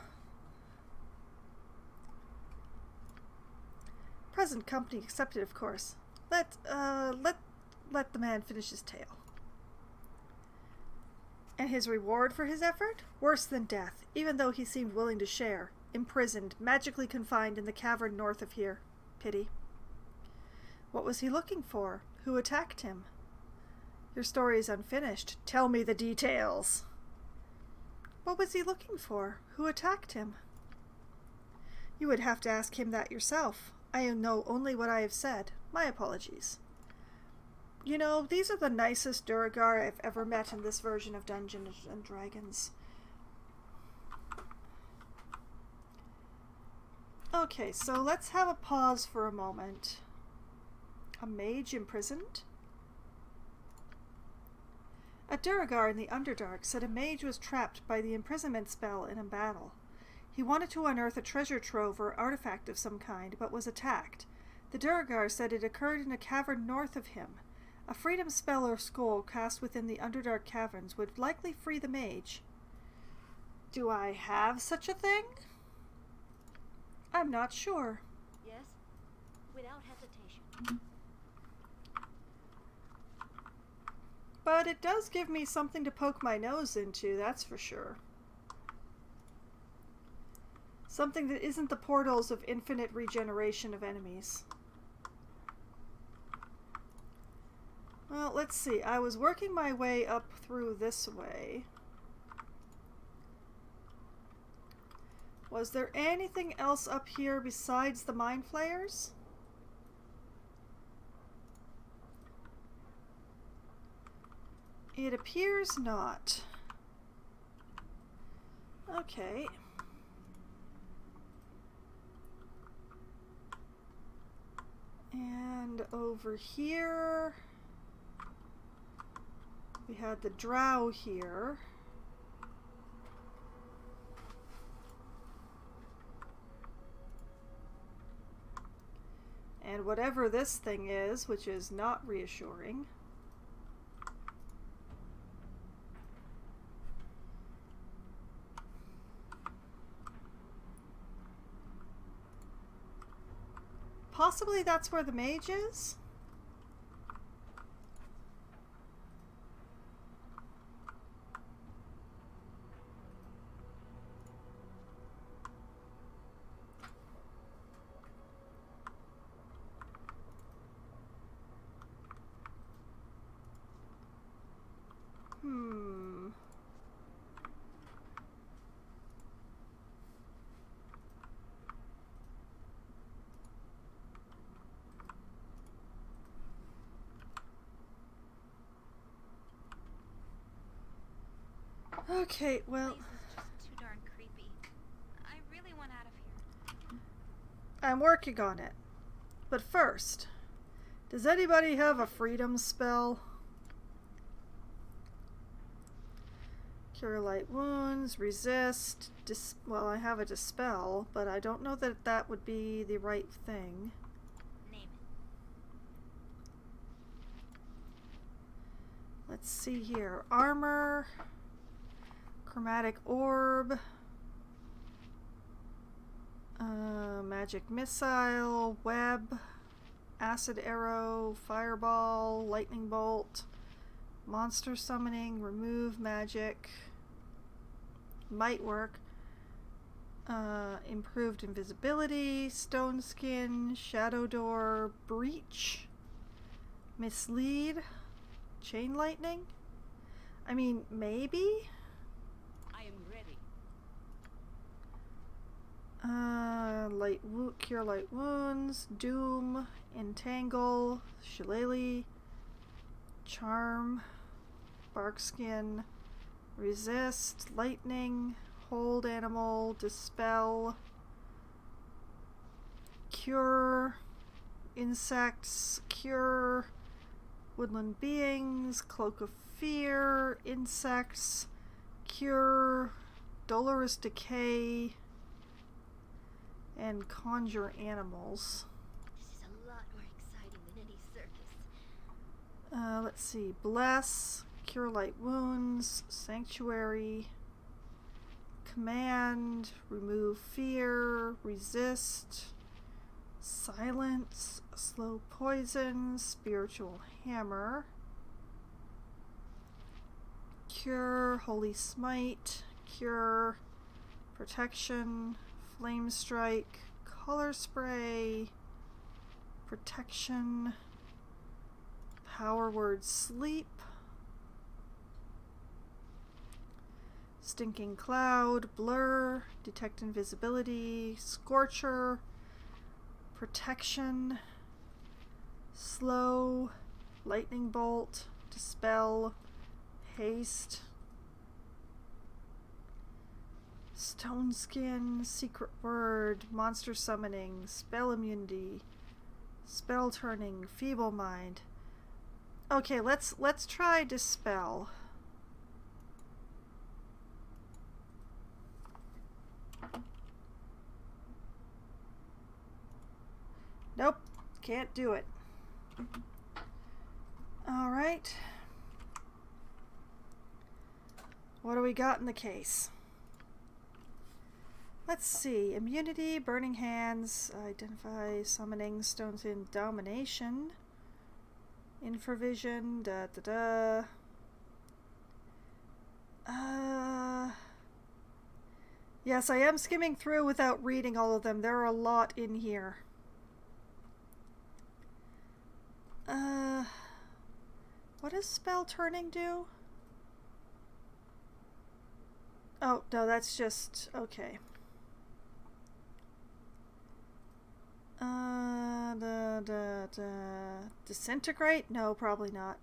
Present company accepted, of course. Let the man finish his tale. And his reward for his effort? Worse than death, even though he seemed willing to share. Imprisoned, magically confined in the cavern north of here. Pity. What was he looking for? Who attacked him? Your story is unfinished. Tell me the details. What was he looking for? Who attacked him? You would have to ask him that yourself. I know only what I have said. My apologies. You know, these are the nicest Duragar I've ever met in this version of Dungeons and Dragons. Okay, so let's have a pause for a moment. A mage imprisoned? A Duragar in the Underdark said a mage was trapped by the imprisonment spell in a battle. He wanted to unearth a treasure trove or artifact of some kind, but was attacked. The Duragar said it occurred in a cavern north of him. A freedom spell or scroll cast within the Underdark caverns would likely free the mage. Do I have such a thing? I'm not sure. Yes? Without hesitation. But it does give me something to poke my nose into, that's for sure. Something that isn't the portals of infinite regeneration of enemies. Well, let's see. I was working my way up through this way. Was there anything else up here besides the Mind Flayers? It appears not. Okay. And over here, we had the drow here. And whatever this thing is, which is not reassuring. Possibly that's where the mage is? Okay, well... This is just too darn creepy. I really want out of here. I'm working on it. But first, does anybody have a freedom spell? Cure light wounds, resist, well, I have a dispel, but I don't know that that would be the right thing. Name it. Let's see here. Armor, chromatic orb, magic missile, web, acid arrow, fireball, lightning bolt, monster summoning, remove magic, might work, improved invisibility, stone skin, shadow door, breach, mislead, chain lightning. I mean, maybe? I am ready. Cure light wounds, doom, entangle, shillelagh, charm, bark skin, resist, lightning, hold animal, dispel, cure, insects, cure, woodland beings, cloak of fear, insects, cure, dolorous decay, and conjure animals. This is a lot more exciting than any circus. Let's see. Bless, cure light wounds, sanctuary, command, remove fear, resist, Silence, slow poison, spiritual hammer, cure, holy smite, cure, protection, flame strike, color spray, protection, power word sleep, stinking cloud, blur, detect invisibility, scorcher, protection, slow, lightning bolt, dispel, haste, stone skin, secret word, monster summoning, spell immunity, spell turning, feeble mind. Okay, let's try dispel. Nope, can't do it. All right. What do we got in the case? Let's see. Immunity, burning hands, identify, summoning, stones in domination, infravision, yes, I am skimming through without reading all of them. There are a lot in here. What does spell turning do? Oh, no, that's just... okay. Disintegrate? No, probably not.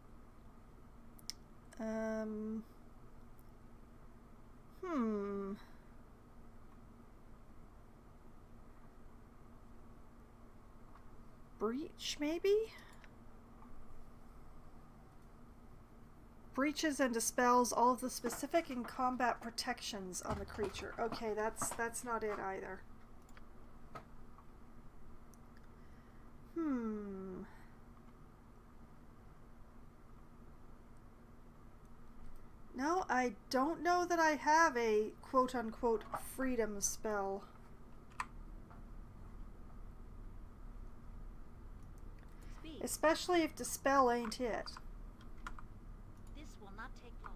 Breach, maybe? Breaches and dispels all of the specific and combat protections on the creature. Okay, that's not it either. No, I don't know that I have a quote-unquote freedom spell. Speak. Especially if dispel ain't it. This will not take long.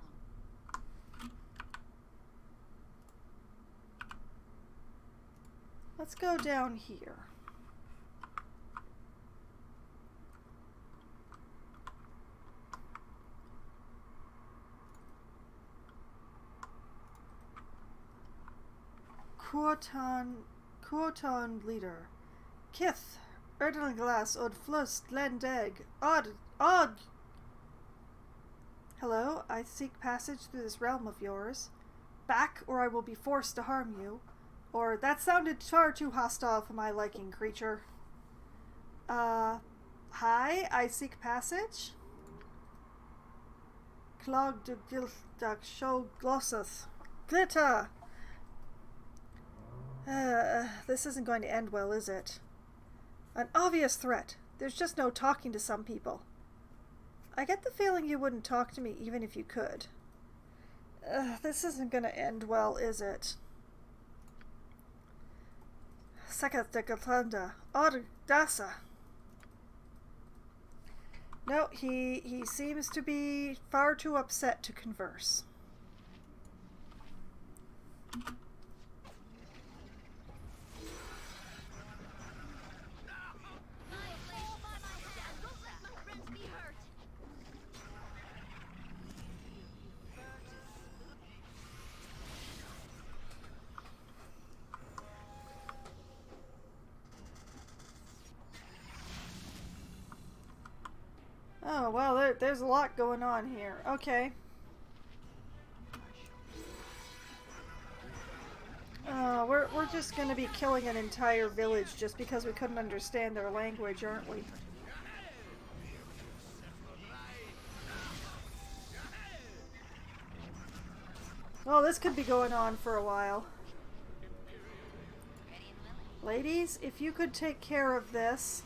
Let's go down here. Quotan leader. Kith, Erdenglass od Flust Lendeg. Odd. Hello, I seek passage through this realm of yours. Back, or I will be forced to harm you. Or, that sounded far too hostile for my liking, creature. Hi, I seek passage? Clog de Gildak show glosseth. Glitter! This isn't going to end well, is it? An obvious threat. There's just no talking to some people. I get the feeling you wouldn't talk to me even if you could. This isn't going to end well, is it? Sakat de Gatlanda. Dasa. No, he seems to be far too upset to converse. Oh, well, there's a lot going on here. Okay. We're just going to be killing an entire village just because we couldn't understand their language, aren't we? Well, this could be going on for a while. Ladies, if you could take care of this...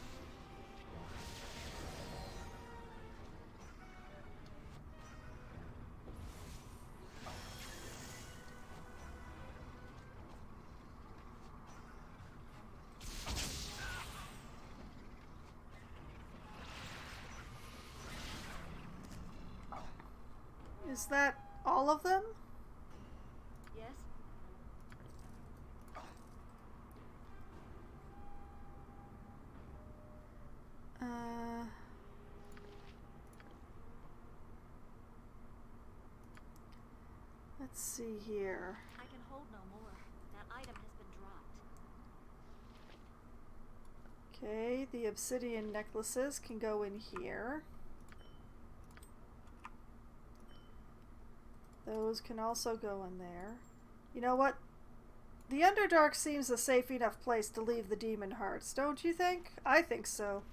Is that all of them? Yes? Let's see here. I can hold no more. That item has been dropped. Okay, the obsidian necklaces can go in here. Those can also go in there. You know what? The Underdark seems a safe enough place to leave the demon hearts, don't you think? I think so.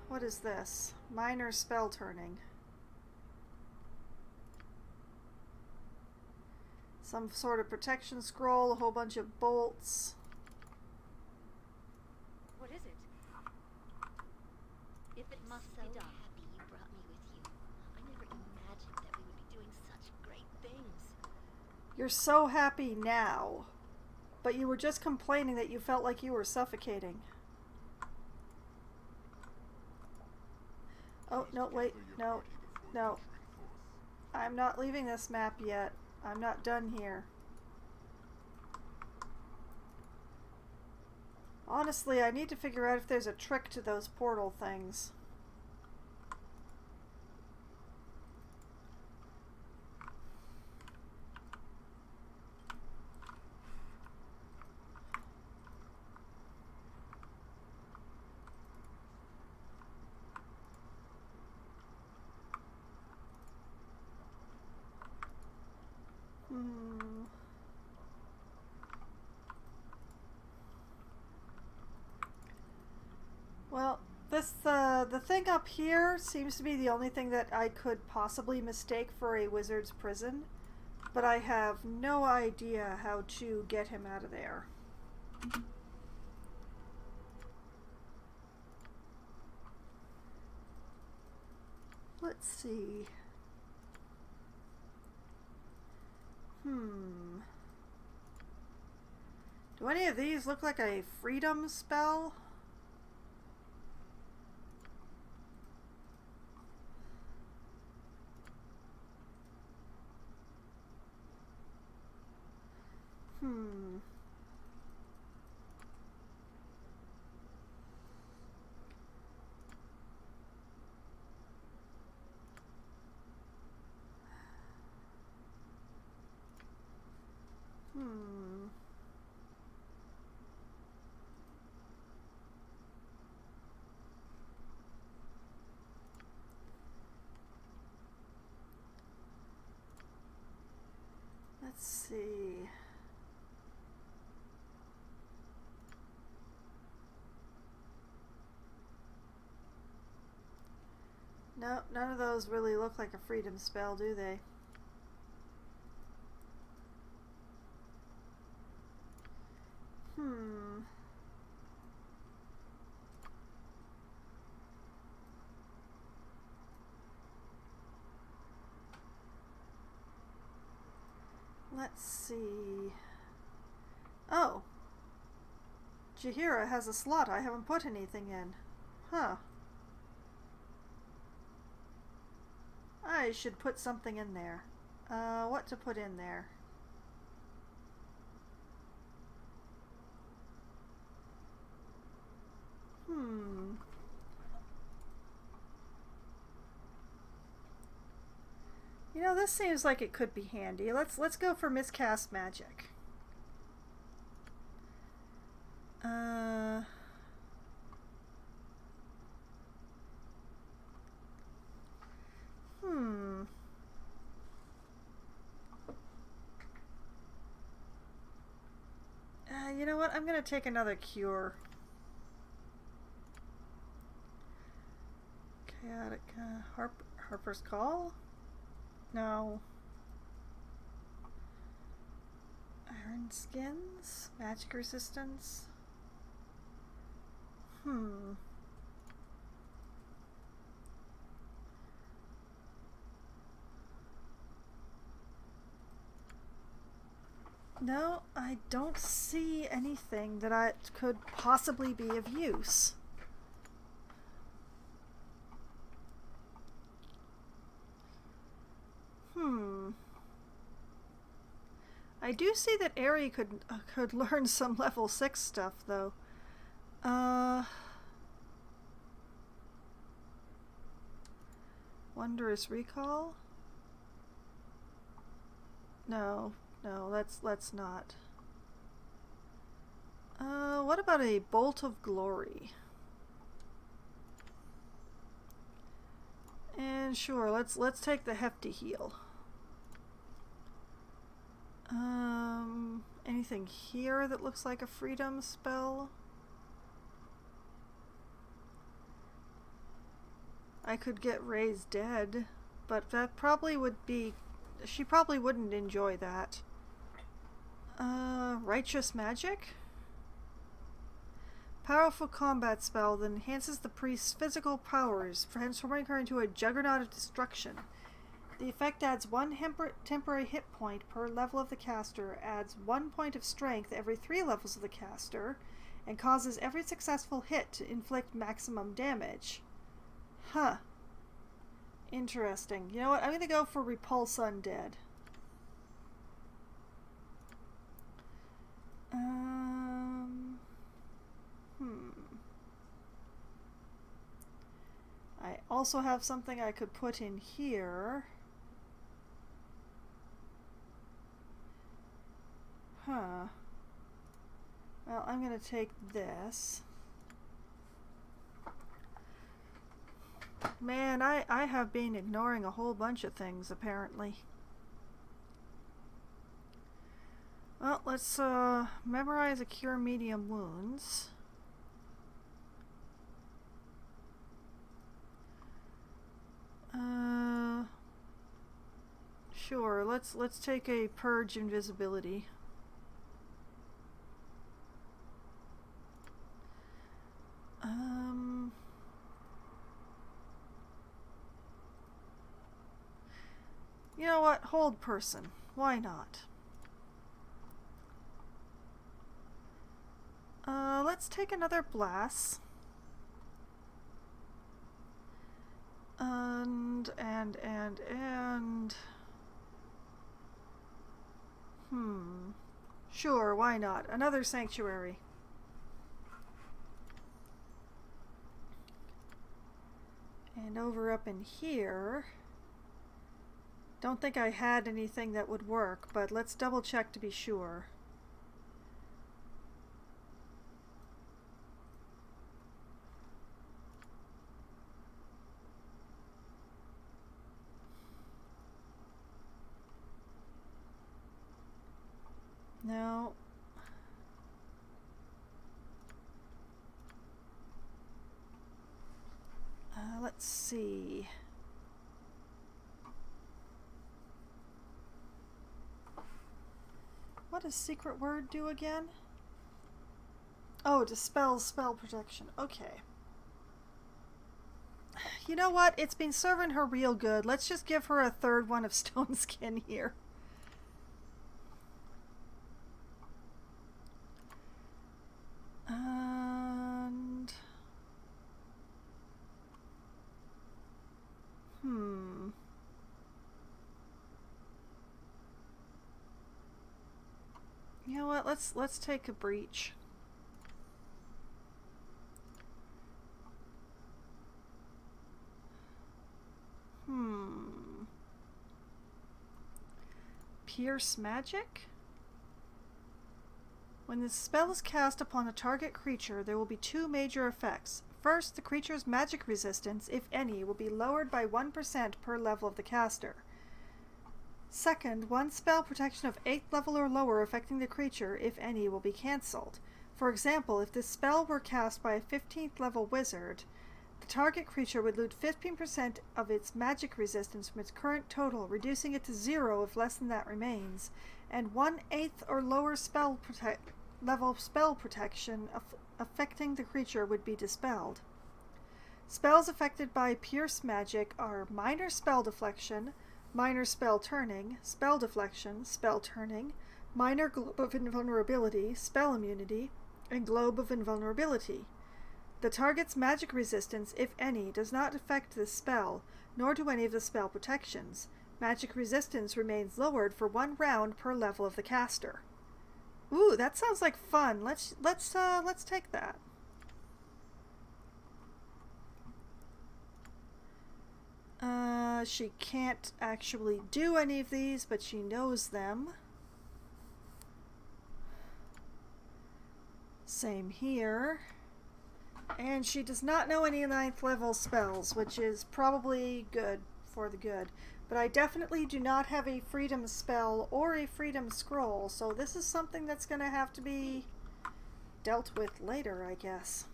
What is this? Minor spell turning. Some sort of protection scroll, a whole bunch of bolts. What is it? If it must so be done. happy you brought me with you. I never imagined that we would be doing such great things. You're so happy now, but you were just complaining that you felt like you were suffocating. Oh, no, wait, no, no. I'm not leaving this map yet. I'm not done here. Honestly, I need to figure out if there's a trick to those portal things. Well, the thing up here seems to be the only thing that I could possibly mistake for a wizard's prison, but I have no idea how to get him out of there. Let's see. Do any of these look like a freedom spell? Let's see. No, none of those really look like a freedom spell, do they? Let's see. Oh. Jahira has a slot I haven't put anything in. Huh. I should put something in there. What to put in there? You know, this seems like it could be handy. Let's go for miscast magic. You know what? I'm gonna take another cure. Chaotic Harper's Call? No. Iron Skins? Magic Resistance? No, I don't see anything that could possibly be of use. I do see that Aerie could learn some level 6 stuff, though. Wondrous Recall? No, let's not. What about a Bolt of Glory? And sure, let's take the hefty heal. Anything here that looks like a freedom spell? I could get Raised Dead, but that probably would be... She probably wouldn't enjoy that. Righteous Magic? Powerful combat spell that enhances the priest's physical powers, transforming her into a juggernaut of destruction. The effect adds 1 temporary hit point per level of the caster, adds 1 point of strength every 3 levels of the caster, and causes every successful hit to inflict maximum damage. Huh. Interesting. You know what? I'm going to go for Repulse Undead. I also have something I could put in here. Huh. Well, I'm going to take this. Man, I have been ignoring a whole bunch of things, apparently. Well, let's memorize a Cure Medium Wounds. Sure, let's take a Purge Invisibility. You know what? Hold Person. Why not? Let's take another Blast. And... Sure, why not? Another Sanctuary. And over up in here... Don't think I had anything that would work, but let's double check to be sure. No. Let's see. What does Secret Word do again? Oh, dispels spell protection. Okay. You know what? It's been serving her real good. Let's just give her a 3rd one of Stone Skin here. And... You know what? Let's take a Breach. Pierce Magic? When this spell is cast upon a target creature, there will be 2 major effects. First, the creature's magic resistance, if any, will be lowered by 1% per level of the caster. Second, 1 spell protection of 8th level or lower affecting the creature, if any, will be cancelled. For example, if this spell were cast by a 15th level wizard, the target creature would lose 15% of its magic resistance from its current total, reducing it to 0 if less than that remains, and 1/8 or lower level spell protection affecting the creature would be dispelled. Spells affected by Pierce Magic are Minor Spell Deflection, Minor Spell Turning, Spell Deflection, Spell Turning, minor globe of invulnerability, spell immunity, and globe of invulnerability. The target's magic resistance, if any, does not affect this spell, nor do any of the spell protections. Magic resistance remains lowered for 1 round per level of the caster. Ooh, that sounds like fun. Let's take that. She can't actually do any of these, but she knows them. Same here. And she does not know any 9th level spells, which is probably good for the good. But I definitely do not have a freedom spell or a freedom scroll, so this is something that's going to have to be dealt with later, I guess.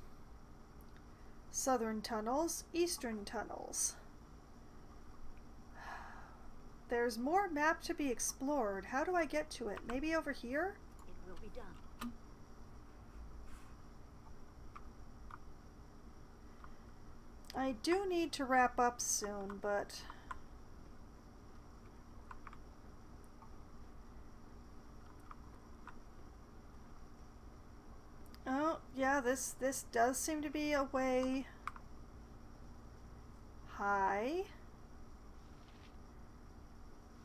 Southern tunnels, eastern tunnels. There's more map to be explored. How do I get to it? Maybe over here? It will be done. I do need to wrap up soon, but... Oh, yeah, this does seem to be a way... Hi.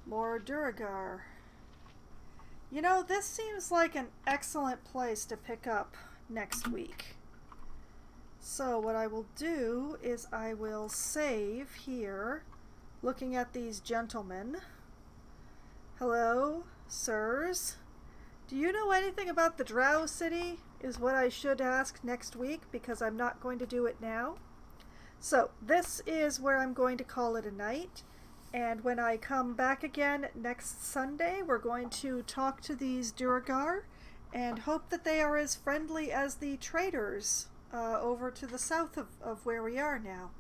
More Duragar. You know, this seems like an excellent place to pick up next week. So what I will do is I will save here, looking at these gentlemen. Hello, sirs. Do you know anything about the Drow City? Is what I should ask next week, because I'm not going to do it now. So this is where I'm going to call it a night. And when I come back again next Sunday, we're going to talk to these Duragar and hope that they are as friendly as the traders over to the south of where we are now.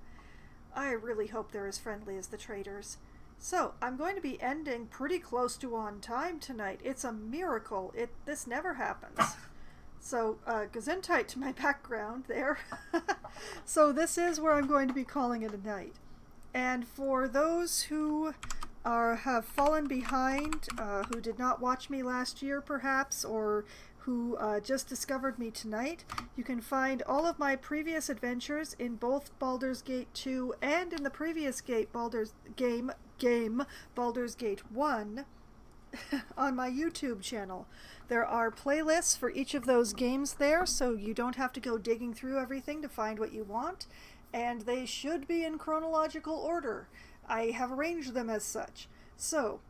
I really hope they're as friendly as the traders. So, I'm going to be ending pretty close to on time tonight. It's a miracle. This never happens. So, Gesundheit to my background there. So this is where I'm going to be calling it a night. And for those who have fallen behind, who did not watch me last year perhaps, or who just discovered me tonight, you can find all of my previous adventures in both Baldur's Gate 2 and in the previous Baldur's Gate 1 on my YouTube channel. There are playlists for each of those games there, so you don't have to go digging through everything to find what you want. And they should be in chronological order. I have arranged them as such. So,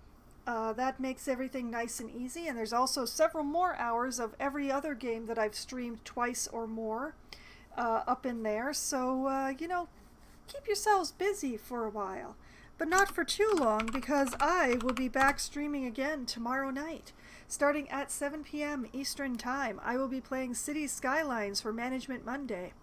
that makes everything nice and easy, and there's also several more hours of every other game that I've streamed twice or more up in there. So, you know, keep yourselves busy for a while. But not for too long, because I will be back streaming again tomorrow night. Starting at 7 p.m. Eastern Time, I will be playing City Skylines for Management Monday.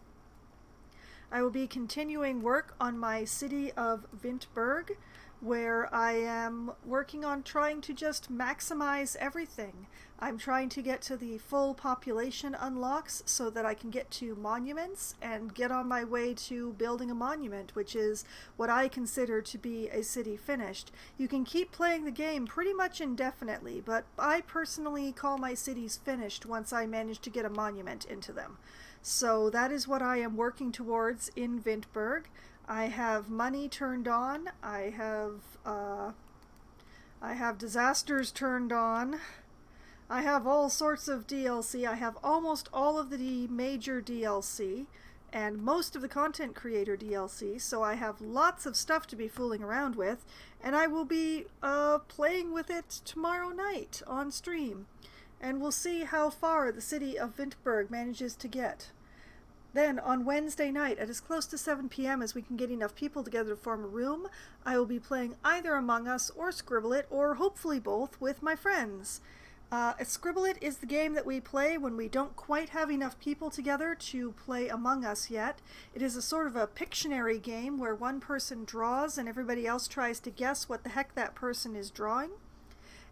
I will be continuing work on my city of Vintberg, where I am working on trying to just maximize everything. I'm trying to get to the full population unlocks so that I can get to monuments and get on my way to building a monument, which is what I consider to be a city finished. You can keep playing the game pretty much indefinitely, but I personally call my cities finished once I manage to get a monument into them. So that is what I am working towards in Vintberg. I have money turned on. I have disasters turned on. I have all sorts of DLC. I have almost all of the major DLC and most of the content creator DLC, so I have lots of stuff to be fooling around with, and I will be playing with it tomorrow night on stream. And we'll see how far the city of Vintberg manages to get. Then, on Wednesday night, at as close to 7 p.m. as we can get enough people together to form a room, I will be playing either Among Us or Scribble It, or hopefully both, with my friends. Scribble It is the game that we play when we don't quite have enough people together to play Among Us yet. It is a sort of a Pictionary game where one person draws and everybody else tries to guess what the heck that person is drawing.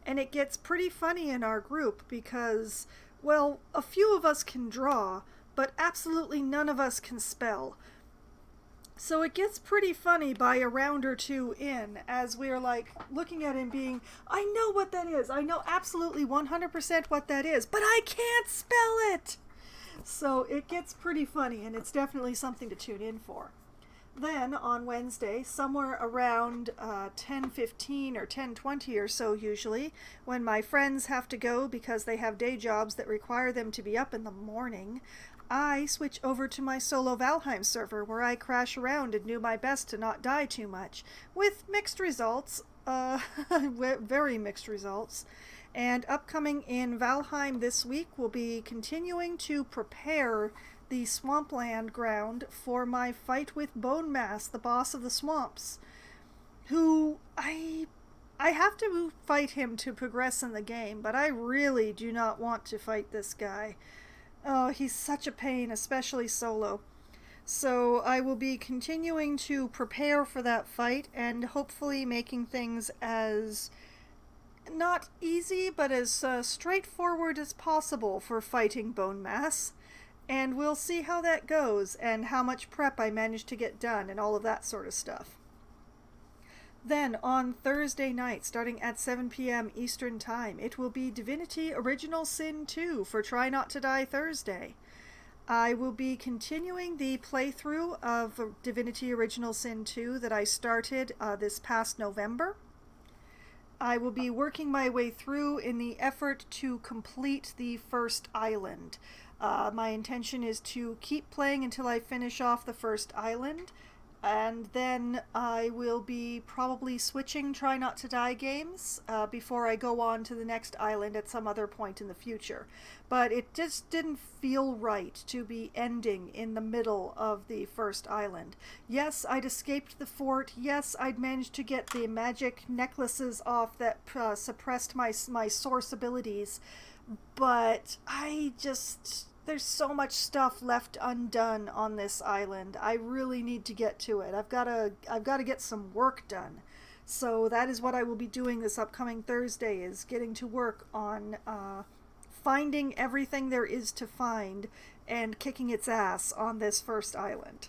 And it gets pretty funny in our group because, well, a few of us can draw, but absolutely none of us can spell. So it gets pretty funny by a round or two in, as we're like looking at him being, I know what that is. I know absolutely 100% what that is, but I can't spell it. So it gets pretty funny, and it's definitely something to tune in for. Then on Wednesday, somewhere around 10:15 or 10:20 or so usually, when my friends have to go because they have day jobs that require them to be up in the morning, I switch over to my solo Valheim server where I crash around and do my best to not die too much, with mixed results, very mixed results. And upcoming in Valheim this week will be continuing to prepare the swampland ground for my fight with Bone Mass, the boss of the swamps, who I have to fight him to progress in the game, but I really do not want to fight this guy. Oh, he's such a pain, especially solo. So I will be continuing to prepare for that fight and hopefully making things as not easy, but as straightforward as possible for fighting Bone Mass. And we'll see how that goes and how much prep I manage to get done and all of that sort of stuff. Then on Thursday night, starting at 7 p.m. Eastern Time, it will be Divinity Original Sin 2 for Try Not to Die Thursday. I will be continuing the playthrough of Divinity Original Sin 2 that I started this past November. I will be working my way through in the effort to complete the first island. My intention is to keep playing until I finish off the first island, and then I will be probably switching Try Not to Die games before I go on to the next island at some other point in the future. But it just didn't feel right to be ending in the middle of the first island. Yes, I'd escaped the fort. Yes, I'd managed to get the magic necklaces off that suppressed my source abilities, but there's so much stuff left undone on this island. I really need to get to it. I've got to get some work done. So that is what I will be doing this upcoming Thursday, is getting to work on finding everything there is to find and kicking its ass on this first island.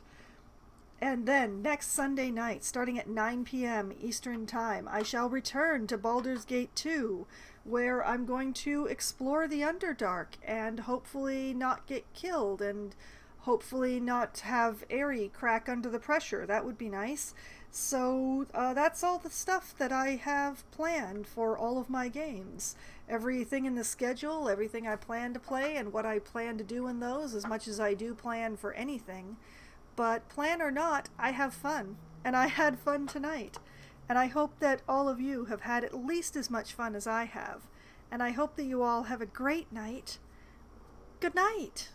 And then next Sunday night, starting at 9 p.m. Eastern Time, I shall return to Baldur's Gate 2, where I'm going to explore the Underdark and hopefully not get killed and hopefully not have Aerie crack under the pressure. That would be nice. So that's all the stuff that I have planned for all of my games. Everything in the schedule, everything I plan to play, and what I plan to do in those, as much as I do plan for anything. But plan or not, I have fun. And I had fun tonight. And I hope that all of you have had at least as much fun as I have. And I hope that you all have a great night. Good night.